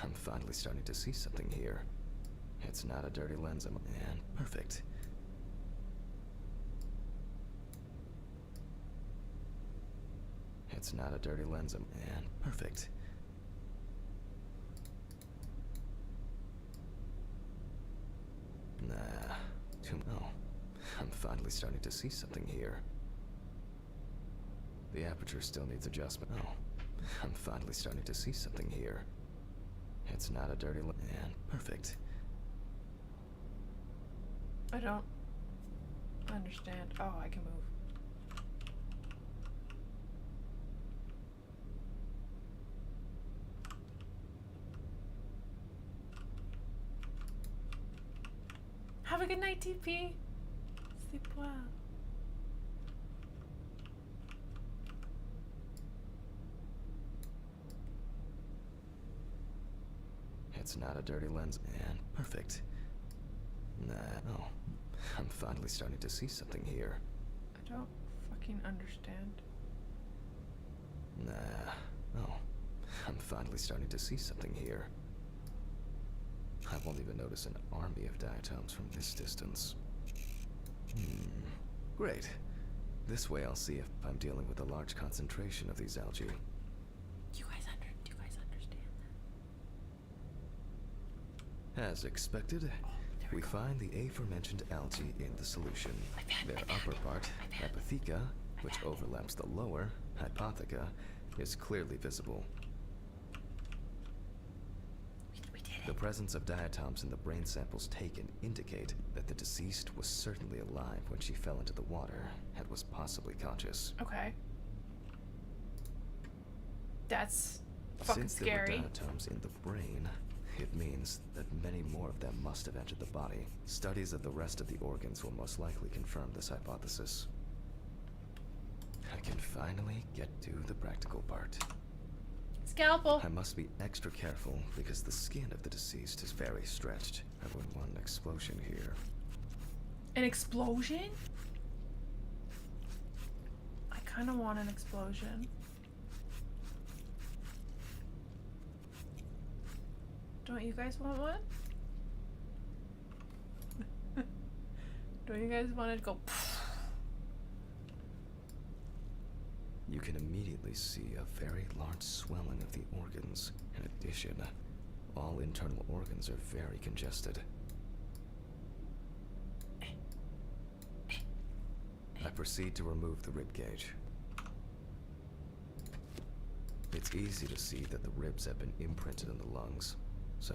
I'm finally starting to see something here. It's not a dirty lens. And perfect. It's not a dirty lens. And perfect. Nah. No. I'm finally starting to see something here. The aperture still needs adjustment. Oh. I'm finally starting to see something here. It's not a dirty lens. And perfect. I don't understand. Oh, I can move. Have a good night, TP. Sleep well. It's not a dirty lens. And perfect. Nah. No. I'm finally starting to see something here. I don't fucking understand. Nah. No. I'm finally starting to see something here. I won't even notice an army of diatoms from this distance. Great. This way I'll see if I'm dealing with a large concentration of these algae. Do you guys understand that? As expected, we find the aforementioned algae in the solution. Their upper part, Epitheca, which overlaps the lower, Hypotheca, is clearly visible. We did The presence of diatoms in the brain samples taken indicate that the deceased was certainly alive when she fell into the water and was possibly conscious. Okay. That's fucking Since scary. there were diatoms in the brain, it means that many more of them must have entered the body. Studies of the rest of the organs will most likely confirm this hypothesis. I can finally get to the practical part. Scalpel. I must be extra careful because the skin of the deceased is very stretched. I wouldn't want an explosion here. An explosion? I kind of want an explosion. Don't you guys want one? Don't you guys want it to go? You can immediately see a very large swelling of the organs. In addition, all internal organs are very congested. I proceed to remove the rib cage. It's easy to see that the ribs have been imprinted in the lungs. So,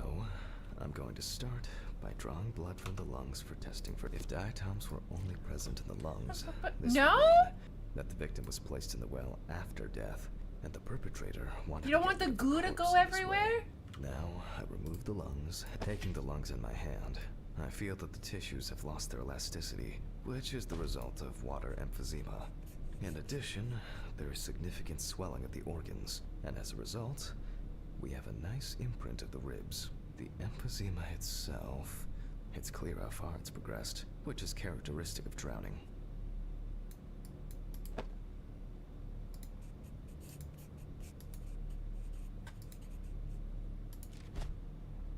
I'm going to start by drawing blood from the lungs for testing for if diatoms were only present in the lungs. This No? would mean that the victim was placed in the well after death, and the perpetrator wanted You don't to want get the rid of goo to corpse go in this way. everywhere? Now, I remove the lungs, taking the lungs in my hand. I feel that the tissues have lost their elasticity, which is the result of water emphysema. In addition, there is significant swelling of the organs, and as a result, we have a nice imprint of the ribs. The emphysema itself, it's clear how far it's progressed, which is characteristic of drowning.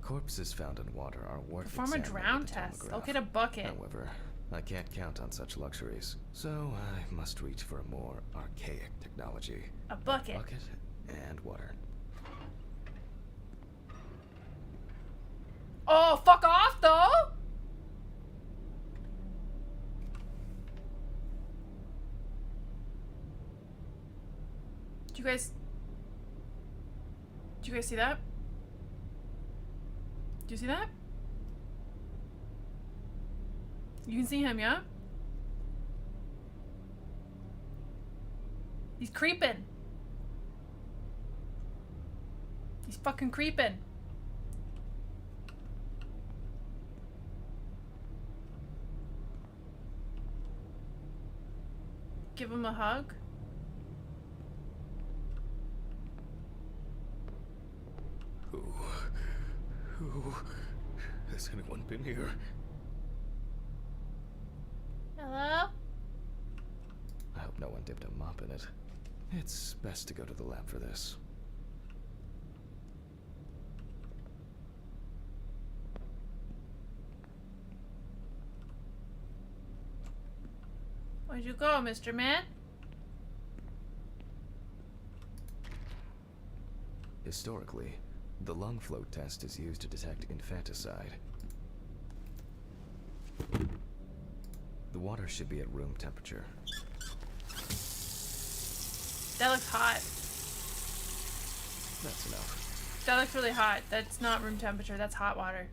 Corpses found in water are worth Perform a examining drown with a test. tomograph. I'll get a bucket. However, I can't count on such luxuries, so I must reach for a more archaic technology. A bucket. Bucket and water. Oh, fuck off, though! Do you guys see that? Do you see that? You can see him, yeah? He's creeping. He's fucking creeping. Give him a hug. Who has anyone been here? Hello? I hope no one dipped a mop in it. It's best to go to the lab for this. Where'd you go, Mr. Man? Historically, the lung float test is used to detect infanticide. The water should be at room temperature. That looks hot. That's enough. That looks really hot. That's not room temperature. That's hot water.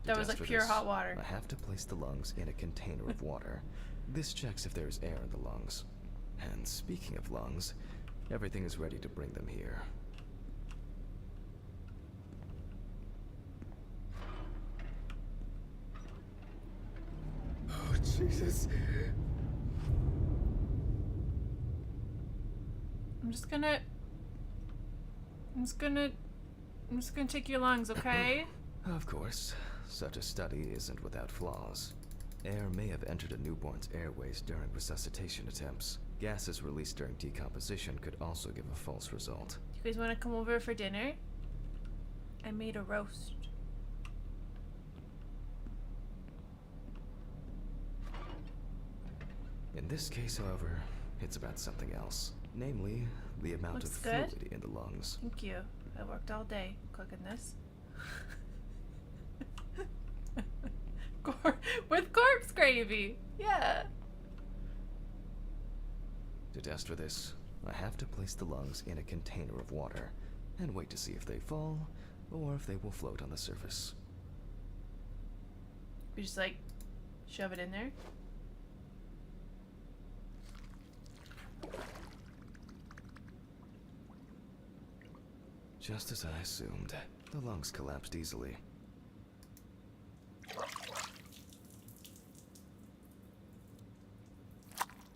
To That was test like for pure this, hot water. I have to place the lungs in a container of water. This checks if there is air in the lungs. And speaking of lungs, everything is ready to bring them here. Oh, Jesus. I'm just gonna take your lungs, okay? Of course, such a study isn't without flaws. Air may have entered a newborn's airways during resuscitation attempts. Gases released during decomposition could also give a false result. You guys want to come over for dinner? I made a roast. In this case, however, it's about something else. Namely, the amount Looks of good. fluid in the lungs. Thank you. I worked all day cooking this. With corpse gravy. Yeah. To test for this, I have to place the lungs in a container of water and wait to see if they fall or if they will float on the surface. We just like shove it in there. Just as I assumed, the lungs collapsed easily.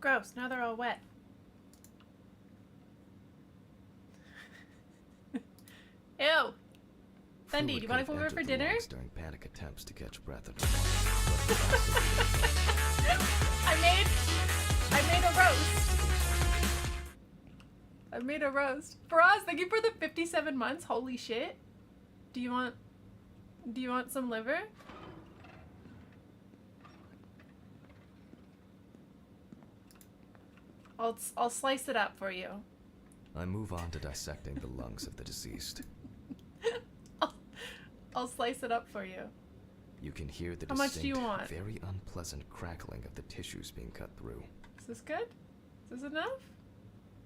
Gross, now they're all wet. Ew! Fendi, do you want to come over for dinner? During panic attempts to catch breath and I made a roast. I made a roast. Faraz, thank you for the 57 months. Holy shit. Do you want some liver? I'll slice it up for you. I move on to dissecting the lungs of the deceased. I'll slice it up for you. You can hear the How much do you want? very unpleasant crackling of the tissues being cut through. Is this good? Is this enough?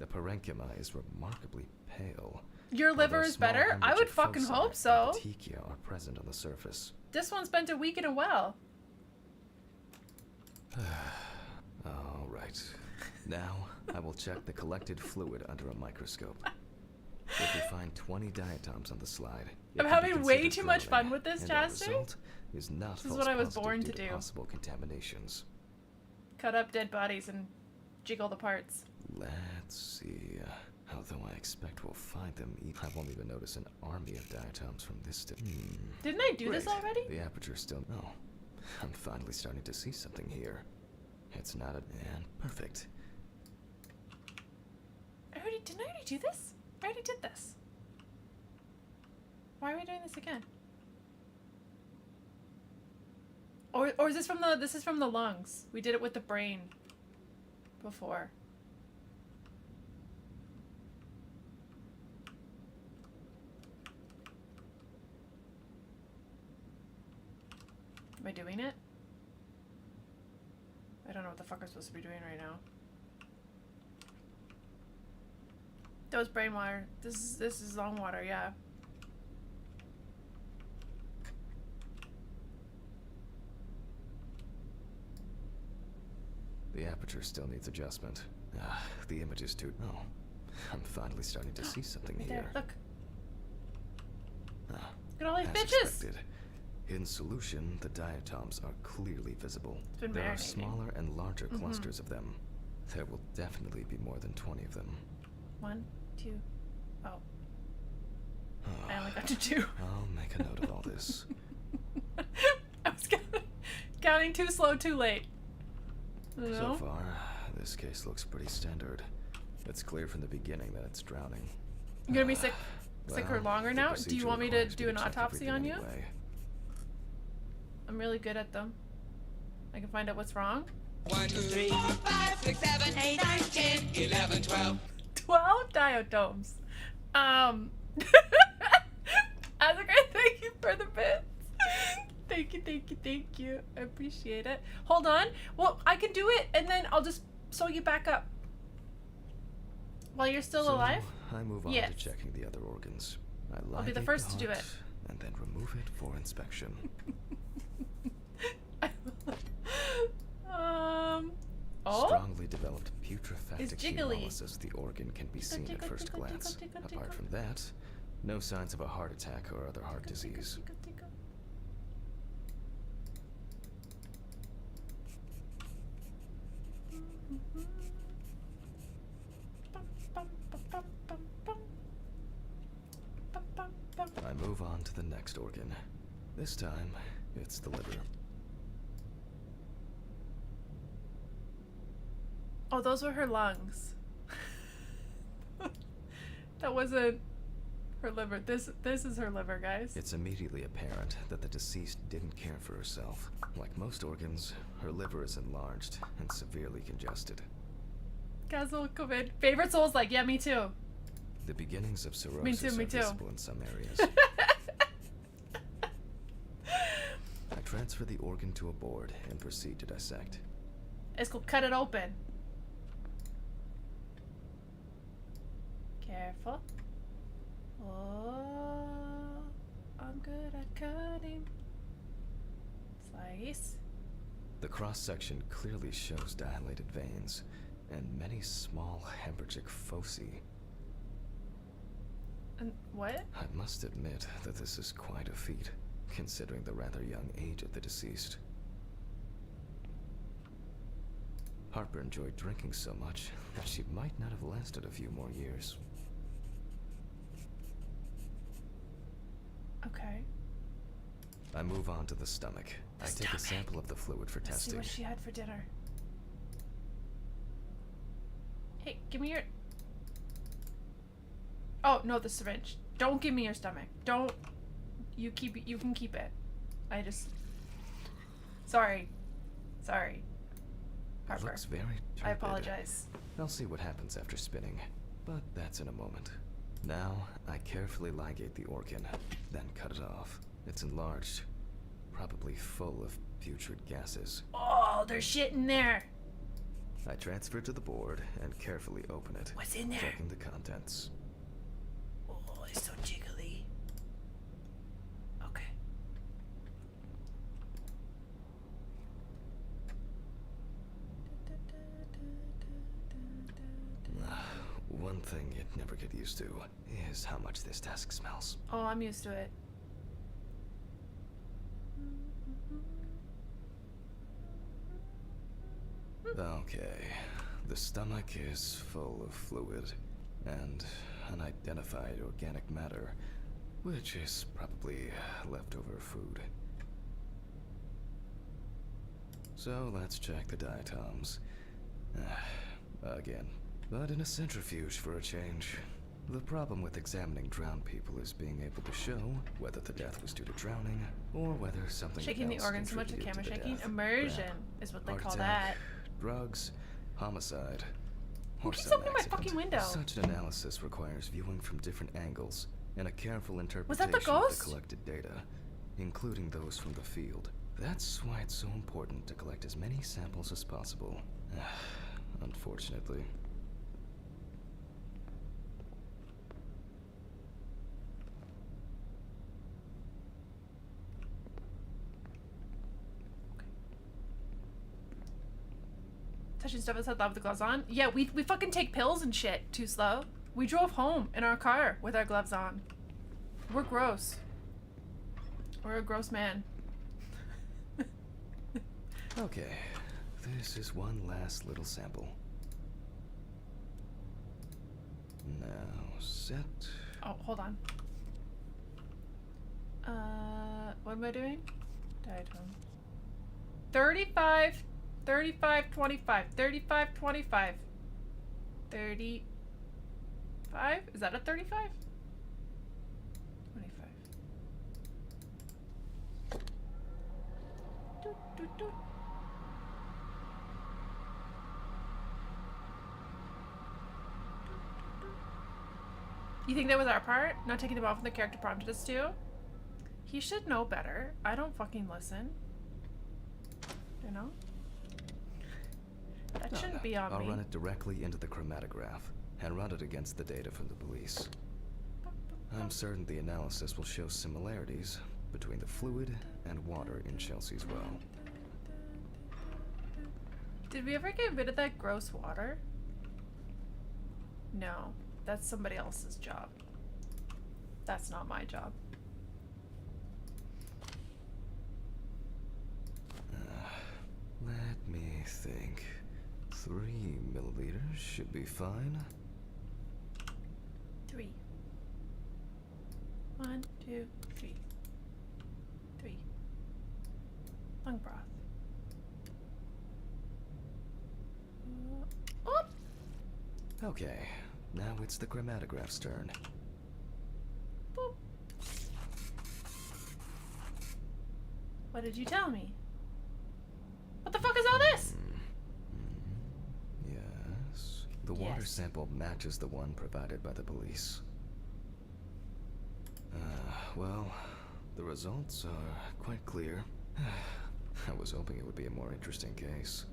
The parenchyma is remarkably pale. Your liver is better? I would fucking hope so. Petechia are present on the surface. This one spent a week in a well. All right. Now, I will check the collected fluid under a microscope. If we find 20 diatoms on the slide, I'm having way too much fun with this, Chester. Is not this is what I was born to do. Possible contaminations. Cut up dead bodies and jiggle the parts. Let's see. Although I expect we'll find them, I won't even notice an army of diatoms from this. Didn't I do this already? The aperture still. No. I'm finally starting to see something here. It's not a. And perfect. Didn't I already do this? I already did this. Why are we doing this again? Or is this from the lungs? We did it with the brain before. Am I doing it? I don't know what the fuck I'm supposed to be doing right now. That was brain water. This is lung water, yeah. The aperture still needs adjustment. The image is too. Oh, I'm finally starting to see something Right here. there, look. Look at all these As bitches. expected. In solution, the diatoms are clearly visible. been There are marinating. smaller and larger clusters of them. There will definitely be more than 20 of them. 1, 2. Oh. I only got to 2. I'll make a note of all this. I was counting too slow, too late. You So know? far, this case looks pretty standard. It's clear from the beginning that it's drowning. You gonna be sicker Well, longer the now? Do you procedure want me to requires do an check autopsy everything on you? anyway. I'm really good at them. I can find out what's wrong. 1, 2, 3, 4, 5, 6, 7, 8, 9, 10, 11, 12. 12 diatoms. Asaka, thank you for the bits. Thank you, thank you, thank you. I appreciate it. Hold on. Well, I can do it, and then I'll just sew you back up. While you're still So, alive? I move on Yes. to checking the other organs. I'll be the ligate first to do heart, it. And then remove it for inspection. Oh? Strongly developed putrefactic It's jiggly. hemolysis of the organ can be seen Tickle, at first tickle, tickle, glance. tickle, tickle. Apart from that, no signs of a heart attack or other heart disease. I move on to the next organ. This time, it's the liver. Oh, those were her lungs. That wasn't her liver. This is her liver, guys. It's immediately apparent that the deceased didn't care for herself. Like most organs, her liver is enlarged and severely congested. Castle COVID. Favorite Soul's like, yeah, me too. The beginnings of cirrhosis me are too. visible in some areas. I transfer the organ to a board and proceed to dissect. Let's go cut it open. Careful. Oh. I'm good at cutting. Slice. The cross-section clearly shows dilated veins and many small hemorrhagic foci. And what? I must admit that this is quite a feat, considering the rather young age of the deceased. Harper enjoyed drinking so much that she might not have lasted a few more years. Okay. I move on to the stomach. I take a sample of the fluid for Let's see testing. what she had for dinner. Hey, give me your... Oh, no, the syringe. Don't give me your stomach. Don't... You keep it. You can keep it. I just... Sorry. Sorry. Harper. Looks very turbid. I apologize. I'll see what happens after spinning, but that's in a moment. Now, I carefully ligate the organ, then cut it off. It's enlarged, probably full of putrid gases. Oh, there's shit in there. I transfer it to the board and carefully open it. What's in there? Checking the contents. Oh, it's so jiggly. Okay. One thing you'd never get used to is how much this desk smells. Oh, I'm used to it. Okay, the stomach is full of fluid and unidentified organic matter, which is probably leftover food. So let's check the diatoms. Again, but in a centrifuge for a change. The problem with examining drowned people is being able to show whether the death was due to drowning or whether something Shaking the else organ so much the contributed camera to the shaking. death. Immersion Cramp, is what they heart call attack, that. drugs, homicide, Who or keeps some opening my accident. fucking window? Such an analysis requires viewing from different angles and a careful Was interpretation that the of ghost? the collected data, including those from the field. That's why it's so important to collect as many samples as possible. Unfortunately. Touching stuff outside lab with the gloves on. Yeah, we fucking take pills and shit. Too slow. We drove home in our car with our gloves on. We're gross. We're a gross man. Okay, this is one last little sample. Now set. Oh, hold on. What am I doing? Diatom. 35, 35, 25, 35, 25. 35? Is that a 35? 25. Doot, doot, doot. You think that was our part? Not taking them off when the character prompted us to? He should know better. I don't fucking listen. You know? That shouldn't be on I'll me. run it directly into the chromatograph and run it against the data from the police. I'm certain the analysis will show similarities between the fluid and water in Chelsea's well. Did we ever get rid of that gross water? No. That's somebody else's job. That's not my job. Let me think. 3 milliliters should be fine. 3. 1, 2, 3. 3. Lung broth. Oh! Okay, now it's the chromatograph's turn. Boop. What did you tell me? What the fuck is all this? Yes. The water Yes. sample matches the one provided by the police. Well, the results are quite clear. I was hoping it would be a more interesting case.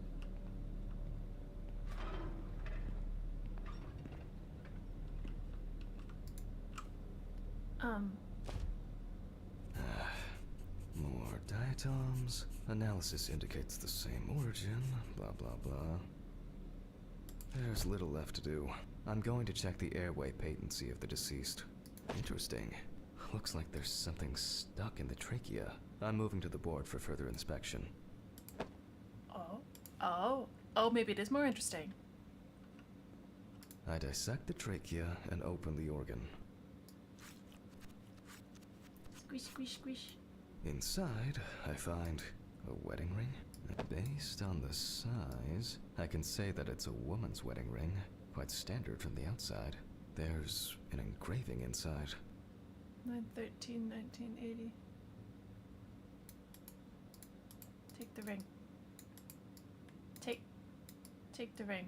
Diatoms. Analysis indicates the same origin. Blah, blah, blah. There's little left to do. I'm going to check the airway patency of the deceased. Interesting. Looks like there's something stuck in the trachea. I'm moving to the board for further inspection. Oh, maybe it is more interesting. I dissect the trachea and open the organ. Squish, squish, squish. Inside, I find a wedding ring. Based on the size, I can say that it's a woman's wedding ring. Quite standard from the outside. There's an engraving inside. 9/13, 1980. Take the ring. Take the ring.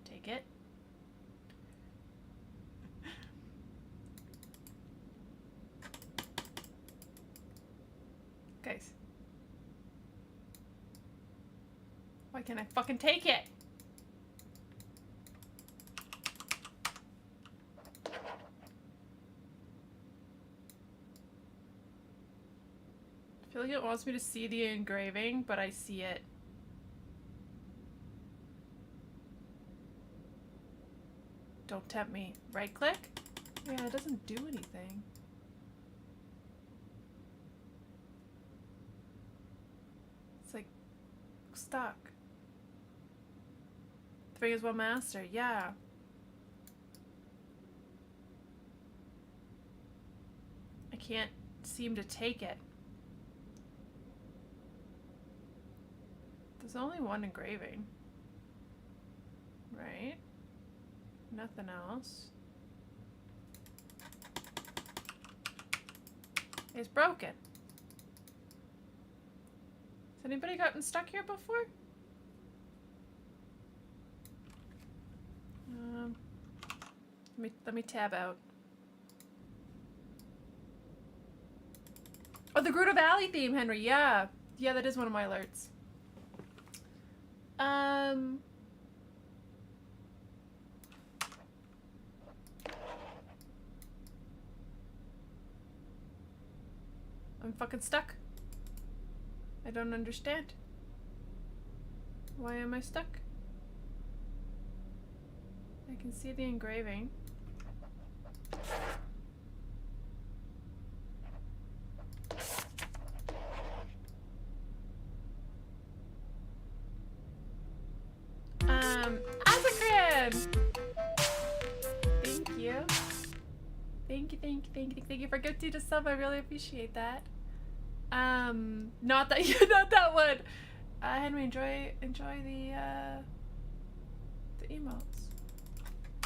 Take it. Guys. Why can't I fucking take it? I feel like it wants me to see the engraving, but I see it. Don't tempt me. Right click? Yeah, it doesn't do anything. It's like stuck. 3 is 1 master, yeah. I can't seem to take it. There's only 1 engraving. Right? Nothing else. It's broken. Has anybody gotten stuck here before? Let me tab out. Oh, the Gruta Valley theme, Henry. Yeah. Yeah, that is one of my alerts. I'm fucking stuck. I don't understand. Why am I stuck? I can see the engraving. Azakran! Thank you. Thank you for gifting to sub. I really appreciate that. Not that not that one. Henry, enjoy the emotes.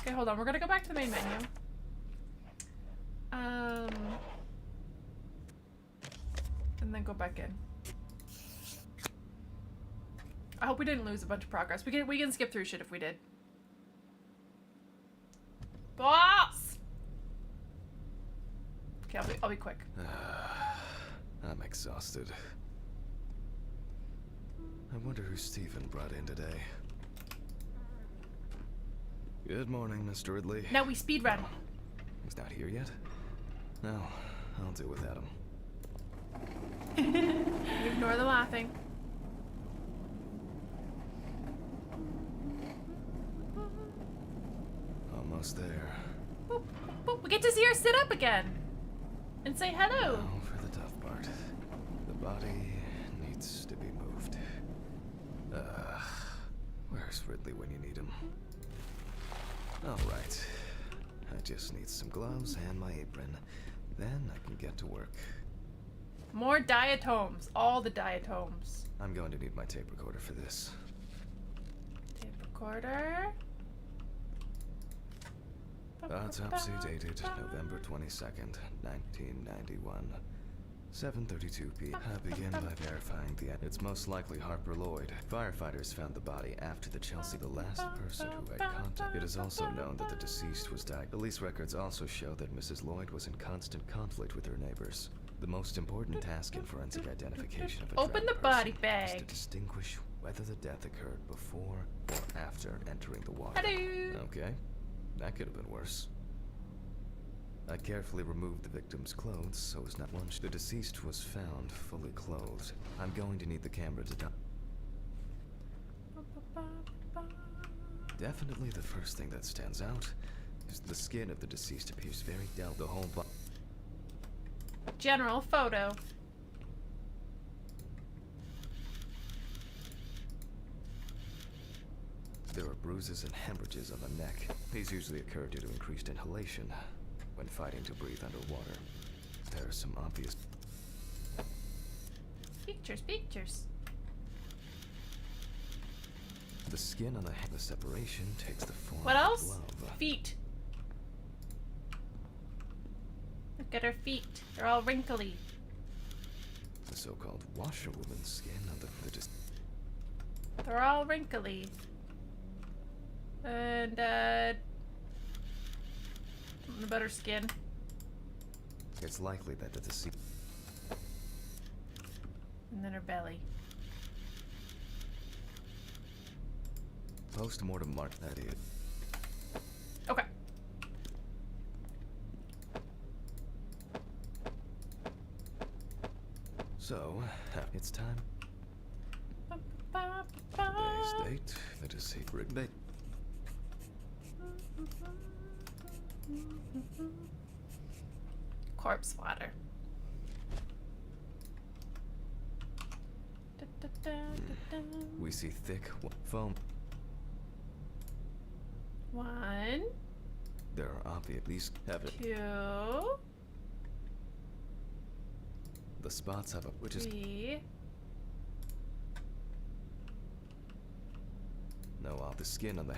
Okay, hold on. We're gonna go back to the main menu. And then go back in. I hope we didn't lose a bunch of progress. We can skip through shit if we did. Boss! Okay, I'll be quick. I'm exhausted. I wonder who Stephen brought in today. Good morning, Mr. Ridley. Now we speed run. He's not here yet? No, I'll do without him. You ignore the laughing. Almost there. Boop, boop. We get to see her sit up again. And say hello. Now for the tough part. The body needs to be moved. Where's Ridley when you need him? Alright. I just need some gloves and my apron. Then I can get to work. More diatoms. All the diatoms. I'm going to need my tape recorder for this. Tape recorder. Autopsy dated November 22nd, 1991. 7:32 p.m. I begin by verifying it's most likely Harper Lloyd. Firefighters found the body after the Chelsea, the last person who had contact. It is also known that the deceased was died. Police records also show that Mrs. Lloyd was in constant conflict with her neighbors. The most important task in forensic identification of a Open the drowned body person bag. is to distinguish whether the death occurred before or after entering the water. Hello. Okay, that could have been worse. I carefully removed the victim's clothes so as not lunch. The deceased was found fully clothed. I'm going to need the camera to Definitely the first thing that stands out is the skin of the deceased appears very dull. The whole body. General photo. There are bruises and hemorrhages on the neck. These usually occur due to increased inhalation when fighting to breathe underwater. There are some obvious... Pictures. The skin on the separation takes the form What of else? a glove. Feet. Look at her feet. They're all wrinkly. The so-called washerwoman's skin on the They're all wrinkly. And, something about her skin. It's likely that the deceased... And then her belly. Post-mortem mark that is. Okay. So, it's time. Today's date, the deceased date. Corpse water. We see thick foam. One, There are obvious these evidence. 2, The spots have a which is 3. no off the skin on the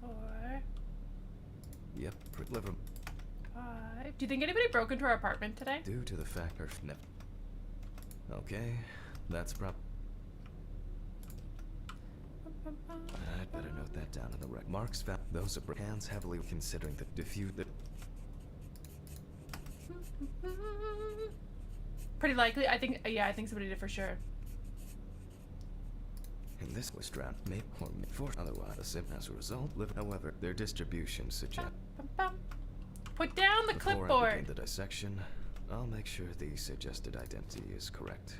4, Yep, liver 5. Do you think anybody broke into our apartment today? due to the fact her Okay, that's I'd better note that down in the rec. Marks found those are hands heavily considering the diffuse the Pretty likely. I think somebody did for sure. and this was drowned may or for otherwise as a result however their distribution suggests Put down the before I begin clipboard. the dissection I'll make sure the suggested identity is correct.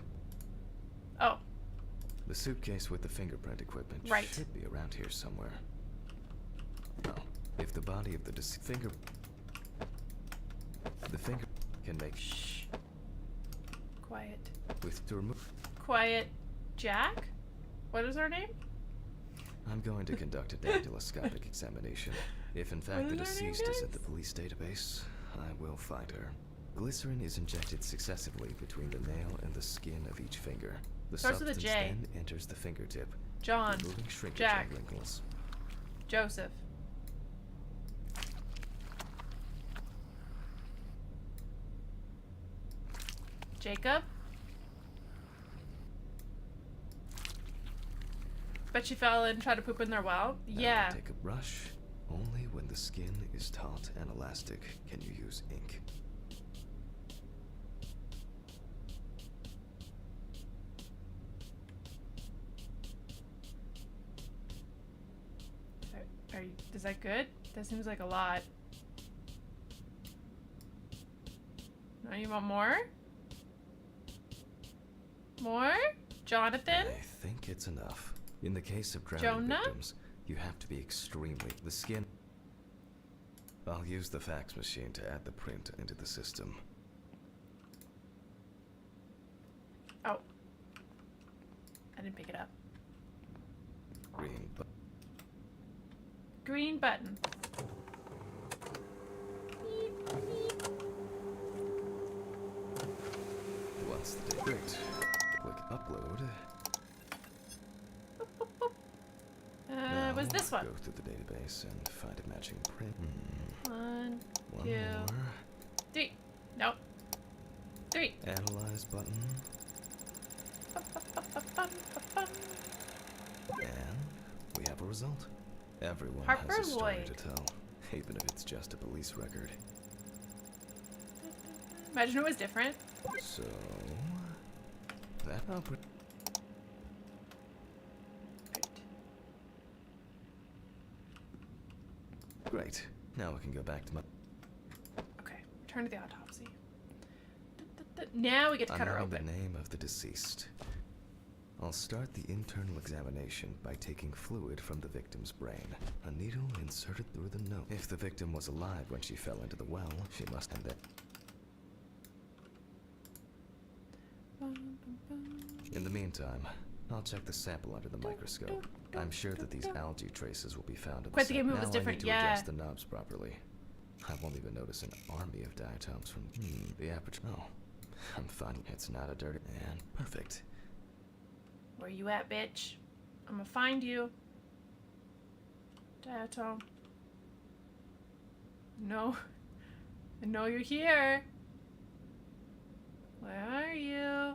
Oh, The suitcase with the fingerprint equipment Right. should be around here somewhere. Now, if the body of the finger can make quiet. with to remove. Quiet. Jack? What is her name? I'm going to conduct a dactyloscopic examination. If in fact the What is her name, deceased is guys? at the police database, I will find her. Glycerin is injected successively between the nail and the skin of each finger. The Starts with a substance J. then enters the fingertip, John. removing shrinkage Jack. and wrinkles. Joseph. Jacob? Bet she fell and tried to poop in their well? Now Yeah. take a brush. Only when the skin is taut and elastic can you use ink. Is that good? That seems like a lot. No, you want more? More? Jonathan? I think it's enough. In the case of drowning Jonah? victims, you have to be extremely... The skin... I'll use the fax machine to add the print into the system. Oh. I didn't pick it up. Green, but Green button. once the date... Great. Click upload. Now, Was this one? Go through the database and find a matching print. One, One 2, more. 3. Nope. 3. Analyze button. And we have a result. Everyone Harper has a story Lloyd. to tell, even if it's just a police record. Imagine it was different. So that Great. Now we can go back to my. Okay. Return to the autopsy. Now we get to cut her I'm having open. the name of the deceased. I'll start the internal examination by taking fluid from the victim's brain. A needle inserted through the nose. If the victim was alive when she fell into the well, she must have been. In the meantime, I'll check the sample under the microscope. I'm sure that these algae traces will be found in Quite the game sample. it was Now different, I need to yeah. adjust the knobs properly. I won't even notice an army of diatoms from the aperture. Oh, I'm fine. It's not a dirty man. Perfect. Where you at, bitch? I'm gonna find you. Diatom. No. I know you're here. Where are you?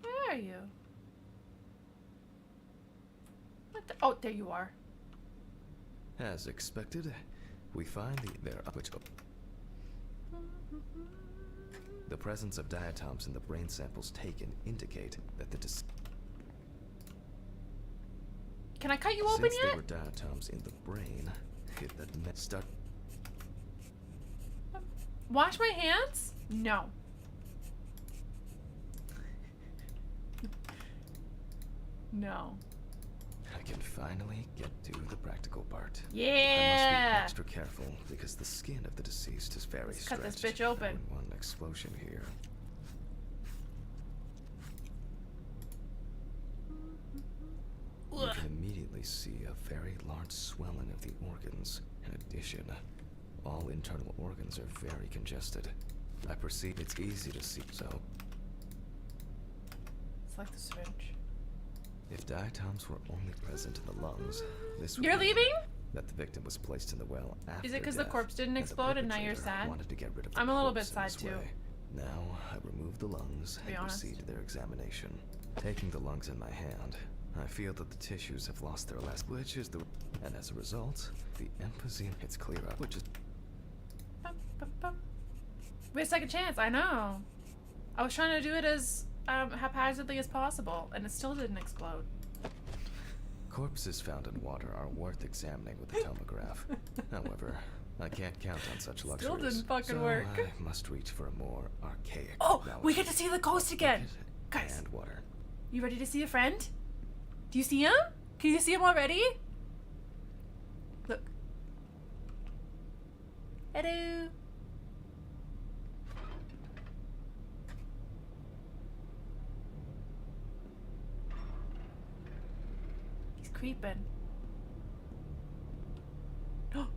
Where are you? What the? Oh, there you are. As expected, we find the presence of diatoms in the brain samples taken indicate that the Can I cut you open since yet? there were diatoms in the brain, it that start. Wash my hands? No. No. I can finally get to the practical part. I must be Yeah. extra careful because the skin of the deceased is very Let's cut this stretched. bitch open. I wouldn't want an explosion here. You Ugh. can immediately see a very large swelling of the organs. In addition, all internal organs are very congested. I perceive it's easy to see, so It's like the syringe. if diatoms were only present in the lungs, this would You're mean leaving? that the victim was placed in the well after Is it 'cause the death, corpse didn't and the explode and now you're perpetrator sad? wanted to get rid of the I'm a little bit corpse in sad this too. way. Now I remove the lungs be and honest. proceed to their examination. Taking the lungs in my hand, I feel that the tissues have lost their last, which is the, and as a result, the emphysema. It's clear up, which is Bum, bum, bum. Wait a second chance. I know. I was trying to do it as haphazardly as possible, and it still didn't explode. corpses found in water are worth examining with a tomograph. However, I can't count on such luxuries. Still didn't fucking so work. I must reach for a more archaic. Oh, we analogy. get to see the ghost again. Bucket Guys, and water. you ready to see a friend? Do you see him? Can you see him already? Look. Hello. He's creeping. Oh,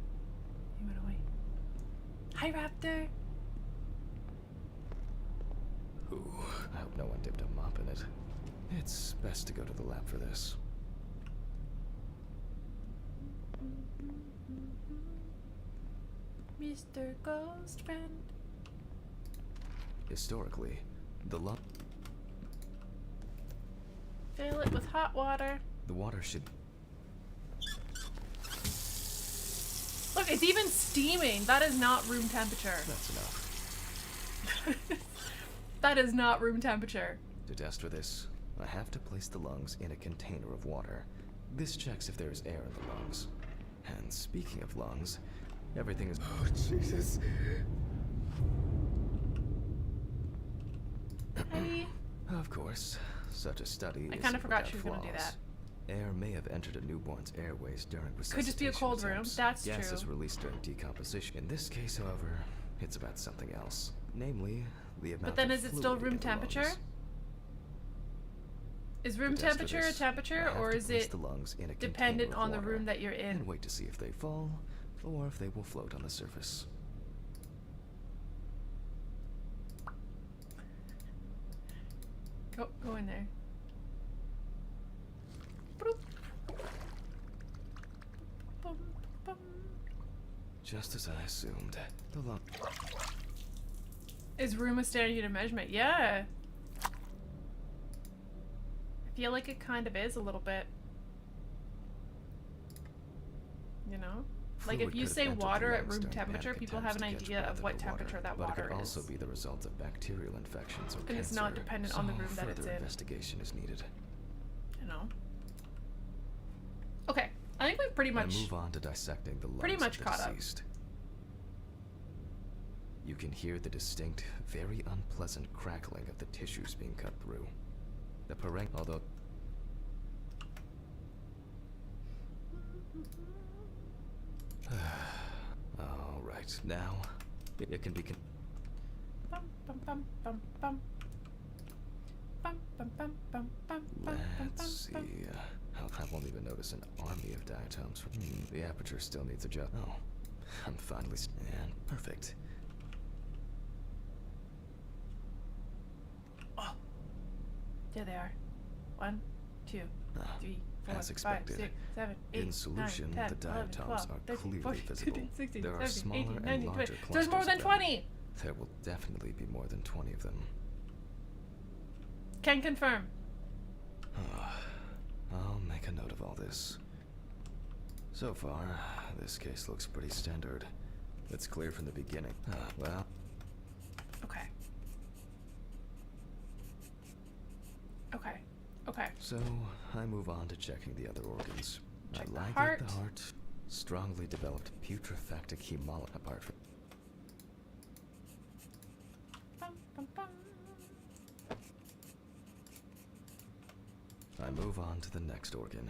he went away. Hi, Raptor. Ooh, I hope no one dipped a mop in it. It's best to go to the lab for this. Mr. Ghost Friend. Historically, the Fill it with hot water. water should. Look, it's even steaming. That is not room temperature. That's enough. That is not room temperature. To test for this, I have to place the lungs in a container of water. This checks if there is air in the lungs. And speaking of lungs, everything is. Oh, Jesus. Hi. Of course, such a study I is kind of forgot without she was going to do flaws. that. Air may have entered a newborn's airways during resuscitation. Could just be a cold room. attempts. That's Gas true. is released during decomposition. In this case, however, it's about something else. Namely, the amount But then of is it still fluid room in the temperature? lungs. Is room To test for temperature a this, temperature, I have or to is place it the lungs in a dependent container of on the water room that you're in? and wait to see if they fall or if they will float on the surface. Go in there. Boop. Bum, bum. Just as I assumed, the lung. Is room a standard unit of measurement? Yeah. I feel like it kind of is a little bit. You know? Like if Fluid you could have say entered the water at lungs room during temperature, panic people have an attempts to idea catch of breath what in the temperature that but water it could is. also be the result of bacterial infections or And cancer. it's not dependent on the room that it's further in. investigation is needed. You know? Okay. I think pretty I much. move on to dissecting the lungs Pretty much of the caught up. deceased. You can hear the distinct, very unpleasant crackling of the tissues being cut through. The parenchyma, although all right, now it can be Bum, bum, bum, bum, bum. Bum, bum, bum, bum, bum, bum, Let's bum, see. I won't even notice an army of diatoms. The aperture still needs adjust. Oh, I'm finally and perfect. Oh, there they are. 1, 2, Ah, 3, 4, as 5, expected. 6, 7, 8, In solution, 9, 10, the 11, diatoms 12, are 13, clearly 14, visible. 15, 16, There are 17, smaller 18, and 19, larger 20. clusters There's more of than them. 20. There will definitely be more than 20 of them. Can confirm. I'll make a note of all this. So far, this case looks pretty standard. It's clear from the beginning. Well, Okay. Okay. Okay. so I move on to checking the other organs. Check I the ligate heart. the heart. Strongly developed putrefactic hemolysis apart from. Bum, bum, bum. I move on to the next organ.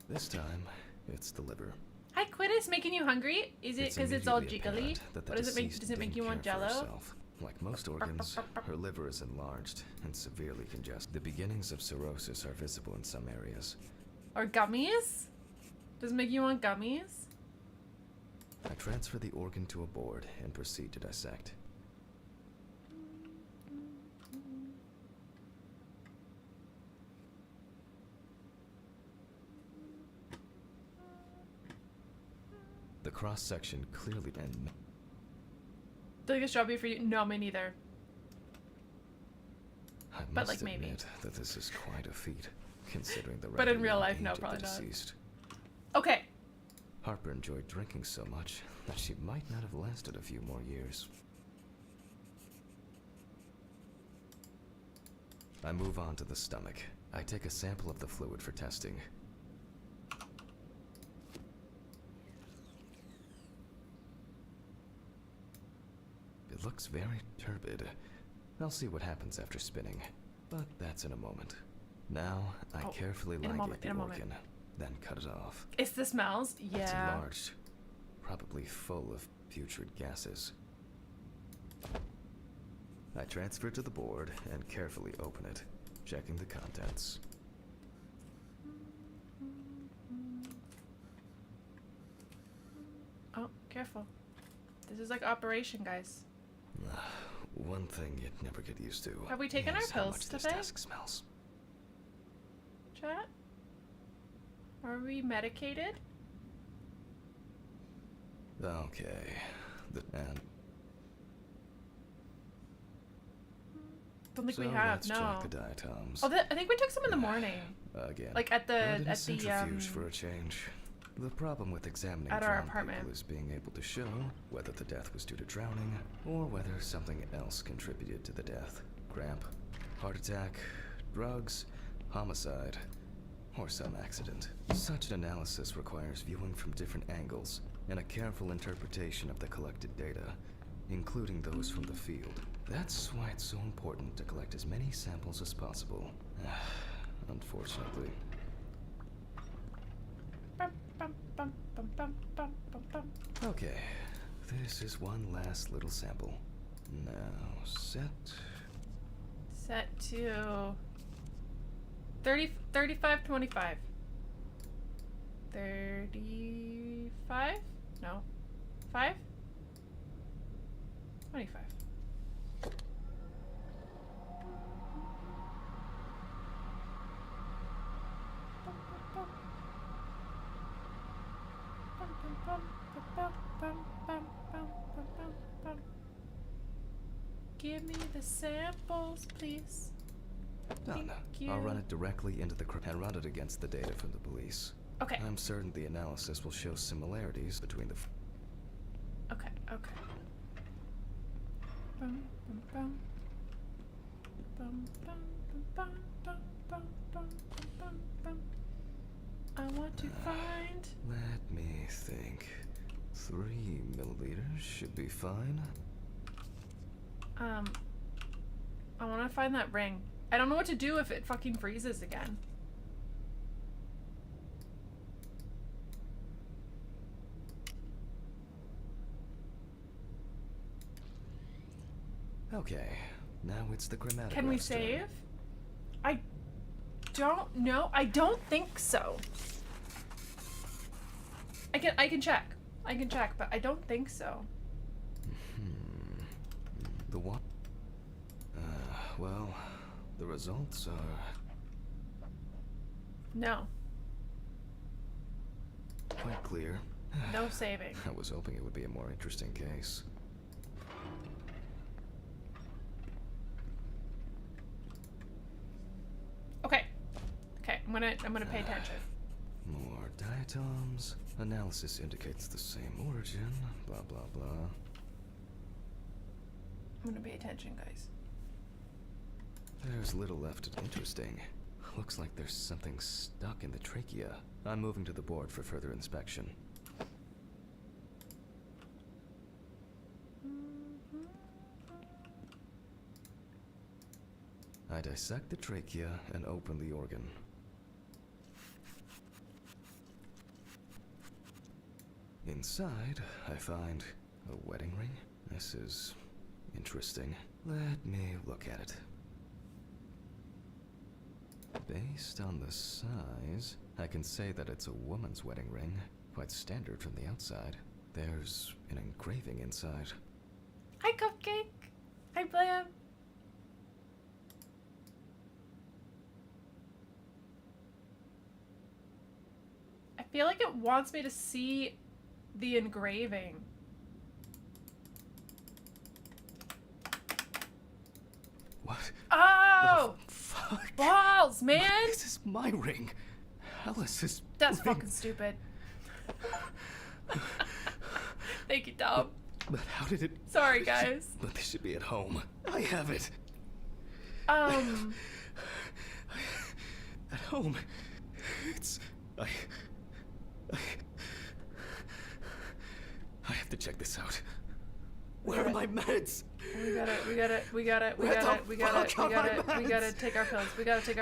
This time, it's the liver. Hi, Quiddis, making you hungry? Is it because it's all immediately jiggly? apparent that the What does it make? deceased Does it make didn't you want care for Jello? herself. Like most organs, her liver is enlarged and severely congested. The beginnings of cirrhosis are visible in some areas. Or gummies? Does it make you want gummies? I transfer the organ to a board and proceed to dissect. The cross-section clearly and Like a strawberry for you? No, me neither. I But, must like, maybe. admit that this is quite a feat, considering the But in rather real young life, no, age of probably the not. deceased. Okay. Harper enjoyed drinking so much that she might not have lasted a few more years. I move on to the stomach. I take a sample of the fluid for testing. It looks very turbid. I'll see what happens after spinning, but that's in a moment. Now, I Oh, carefully in a moment, ligate the in a moment. organ, then cut it off. It's the smells? It's Yeah. enlarged, probably full of putrid gases. I transfer it to the board and carefully open it, checking the contents. Oh, careful. This is like operation, guys. One thing you'd never get used to. Have we taken our is how pills much this today? desk smells. Chat? Are we medicated? Okay. And Don't think so we have, let's no. check the diatoms. Oh, I think we took some in the morning. Again. Like at Brought in the a centrifuge for a change. The problem with examining At our drowned apartment. people is being able to show whether the death was due to drowning or whether something else contributed to the death. Cramp, heart attack, drugs, homicide, or some accident. Such an analysis requires viewing from different angles and a careful interpretation of the collected data, including those from the field. That's why it's so important to collect as many samples as possible. Unfortunately. Bum, bum, bum, bum, bum, bum, bum, bum. Okay, this is one last little sample. Now, set. Set to 35, 25. 35? No. 5? 25. Give me the samples, please. Done. Thank I'll you. run it directly into the and run it against the data from the police. Okay. I'm certain the analysis will show similarities between the. Okay, okay. Bum, bum, bum. Bum, bum, bum, bum, bum, bum, bum, bum, bum. I want to find. Let me think. 3 milliliters should be fine. I want to find that ring. I don't know what to do if it fucking freezes again. Okay, now it's the chromatograph. Can we save? I don't know. I don't think so. I can check. I can check, but I don't think so. The what? Well, the results are No. quite clear. No saving. I was hoping it would be a more interesting case. Okay. Okay, I'm gonna pay attention. More diatoms. Analysis indicates the same origin. Blah, blah, blah. I'm gonna pay attention, guys. There's little left interesting. Looks like there's something stuck in the trachea. I'm moving to the board for further inspection. I dissect the trachea and open the organ. Inside, I find a wedding ring. This is interesting. Let me look at it. Based on the size, I can say that it's a woman's wedding ring. Quite standard from the outside. There's an engraving inside. Hi, Cupcake. Hi, Blam. I feel like it wants me to see the engraving. What? Oh! The fuck? Balls, man! This is my ring. Alice's That's ring. fucking stupid. Thank you, Dom. But how did it... Sorry, guys. But they should be at home. I have it. At home. It's... I have to check this out. Where are my meds? We gotta take our pills. We gotta take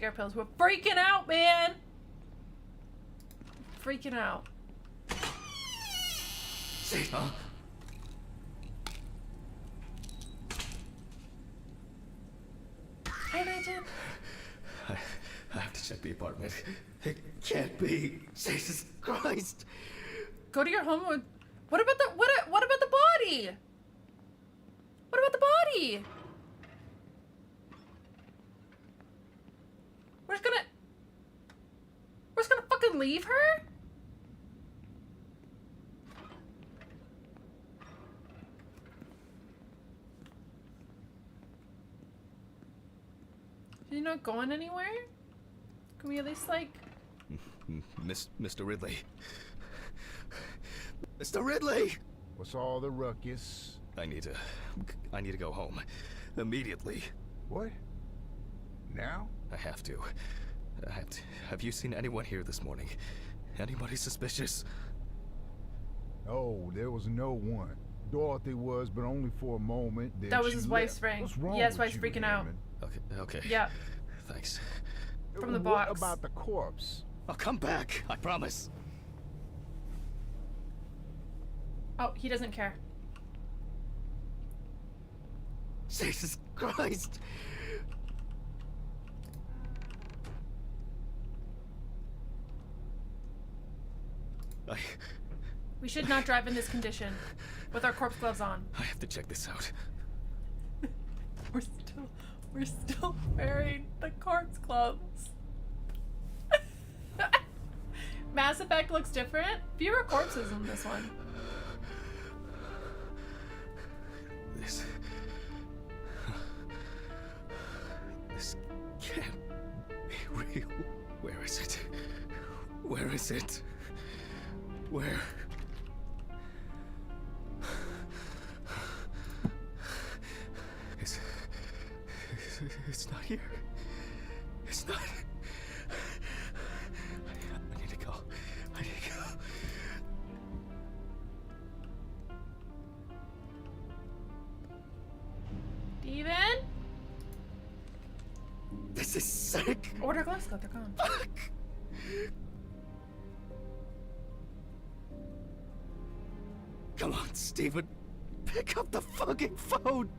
our pills. We're freaking out, man! Freaking out. See, huh? Hi, Legend. I have to check the apartment. It can't be. Jesus Christ. Go to your home with... What about the body? What about the body? We're just gonna fucking leave her? You're not going anywhere? Can we at least, like... Mr. Ridley. Mr. Ridley! What's all the ruckus? I need to go home. Immediately. What? Now? I have to. Have you seen anyone here this morning? Anybody suspicious? Oh, there was no one. Dorothy was, but only for a moment. Then That was she his wife's left. ring. What's wrong Yeah, his with wife's you, freaking out. Hammond? Okay. Yeah. Thanks. From the What box. about the corpse? I'll come back. I promise. Oh, he doesn't care. Jesus Christ! We should not drive in this condition with our corpse gloves on. I have to check this out. We're still wearing the corpse gloves. Mass Effect looks different. Fewer corpses in this one. This can't be real. Where is it? Where is it? Where? It's not here. It's not. Steven? This is sick. Order gloves go, they're gone. Fuck. Come on, Steven. Pick up the fucking phone.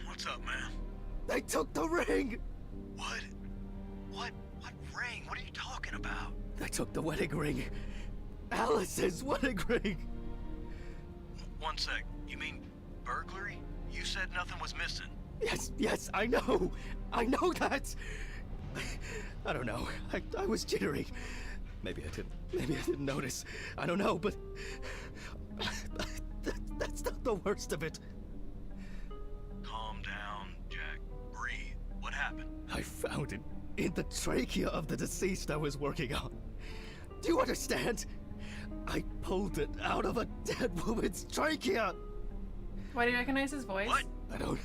What's up, man? They took the ring. What? What ring? What are you talking about? They took the wedding ring. Alice's wedding ring. One sec. You mean burglary? You said nothing was missing. Yes, I know. I know that. I don't know. I was jittery. Maybe I didn't notice. I don't know, but that's not the worst of it. Calm down, Jack. Breathe. What happened? I found it in the trachea of the deceased I was working on. Do you understand? I pulled it out of a dead woman's trachea. Why do you recognize his voice? What? I don't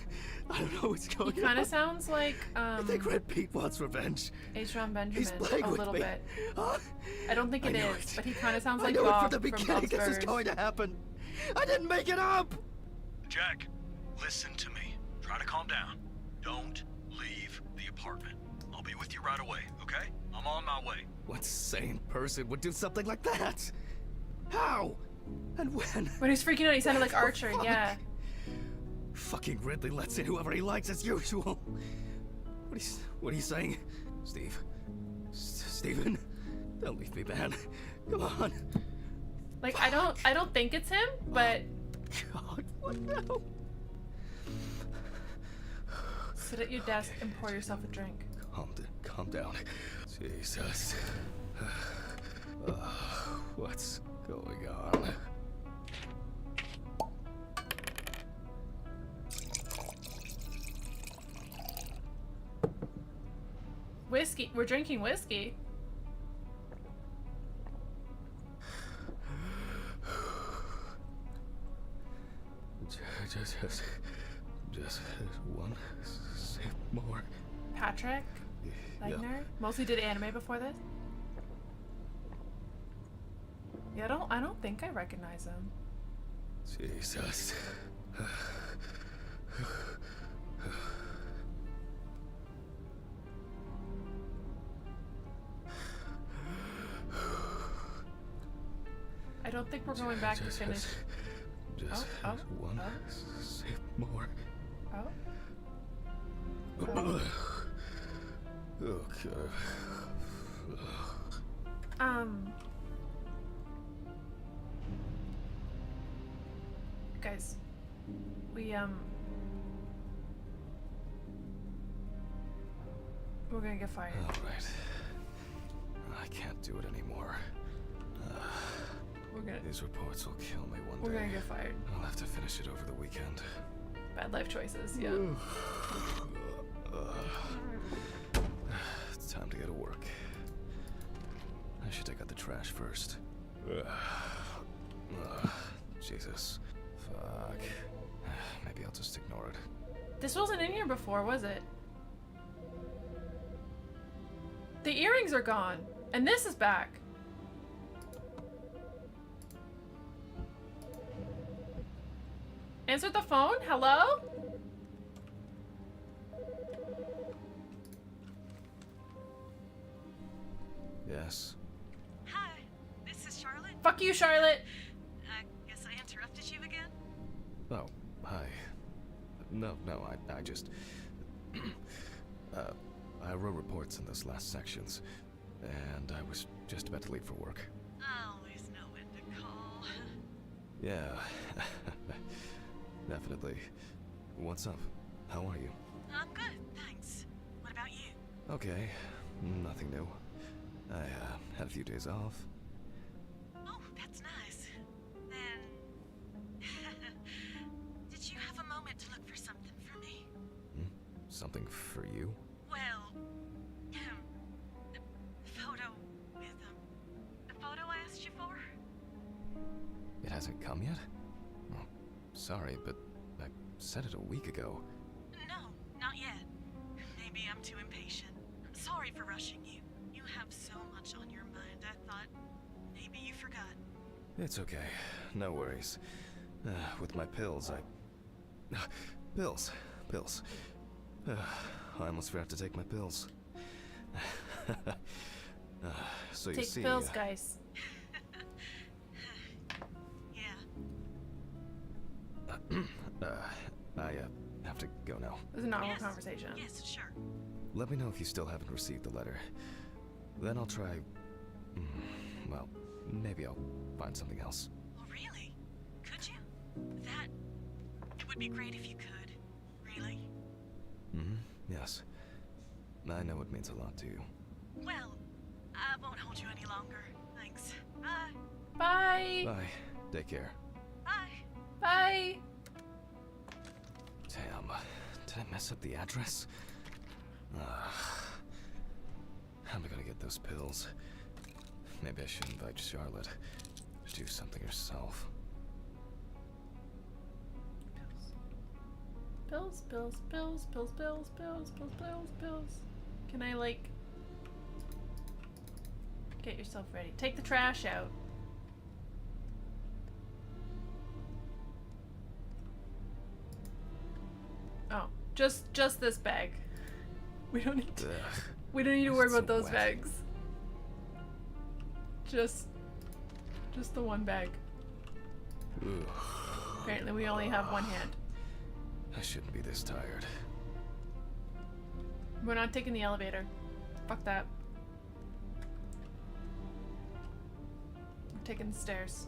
know what's going He on. kind of sounds like I think Red Pete wants revenge. H. Ron Benjamin He's playing a with little me. bit. Huh? I don't think I it knew is, it. but he kind of sounds I like knew Bob it from the beginning. This was Bob's going to happen. I didn't make it up. Jack, listen to me. Try to calm down. Don't leave the apartment. I'll be with you right away, okay? I'm on my way. What sane person would do something like that? How? And when? When he was freaking out, he sounded like What the Archer. fuck? Yeah. Fucking Ridley lets in whoever he likes as usual. What are you saying? Steven? Don't leave me, man. Come on. Like I don't think it's him, but God, what now? sit at your desk and pour yourself a drink. Calm down. Jesus. What's going on? Whiskey. We're drinking whiskey. Just one sip more. Patrick Legner. Mostly did anime before this. Yeah, I don't think I recognize him. Jesus. I don't think we're going back to finish. Just one sip more. Oh. Okay. Guys, we're gonna get fired. All right. I can't do it anymore. These reports will kill me one day. We're gonna get fired. I'll have to finish it over the weekend. Bad life choices. Yeah. It's time to go to work. I should take out the trash first. Jesus. Fuck. Maybe I'll just ignore it. This wasn't in here before, was it? The earrings are gone, and this is back. Answer the phone? Hello? Yes. Hi, this is Charlotte. Fuck you, Charlotte. I guess I interrupted you again. Oh, hi. No, I just... I wrote reports in those last sections, and I was just about to leave for work. I always know when to call. Yeah, definitely. What's up? How are you? I'm good, thanks. What about you? Okay, nothing new. I had a few days off. Oh, that's nice. Then... Did you have a moment to look for something for me? Something for you? Well, the photo with the photo I asked you for? It hasn't come yet? Oh, sorry, but I said it a week ago. No, not yet. Maybe I'm too impatient. Sorry for rushing you. You have so much on your mind, I thought maybe you forgot. It's okay. No worries. With my pills, Pills. I almost forgot to take my pills. So you Take see... pills, guys. Yeah. I have to go now. It was a normal Yes. conversation. Yes, sure. Let me know if you still haven't received the letter. Then I'll try... well, maybe I'll find something else. Well, really? Could you? It would be great if you could. Really? Yes. I know it means a lot to you. Well, I won't hold you any longer. Thanks. Bye. Bye. Bye. Take care. Bye. Bye. Damn. Did I mess up the address? How am I gonna get those pills? Maybe I should invite Charlotte. Do something herself. Pills, pills, pills, pills, pills, pills, pills, pills, pills. Can I, like... Get yourself ready. Take the trash out. Oh, just this bag. We don't need to, we don't need to worry It's about so those wet. bags. Just the one bag. Ooh. Apparently we only have one hand. I shouldn't be this tired. We're not taking the elevator. Fuck that. We're taking the stairs.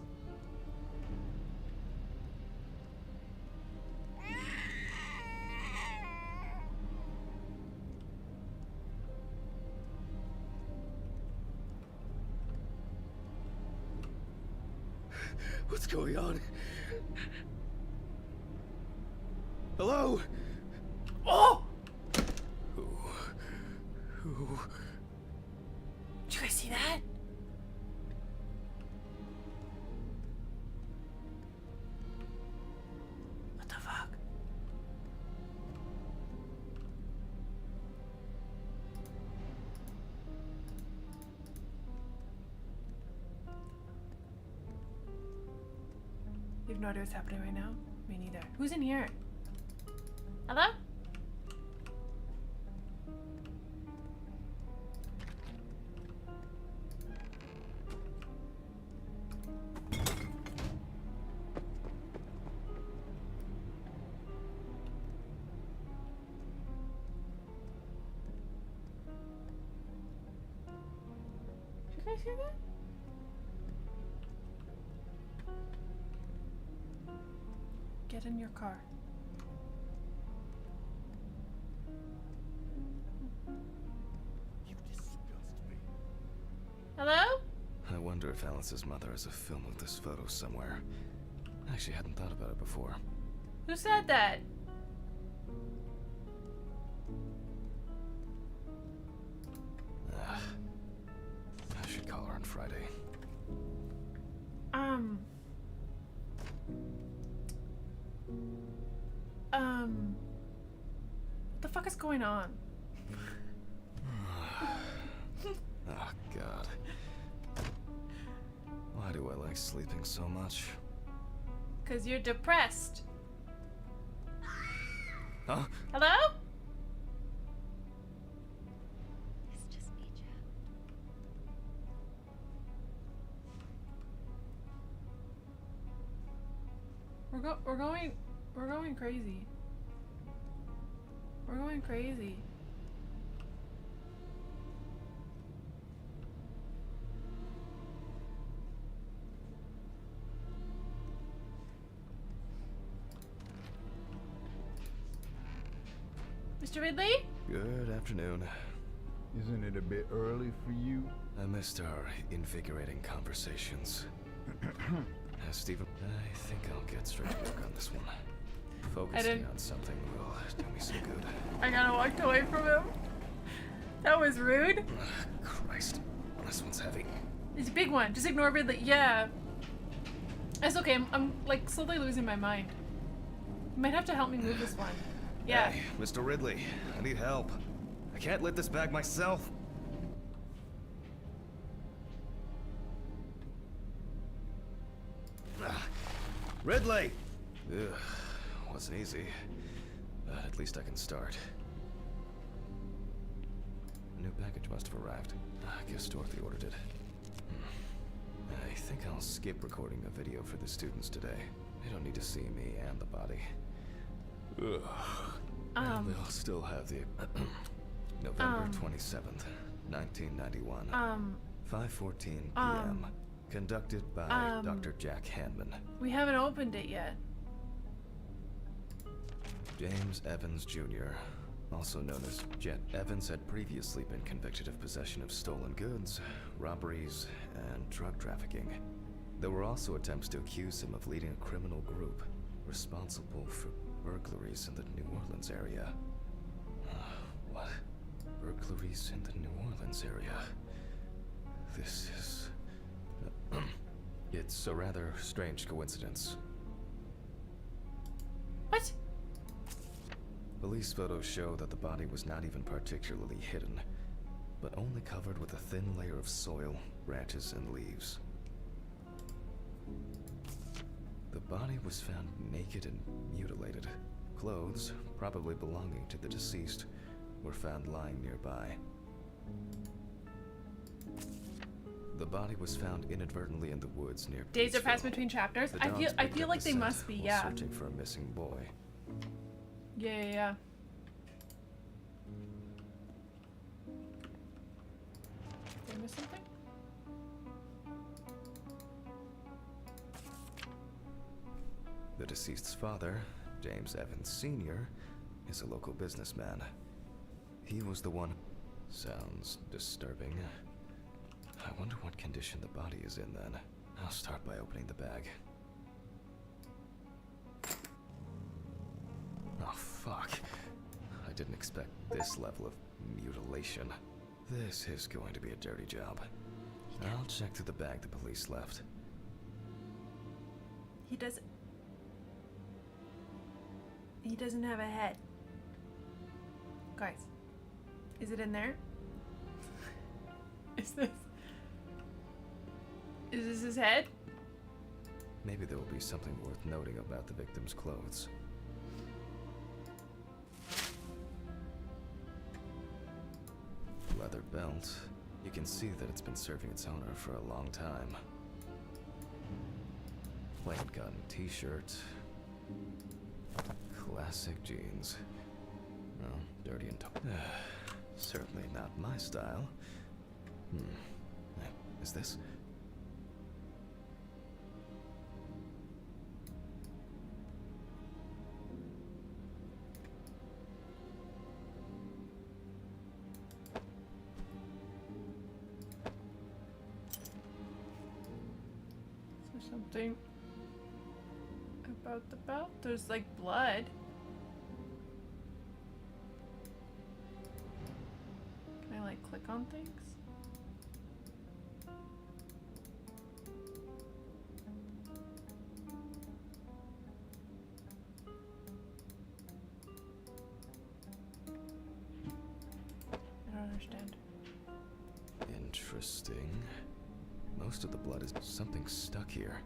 What's going on? Hello? Oh! Who? Did you guys see that? What the fuck? You have no idea what's happening right now? Me neither. Who's in here? Hello? Did you guys hear that? Get in your car. You disgust me. Hello? I wonder if Alice's mother has a film of this photo somewhere. I actually hadn't thought about it before. Who said that? I should call her on Friday. What the fuck is going on? Oh, God. Why do I like sleeping so much? 'Cause you're depressed. Huh? Hello? It's just me, Jeff. We're going crazy. We're going crazy. Mr. Ridley? Good afternoon. Isn't it a bit early for you? I missed our invigorating conversations. Stephen, I think I'll get straight to work on this one. Focusing didn't- on something will do me some good. I kinda walked away from him. That was rude. Christ, this one's heavy. It's a big one. Just ignore Ridley. Yeah. It's okay. I'm like slowly losing my mind. You might have to help me move this one. Yeah. Hey, Mr. Ridley, I need help. I can't lift this bag myself. Ridley! Ugh, wasn't easy. But at least I can start. A new package must have arrived. I guess Dorothy ordered it. I think I'll skip recording a video for the students today. They don't need to see me and the body. Ugh. And they'll still have the November 27th, 1991. 5:14 p.m. Conducted by Dr. Jack Hanman. We haven't opened it yet. James Evans Jr., also known as Jet Evans, had previously been convicted of possession of stolen goods, robberies, and drug trafficking. There were also attempts to accuse him of leading a criminal group responsible for burglaries in the New Orleans area. What? Burglaries in the New Orleans area? This is... It's a rather strange coincidence. What? Police photos show that the body was not even particularly hidden, but only covered with a thin layer of soil, branches, and leaves. The body was found naked and mutilated. Clothes, probably belonging to the deceased, were found lying nearby. The body was found inadvertently in the woods near Days are Peaceville. passed between chapters. The I dogs picked feel up like the they scent must be, while yeah. searching for a missing boy. Yeah. Did I miss something? The deceased's father, James Evans Sr., is a local businessman. He was the one... Sounds disturbing. I wonder what condition the body is in then. I'll start by opening the bag. Oh, fuck. I didn't expect this level of mutilation. This is going to be a dirty job. I'll check through the bag the police left. He doesn't have a head. Guys, is it in there? Is this his head? Maybe there will be something worth noting about the victim's clothes. Leather belt. You can see that it's been serving its owner for a long time. Plain cotton t-shirt. Classic jeans. Well, dirty and certainly not my style. Is this? Is there something about the belt? There's like blood. Can I like click on things? I don't understand. Interesting. Most of the blood is something stuck here.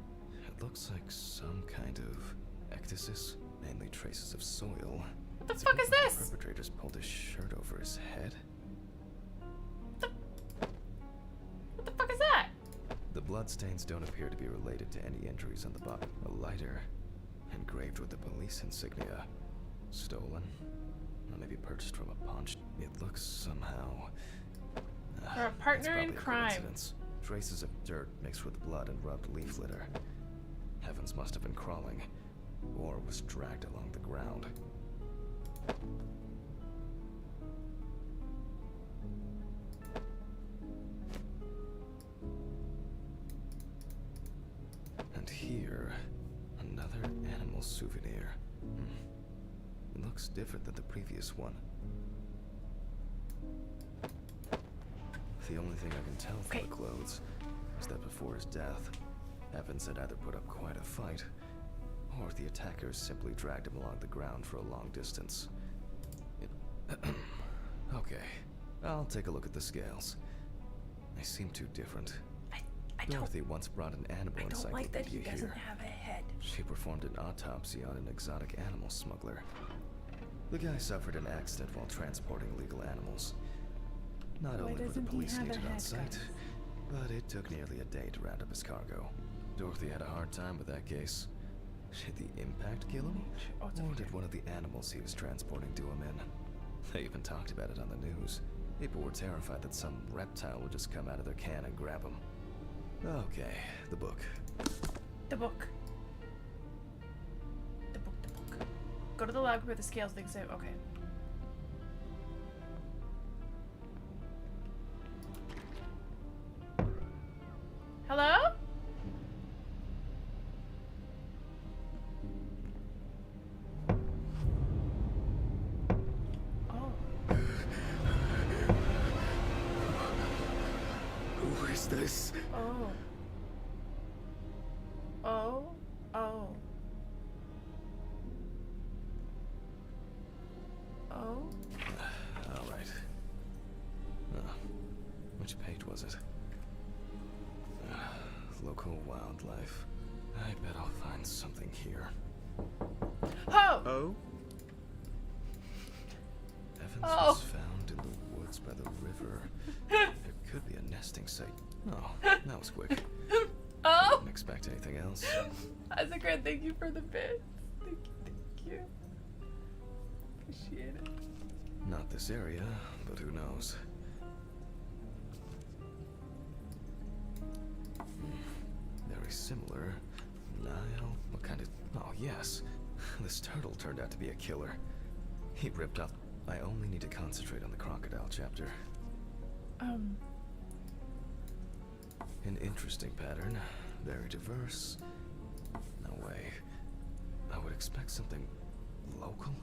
It looks like some kind of ectasis, mainly traces of soil. What the fuck is this? The perpetrator's pulled his shirt over his head. What the fuck is that? The bloodstains don't appear to be related to any injuries on the body. A lighter, engraved with the police insignia. Stolen? Or maybe purchased from a pawn shop. It looks somehow... For a partner in probably a crime. coincidence. Traces of dirt mixed with blood and rubbed leaf litter. Evans must have been crawling, or was dragged along the ground. And here, another animal souvenir. It looks different than the previous one. The only thing I can tell from the clothes is that before his death, Evans had either put up quite a fight, or the attackers simply dragged him along the ground for a long distance. Okay, I'll take a look at the scales. They seem too different. I Dorothy once brought an animal I don't like that he encyclopedia doesn't here. have a head. She performed an autopsy on an exotic animal smuggler. The guy suffered an accident while transporting illegal animals. Not Why only were the doesn't he police have a needed on head, site, guys? but it took nearly a day to round up his cargo. Dorothy had a hard time with that case. Did the impact kill him? Oh, it's Or over did here. one of the animals he was transporting do him in? They even talked about it on the news. People were terrified that some reptile would just come out of their can and grab him. Okay, the book. The book. The book, the book. Go to the log where the scales things out. Okay. Hello? Oh. Who is this? Oh. Oh. Oh. Oh. All right. Which page was it? Local wildlife. I bet I'll find something here. Ho! Oh? Evans Oh. was found in the woods by the river. There could be a nesting site. Oh, that was quick. Oh! Didn't expect anything else. That's a great thank you for the bits. Thank you. Appreciate it. Not this area, but who knows? Very similar. Nile? What kind of... Oh, yes. This turtle turned out to be a killer. He ripped off... I only need to concentrate on the crocodile chapter. An interesting pattern. Very diverse. No way. I would expect something local.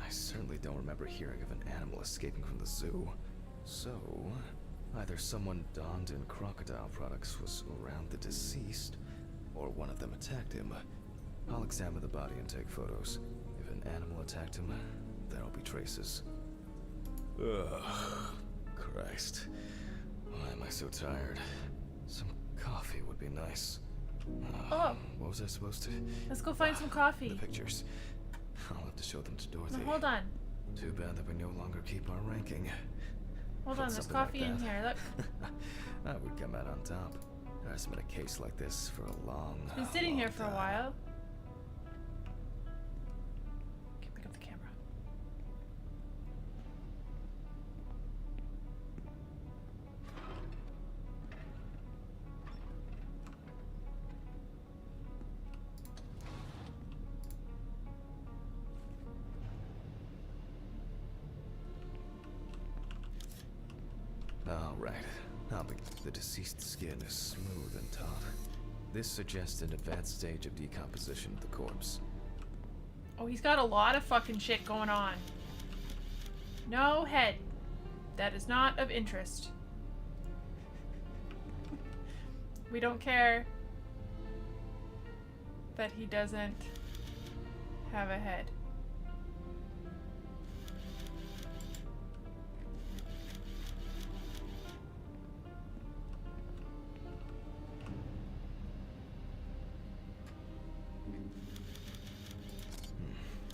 I certainly don't remember hearing of an animal escaping from the zoo. So, either someone donned in crocodile products was around the deceased, or one of them attacked him. I'll examine the body and take photos. If an animal attacked him, there'll be traces. Ugh. Christ. Why am I so tired? Some coffee would be nice. Oh. What was I supposed to... Let's go find some coffee. The pictures. I'll have to show them to Dorothy. No, hold on. Too bad that we no longer keep our ranking. Hold But on, there's something like coffee in that. here. Look. I would come out on top. There hasn't been a case like this for a long, It's been sitting here for a time. while. Okay, pick up the camera. All right. The deceased skin is smooth and taut. This suggests an advanced stage of decomposition of the corpse. Oh, he's got a lot of fucking shit going on. No head. That is not of interest. We don't care that he doesn't have a head.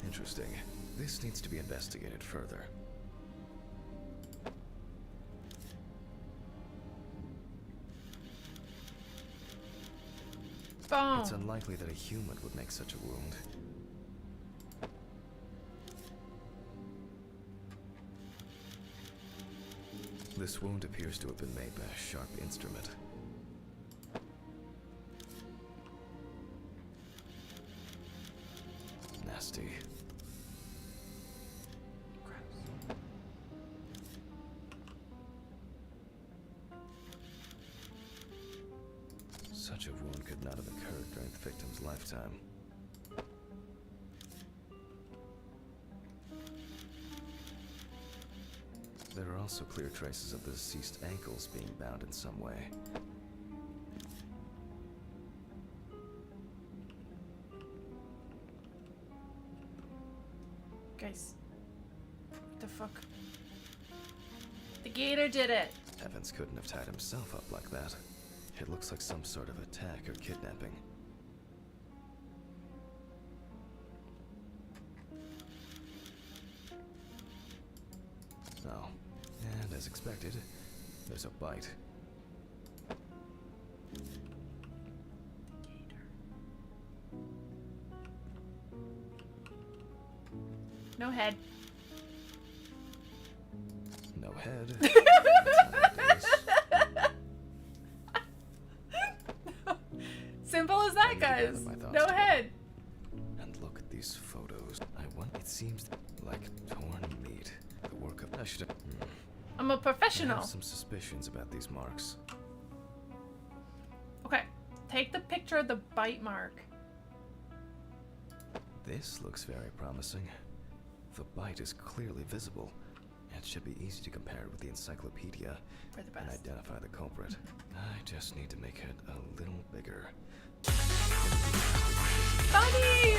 Interesting. This needs to be investigated further. Boom. It's unlikely that a human would make such a wound. This wound appears to have been made by a sharp instrument. Nasty. Such a wound could not have occurred during the victim's lifetime. There are also clear traces of the deceased ankles being bound in some way. Guys. What the fuck? The gator did it. Evans couldn't have tied himself up like that. It looks like some sort of attack or kidnapping. Oh, and as expected, there's a bite. No head. No head. Simple as that, guys. No head. And look at these photos. It seems like torn meat. The work of I should have. I'm a I professional. have some suspicions about these marks. Okay, take the picture of the bite mark. This looks very promising. The bite is clearly visible. It should be easy to compare it with the encyclopedia For the and best. identify the culprit. I just need to make it a little bigger. Bunny!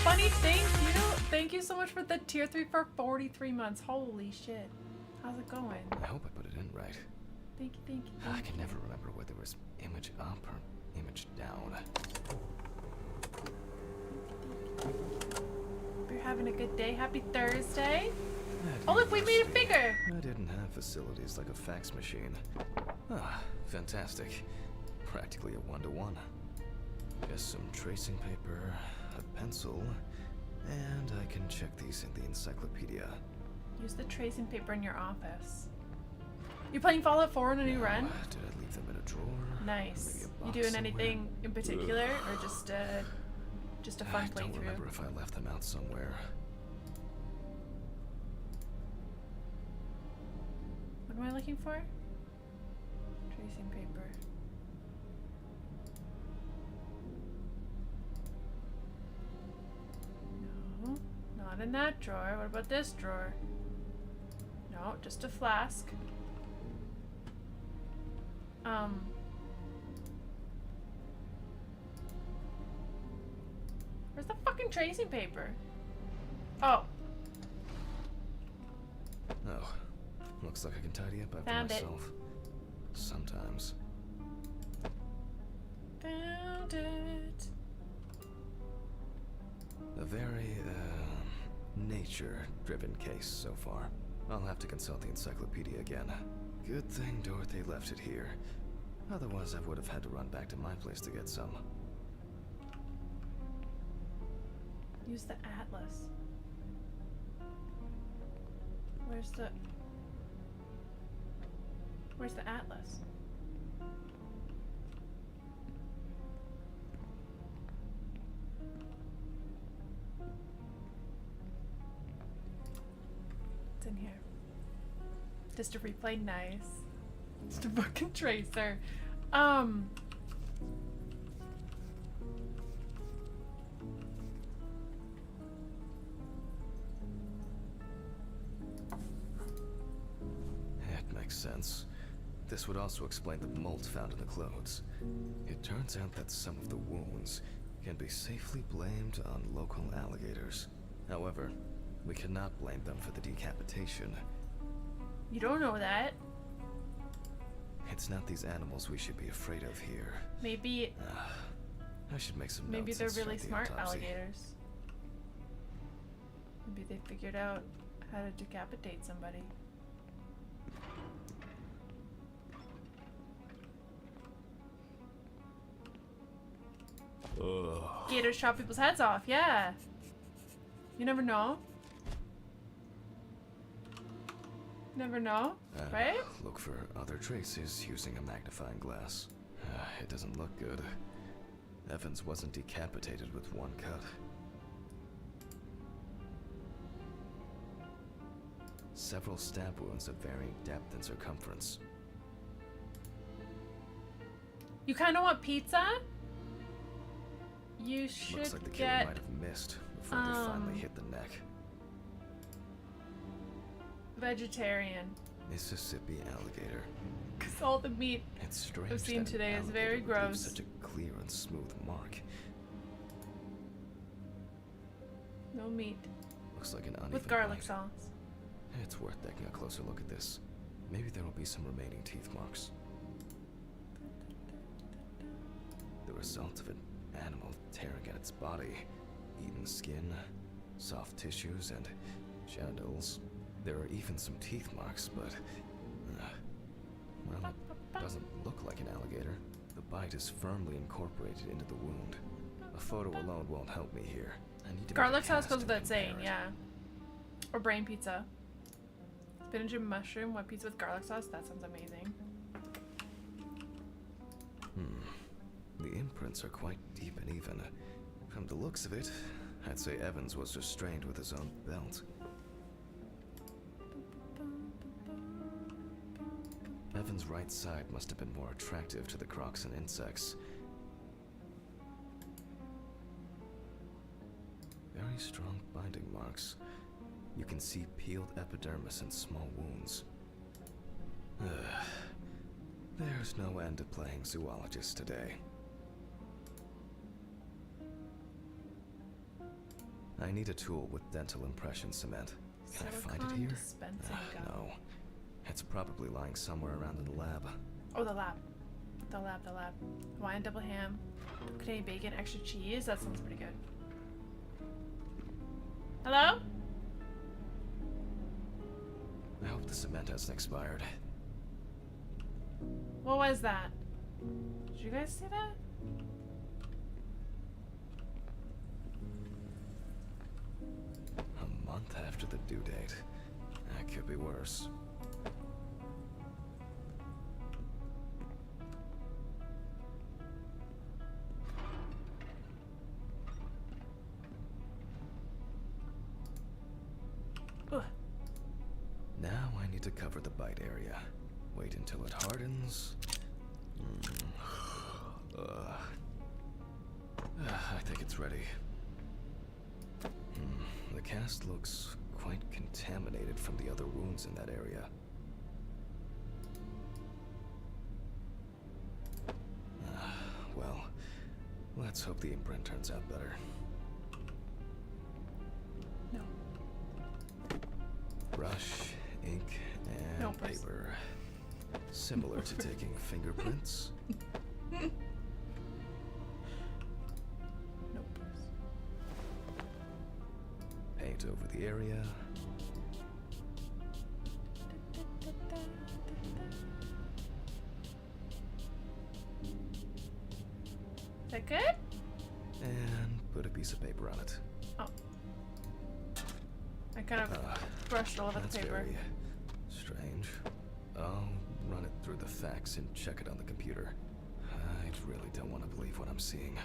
Bunny, thank you. Thank you so much for the tier 3 for 43 months. Holy shit. How's it going? I hope I put it in right. Thank you, thank you. I Thank can you. never remember whether it was image up or image down. Hope you're having a good day. Happy Thursday. Oh, look, we made it bigger. I didn't have facilities like a fax machine. Ah, fantastic. Practically a one-to-one. Just some tracing paper, a pencil, and I can check these in the encyclopedia. Use the tracing paper in your office. You playing Fallout 4 on a new run? Did I leave them in a drawer? Nice. Maybe a You box doing somewhere? anything in particular, or just a fun I don't remember playthrough? if I left them out somewhere. What am I looking for? Tracing paper. No, not in that drawer. What about this drawer? No, just a flask. Where's the fucking tracing paper? Oh, Oh, looks like I can tidy up after Found it. myself. Sometimes. found it. A very, nature-driven case so far. I'll have to consult the encyclopedia again. Good thing Dorothy left it here. Otherwise, I would have had to run back to my place to get some. Use the atlas. Where's the atlas? It's in here. Just a replay, nice. Just a fucking tracer. It makes sense. This would also explain the mold found in the clothes. It turns out that some of the wounds can be safely blamed on local alligators. However, we cannot blame them for the decapitation. You don't know that. It's not these animals we should be afraid of here. Maybe I should make some maybe notes they're and really start the smart autopsy. alligators. Maybe they figured out how to decapitate somebody. Gators chop people's heads off, yeah. You never know. Never know, right? Look for other traces using a magnifying glass. It doesn't look good. Evans wasn't decapitated with one cut. Several stab wounds of varying depth and circumference. You kind of want pizza? You should Looks like the killer get might have missed before they finally hit the neck. vegetarian. Mississippi alligator. Because all the meat It's strange I've seen that an today is very alligator would leave gross. Such a clear and smooth mark. No meat. Looks like an uneven With garlic bite. sauce. It's worth taking a closer look at this. Maybe there will be some remaining teeth marks. The result of an animal tearing at its body. Eaten skin, soft tissues, and genitals. There are even some teeth marks, but... well, it doesn't look like an alligator. The bite is firmly incorporated into the wound. A photo alone won't help me here. I need to Garlic make a sauce cast goes with and that saying, compare it. yeah. Or brain pizza. Spinach and mushroom, one pizza with garlic sauce. That sounds amazing. The imprints are quite deep and even. From the looks of it, I'd say Evans was restrained with his own belt. Evans' right side must have been more attractive to the crocs and insects. Very strong binding marks. You can see peeled epidermis and small wounds. There's no end to playing zoologist today. I need a tool with dental impression cement. Can I find it here? Dispensing gum. No. It's probably lying somewhere around in the lab. Oh, the lab. The lab. Hawaiian double ham, Canadian bacon, extra cheese. That sounds pretty good. Hello? I hope the cement hasn't expired. What was that? Did you guys see that? A month after the due date. That could be worse. Ugh. Now I need to cover the bite area. Wait until it hardens. I think it's ready. The cast looks quite contaminated from the other wounds in that area. Well, let's hope the imprint turns out better. No. Brush, ink, and No, press. paper. Similar to taking fingerprints. Nope. Paint over the area. Is that good? And put a piece of paper on it. Oh. I kind of brushed all over the That's paper. very strange. I'll run it through the facts and check it on the computer. I really don't want to believe what I'm seeing.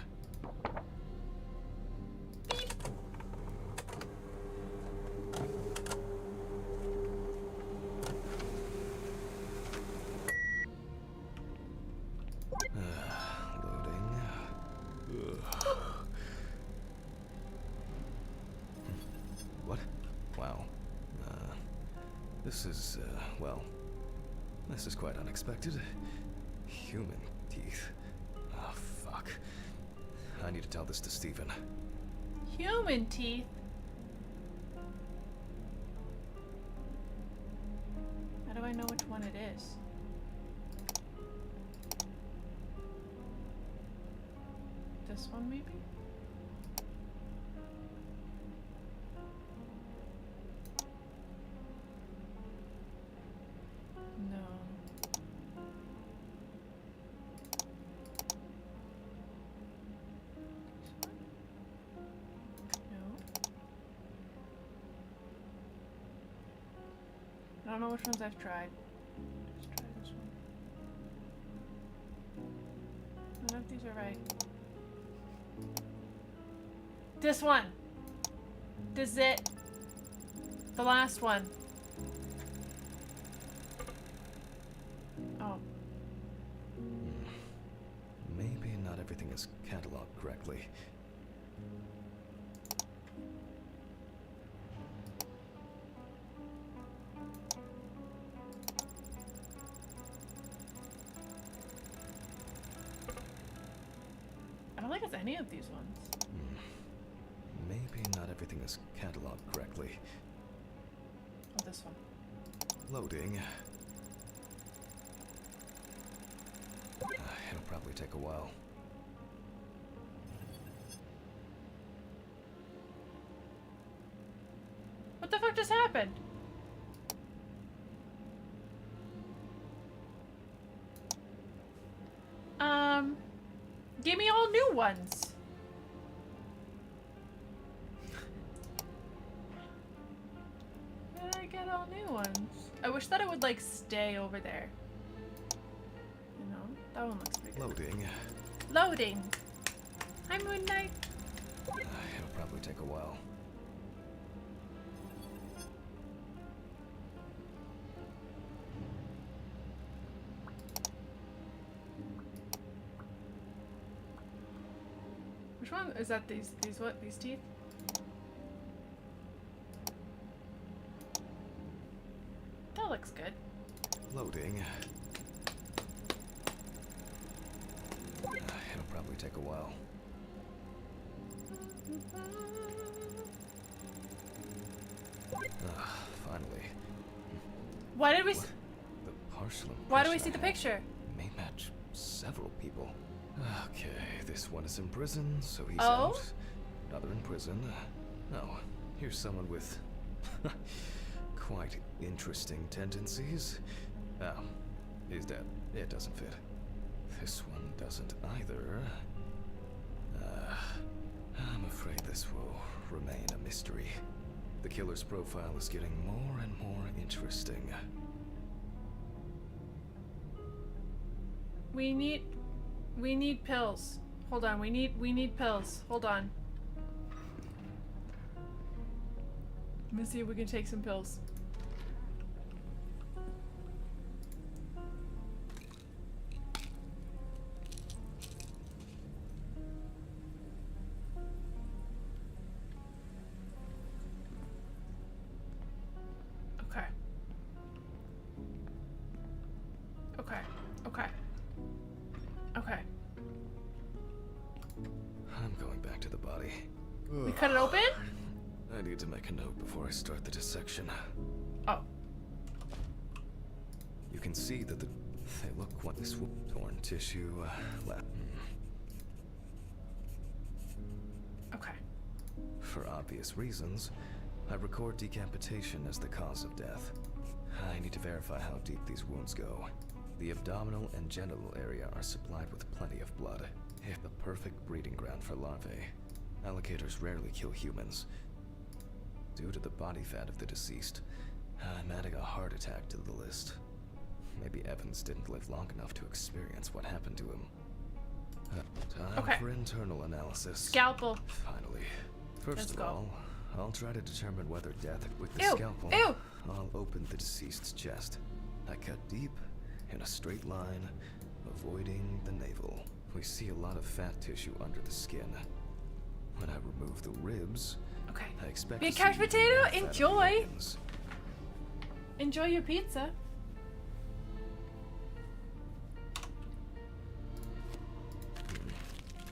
Loading. What? Wow. This is, well, this is quite unexpected. Human teeth. Oh, fuck. I need to tell this to Stephen. Human teeth. How do I know which one it is? This one, maybe? No. No. I don't know which ones I've tried. Just try this one. None of these are right. This one. This is it. The last one. Oh. Maybe not everything is cataloged correctly. I don't think it's any of these ones. Maybe not everything is cataloged correctly. Oh, this one. Loading. It'll probably take a while. What the fuck just happened? Give me all new ones. Did I get all new ones? I wish that it would like stay over there. You know, that one looks pretty good. Loading. Loading. Hi, Moon Knight. It'll probably take a while. Which one is that? These what? These teeth? That looks good. Loading. It'll probably take a while. Finally. Why did we? What? The partial Why do we impression see the I had picture? may match several people. Okay, this one is in prison, so he's Oh? out. Another in prison. Oh, here's someone with quite interesting tendencies. Oh, he's dead. It doesn't fit. This one doesn't either. I'm afraid this will remain a mystery. The killer's profile is getting more and more interesting. We need pills. Hold on, we need pills. Hold on. Let me see if we can take some pills. Okay. Okay. Okay. Okay. I'm going back to the body. We cut it open? I need to make a note before I start the dissection. Oh. You can see that they look like this torn tissue left. Okay. For obvious reasons, I record decapitation as the cause of death. I need to verify how deep these wounds go. The abdominal and genital area are supplied with plenty of blood. The perfect breeding ground for larvae. Alligators rarely kill humans. Due to the body fat of the deceased, I'm adding a heart attack to the list. Maybe Evans didn't live long enough to experience what happened to him. Time for internal analysis. Scalpel. Finally. First Let's of go. all, I'll try to determine whether death with the Ew, scalpel. ew. I'll open the deceased's chest. I cut deep, in a straight line, avoiding the navel. We see a lot of fat tissue under the skin. When I remove the ribs, Okay. I expect Be a to couch see potato? more fat on the Enjoy. organs. Enjoy your pizza.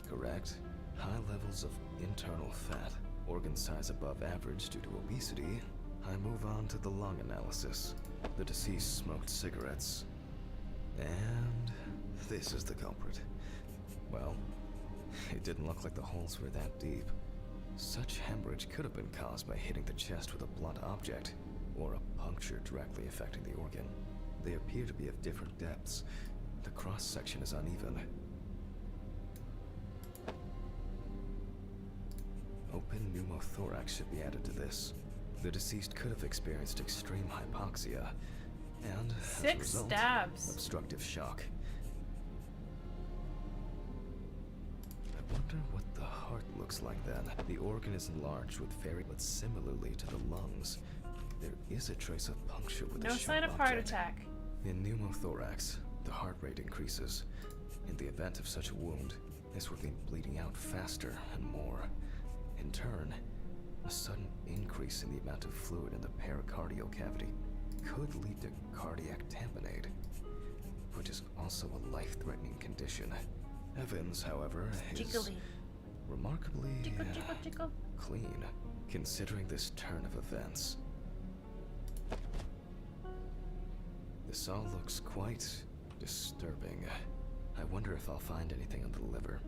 Correct. High levels of internal fat, organ size above average due to obesity. I move on to the lung analysis. The deceased smoked cigarettes. And this is the culprit. Well, it didn't look like the holes were that deep. Such hemorrhage could have been caused by hitting the chest with a blunt object, or a puncture directly affecting the organ. They appear to be of different depths. The cross-section is uneven. Open pneumothorax should be added to this. The deceased could have experienced extreme hypoxia, and as a 6 result, stabs. obstructive shock. I wonder what the heart looks like then. The organ is enlarged with but similarly to the lungs, there is a trace of puncture with No a sign sharp of heart object. attack. In pneumothorax, the heart rate increases. In the event of such a wound, this would mean bleeding out faster and more. In turn, a sudden increase in the amount of fluid in the pericardial cavity could lead to cardiac tamponade, which is also a life-threatening condition. Evans, however, is Jiggly. remarkably Tickle, tickle, tickle. clean, considering this turn of events. This all looks quite disturbing. I wonder if I'll find anything on the liver.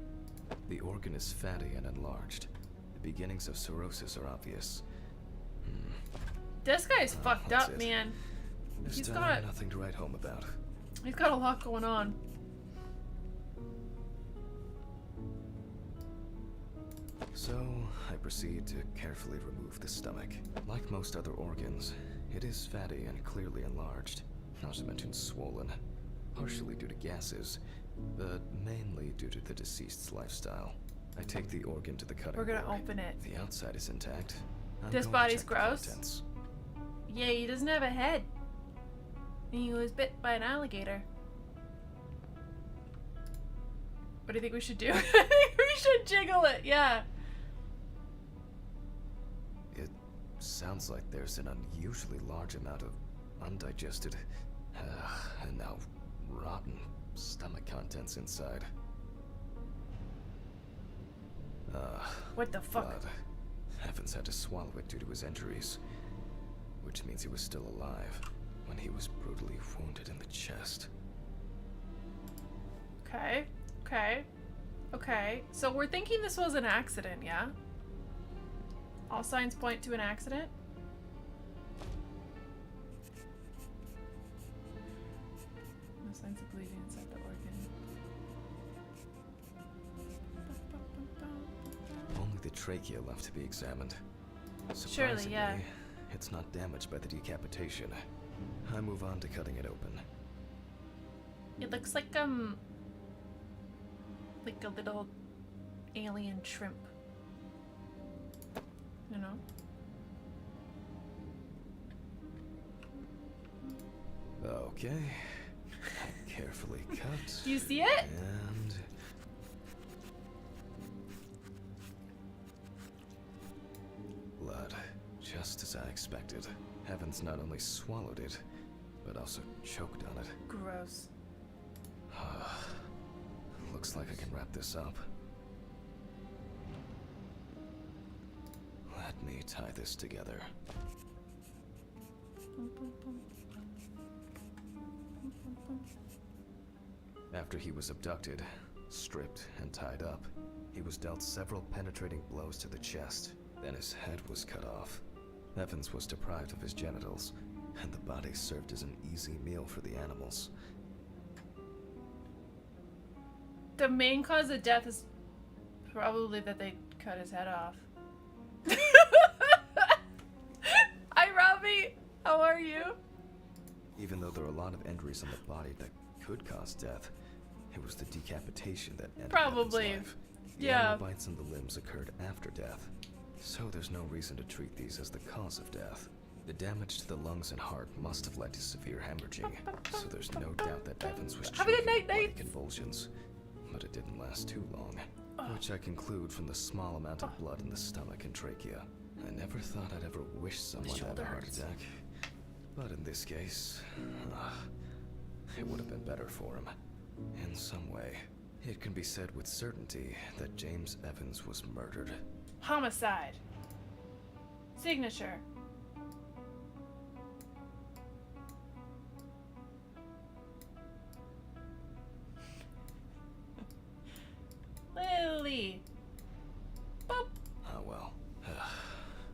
The organ is fatty and enlarged. The beginnings of cirrhosis are obvious. This guy's fucked that's up, it. man. This He's time, got nothing to write home about. he's got a lot going on. So, I proceed to carefully remove the stomach. Like most other organs, it is fatty and clearly enlarged, not to mention swollen, partially due to gases, but mainly due to the deceased's lifestyle. I take the organ to the cutting We're gonna board. open it. The outside is intact. I'm This going to body's check the gross. contents. Yeah, he doesn't have a head. He was bit by an alligator. What do you think we should do? I think we should jiggle it, yeah. It sounds like there's an unusually large amount of undigested and now rotten stomach contents inside. What the fuck? Blood. Evans had to swallow it due to his injuries, which means he was still alive when he was brutally wounded in the chest. Okay, okay, okay. So we're thinking this was an accident, yeah? All signs point to an accident? No signs of bleeding inside the organ. Only the trachea left to be examined. Surely, yeah. Surprisingly, it's not damaged by the decapitation. I move on to cutting it open. It looks like a little alien shrimp. You know? Okay. Carefully cut. Do you see it? And blood, just as I expected. Evans not only swallowed it, but also choked on it. Gross. Looks like I can wrap this up. Let me tie this together. After he was abducted, stripped, and tied up, he was dealt several penetrating blows to the chest. Then his head was cut off. Evans was deprived of his genitals, and the body served as an easy meal for the animals. The main cause of death is probably that they cut his head off. Hi, Robbie. How are you? Even though there are a lot of injuries on the body that could cause death, it was the decapitation that ended Probably. Evan's life. The Yeah. animal bites in the limbs occurred after death, so there's no reason to treat these as the cause of death. The damage to the lungs and heart must have led to severe hemorrhaging, so there's no doubt that Evans was Have a good choking night, with bloody Nate. convulsions. But it didn't last too long, which I conclude from the small amount of blood in the stomach and trachea. I never thought I'd ever wish someone had a shoulder heart hurts. attack, but in this case, it would have been better for him. In some way, it can be said with certainty that James Evans was murdered. Homicide. Signature. Lily. Boop. Oh well.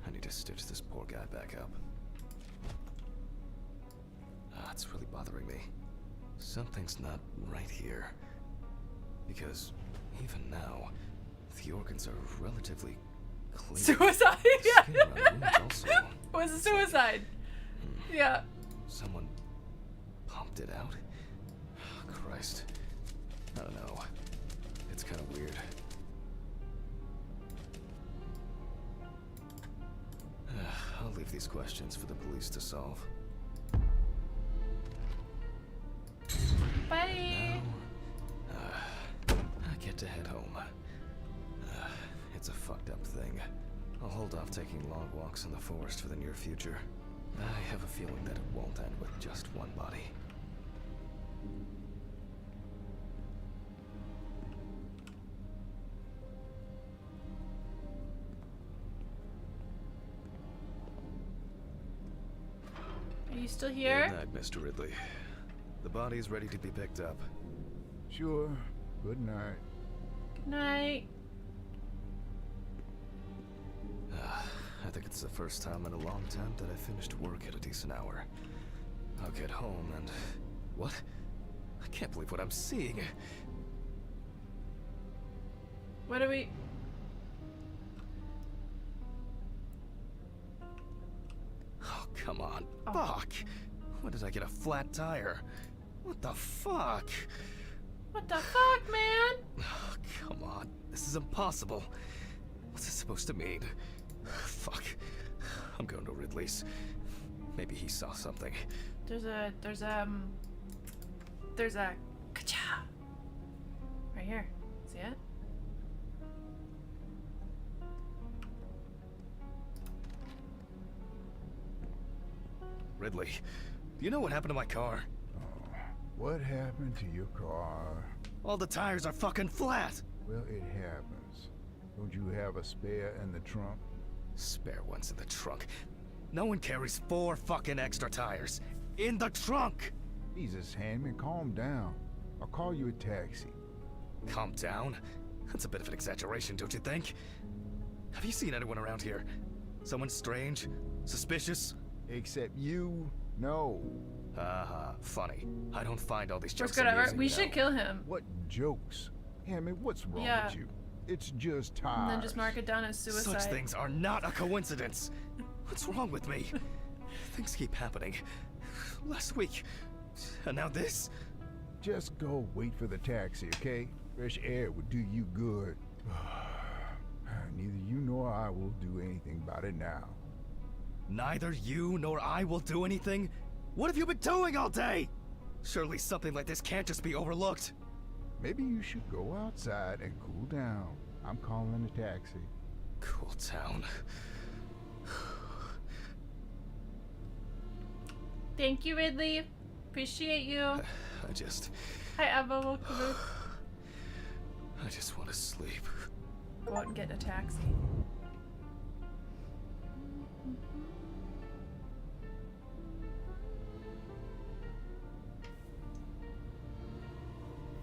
I need to stitch this poor guy back up. It's really bothering me. Something's not right here. Because even now, the organs are relatively clean. Suicide. The Yeah. skin around wounds also. It was a suicide. Yeah. Someone pumped it out? Christ. I don't know. It's kind of weird. I'll leave these questions for the police to solve. Bye. Now, I get to head home. It's a fucked up thing. I'll hold off taking long walks in the forest for the near future. I have a feeling that it won't end with just one body. Are you still here? Good night, Mr. Ridley. The body's ready to be picked up. Sure. Good night. Good night. I think it's the first time in a long time that I finished work at a decent hour. I'll get home and... What? I can't believe what I'm seeing. What do we... Oh, come on. Oh. Fuck! When did I get a flat tire? What the fuck? What the fuck, man? Oh, come on. This is impossible. What's this supposed to mean? Fuck. I'm going to Ridley's. Maybe he saw something. There's a ka-cha right here. See it? Ridley, do you know what happened to my car? What happened to your car? All the tires are fucking flat! Well, it happens. Don't you have a spare in the trunk? Spare ones in the trunk. No one carries 4 fucking extra tires. In the trunk! Jesus, Handman, calm down. I'll call you a taxi. Calm down? That's a bit of an exaggeration, don't you think? Have you seen anyone around here? Someone strange? Suspicious? Except you? No. Haha, funny. I don't find all these We're jokes good. amusing, We you know. should kill him. What jokes? Handman, what's wrong Yeah. with you? It's just tires. And then just mark it down as suicide. Such things are not a coincidence. What's wrong with me? Things keep happening. Last week, and now this. Just go wait for the taxi, okay? Fresh air would do you good. Neither you nor I will do anything about it now. Neither you nor I will do anything? What have you been doing all day? Surely something like this can't just be overlooked. Maybe you should go outside and cool down. I'm calling a taxi. Cool down. Thank you, Ridley. Appreciate you. I just Hi, Eva. Welcome. I just want to sleep. Go out and get a taxi.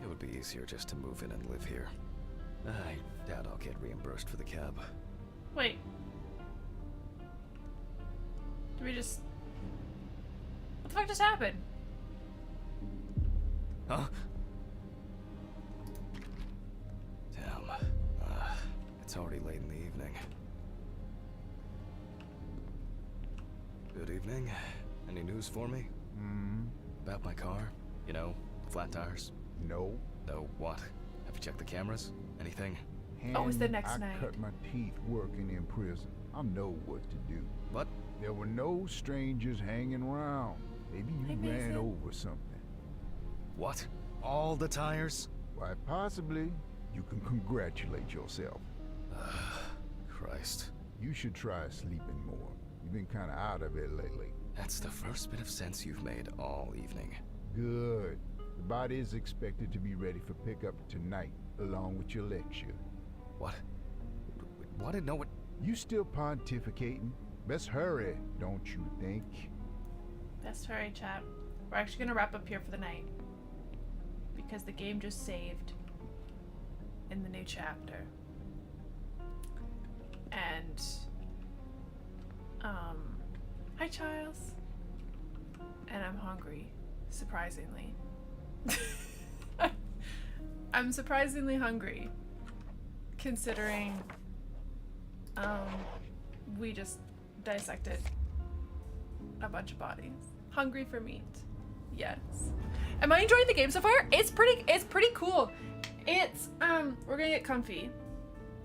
It would be easier just to move in and live here. I doubt I'll get reimbursed for the cab. Wait. Do we just... What the fuck just happened? Huh? Damn. It's already late in the evening. Good evening. Any news for me? About my car? You know, flat tires? No. No, what? Have you checked the cameras? Anything? Oh, it's the Hand, next I night. cut my teeth working in prison. I know what to do. What? There were no strangers hanging around. Maybe you Hi, ran Mason. over something. What? All the tires? Why, possibly. You can congratulate yourself. Christ. You should try sleeping more. You've been kind of out of it lately. That's the first bit of sense you've made all evening. Good. The body is expected to be ready for pickup tonight, along with your lecture. What? What? No, what? You still pontificating? Best hurry, don't you think? Best hurry, chat. We're actually gonna wrap up here for the night. Because the game just saved in the new chapter. And hi Charles. And I'm hungry, surprisingly. I'm surprisingly hungry, considering we just dissected a bunch of bodies. Hungry for meat. Yes. Am I enjoying the game so far? It's pretty cool. It's we're gonna get comfy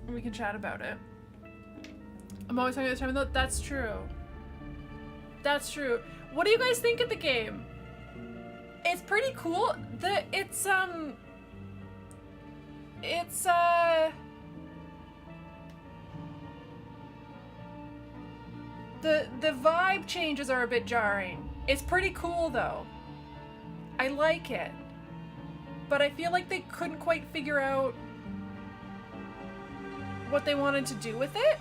and we can chat about it. I'm always talking about the time though. That's true. That's true. What do you guys think of the game? It's pretty cool. The vibe changes are a bit jarring. It's pretty cool though. I like it. But I feel like they couldn't quite figure out what they wanted to do with it.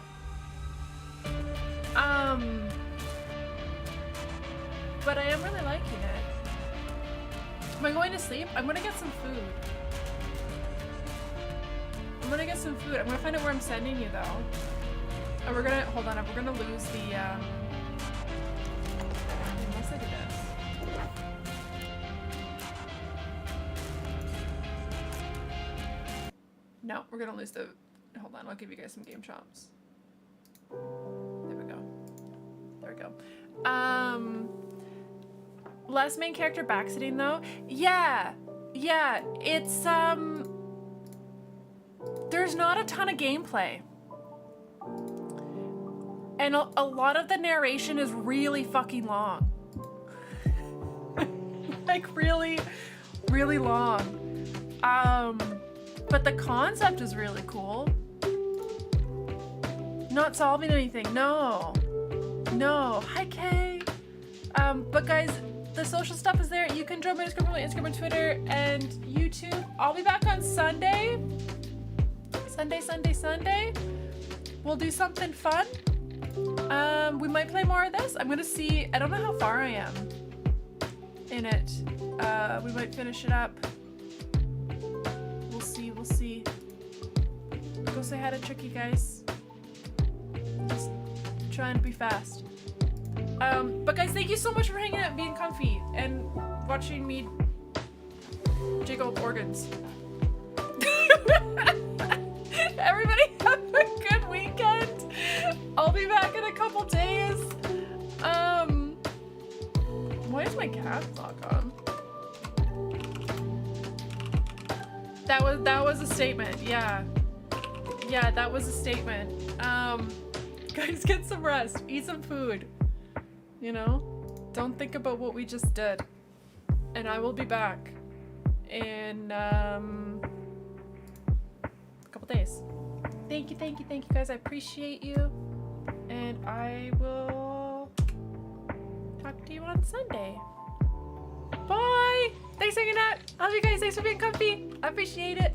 But I am really liking it. Am I going to sleep? I'm gonna get some food. I'm gonna get some food. I'm gonna find out where I'm sending you though. And we're gonna, hold on, we're gonna lose the, unless I do this. No, we're gonna lose the, hold on, I'll give you guys some game shops. There we go. There we go. Less main character backseating though. Yeah, it's, there's not a ton of gameplay. And a lot of the narration is really fucking long. Like really, really long. But the concept is really cool. Not solving anything, no. No, hi Kay. But guys, the social stuff is there. You can join my Instagram and Twitter and YouTube. I'll be back on Sunday. Sunday. We'll do something fun. We might play more of this. I'm gonna see, I don't know how far I am in it. We might finish it up. We'll see. Go say hi to Tricky, guys. Just trying to be fast. But guys, thank you so much for hanging out and being comfy and watching me jiggle organs. Everybody have a good weekend. I'll be back in a couple days. Why is my caps lock on? That was a statement, yeah. Yeah, that was a statement. Guys, get some rest. Eat some food. You know? Don't think about what we just did. And I will be back in a couple days. Thank you guys. I appreciate you. And I will talk to you on Sunday. Bye! Thanks for hanging out. Love you guys. Thanks for being comfy. I appreciate it.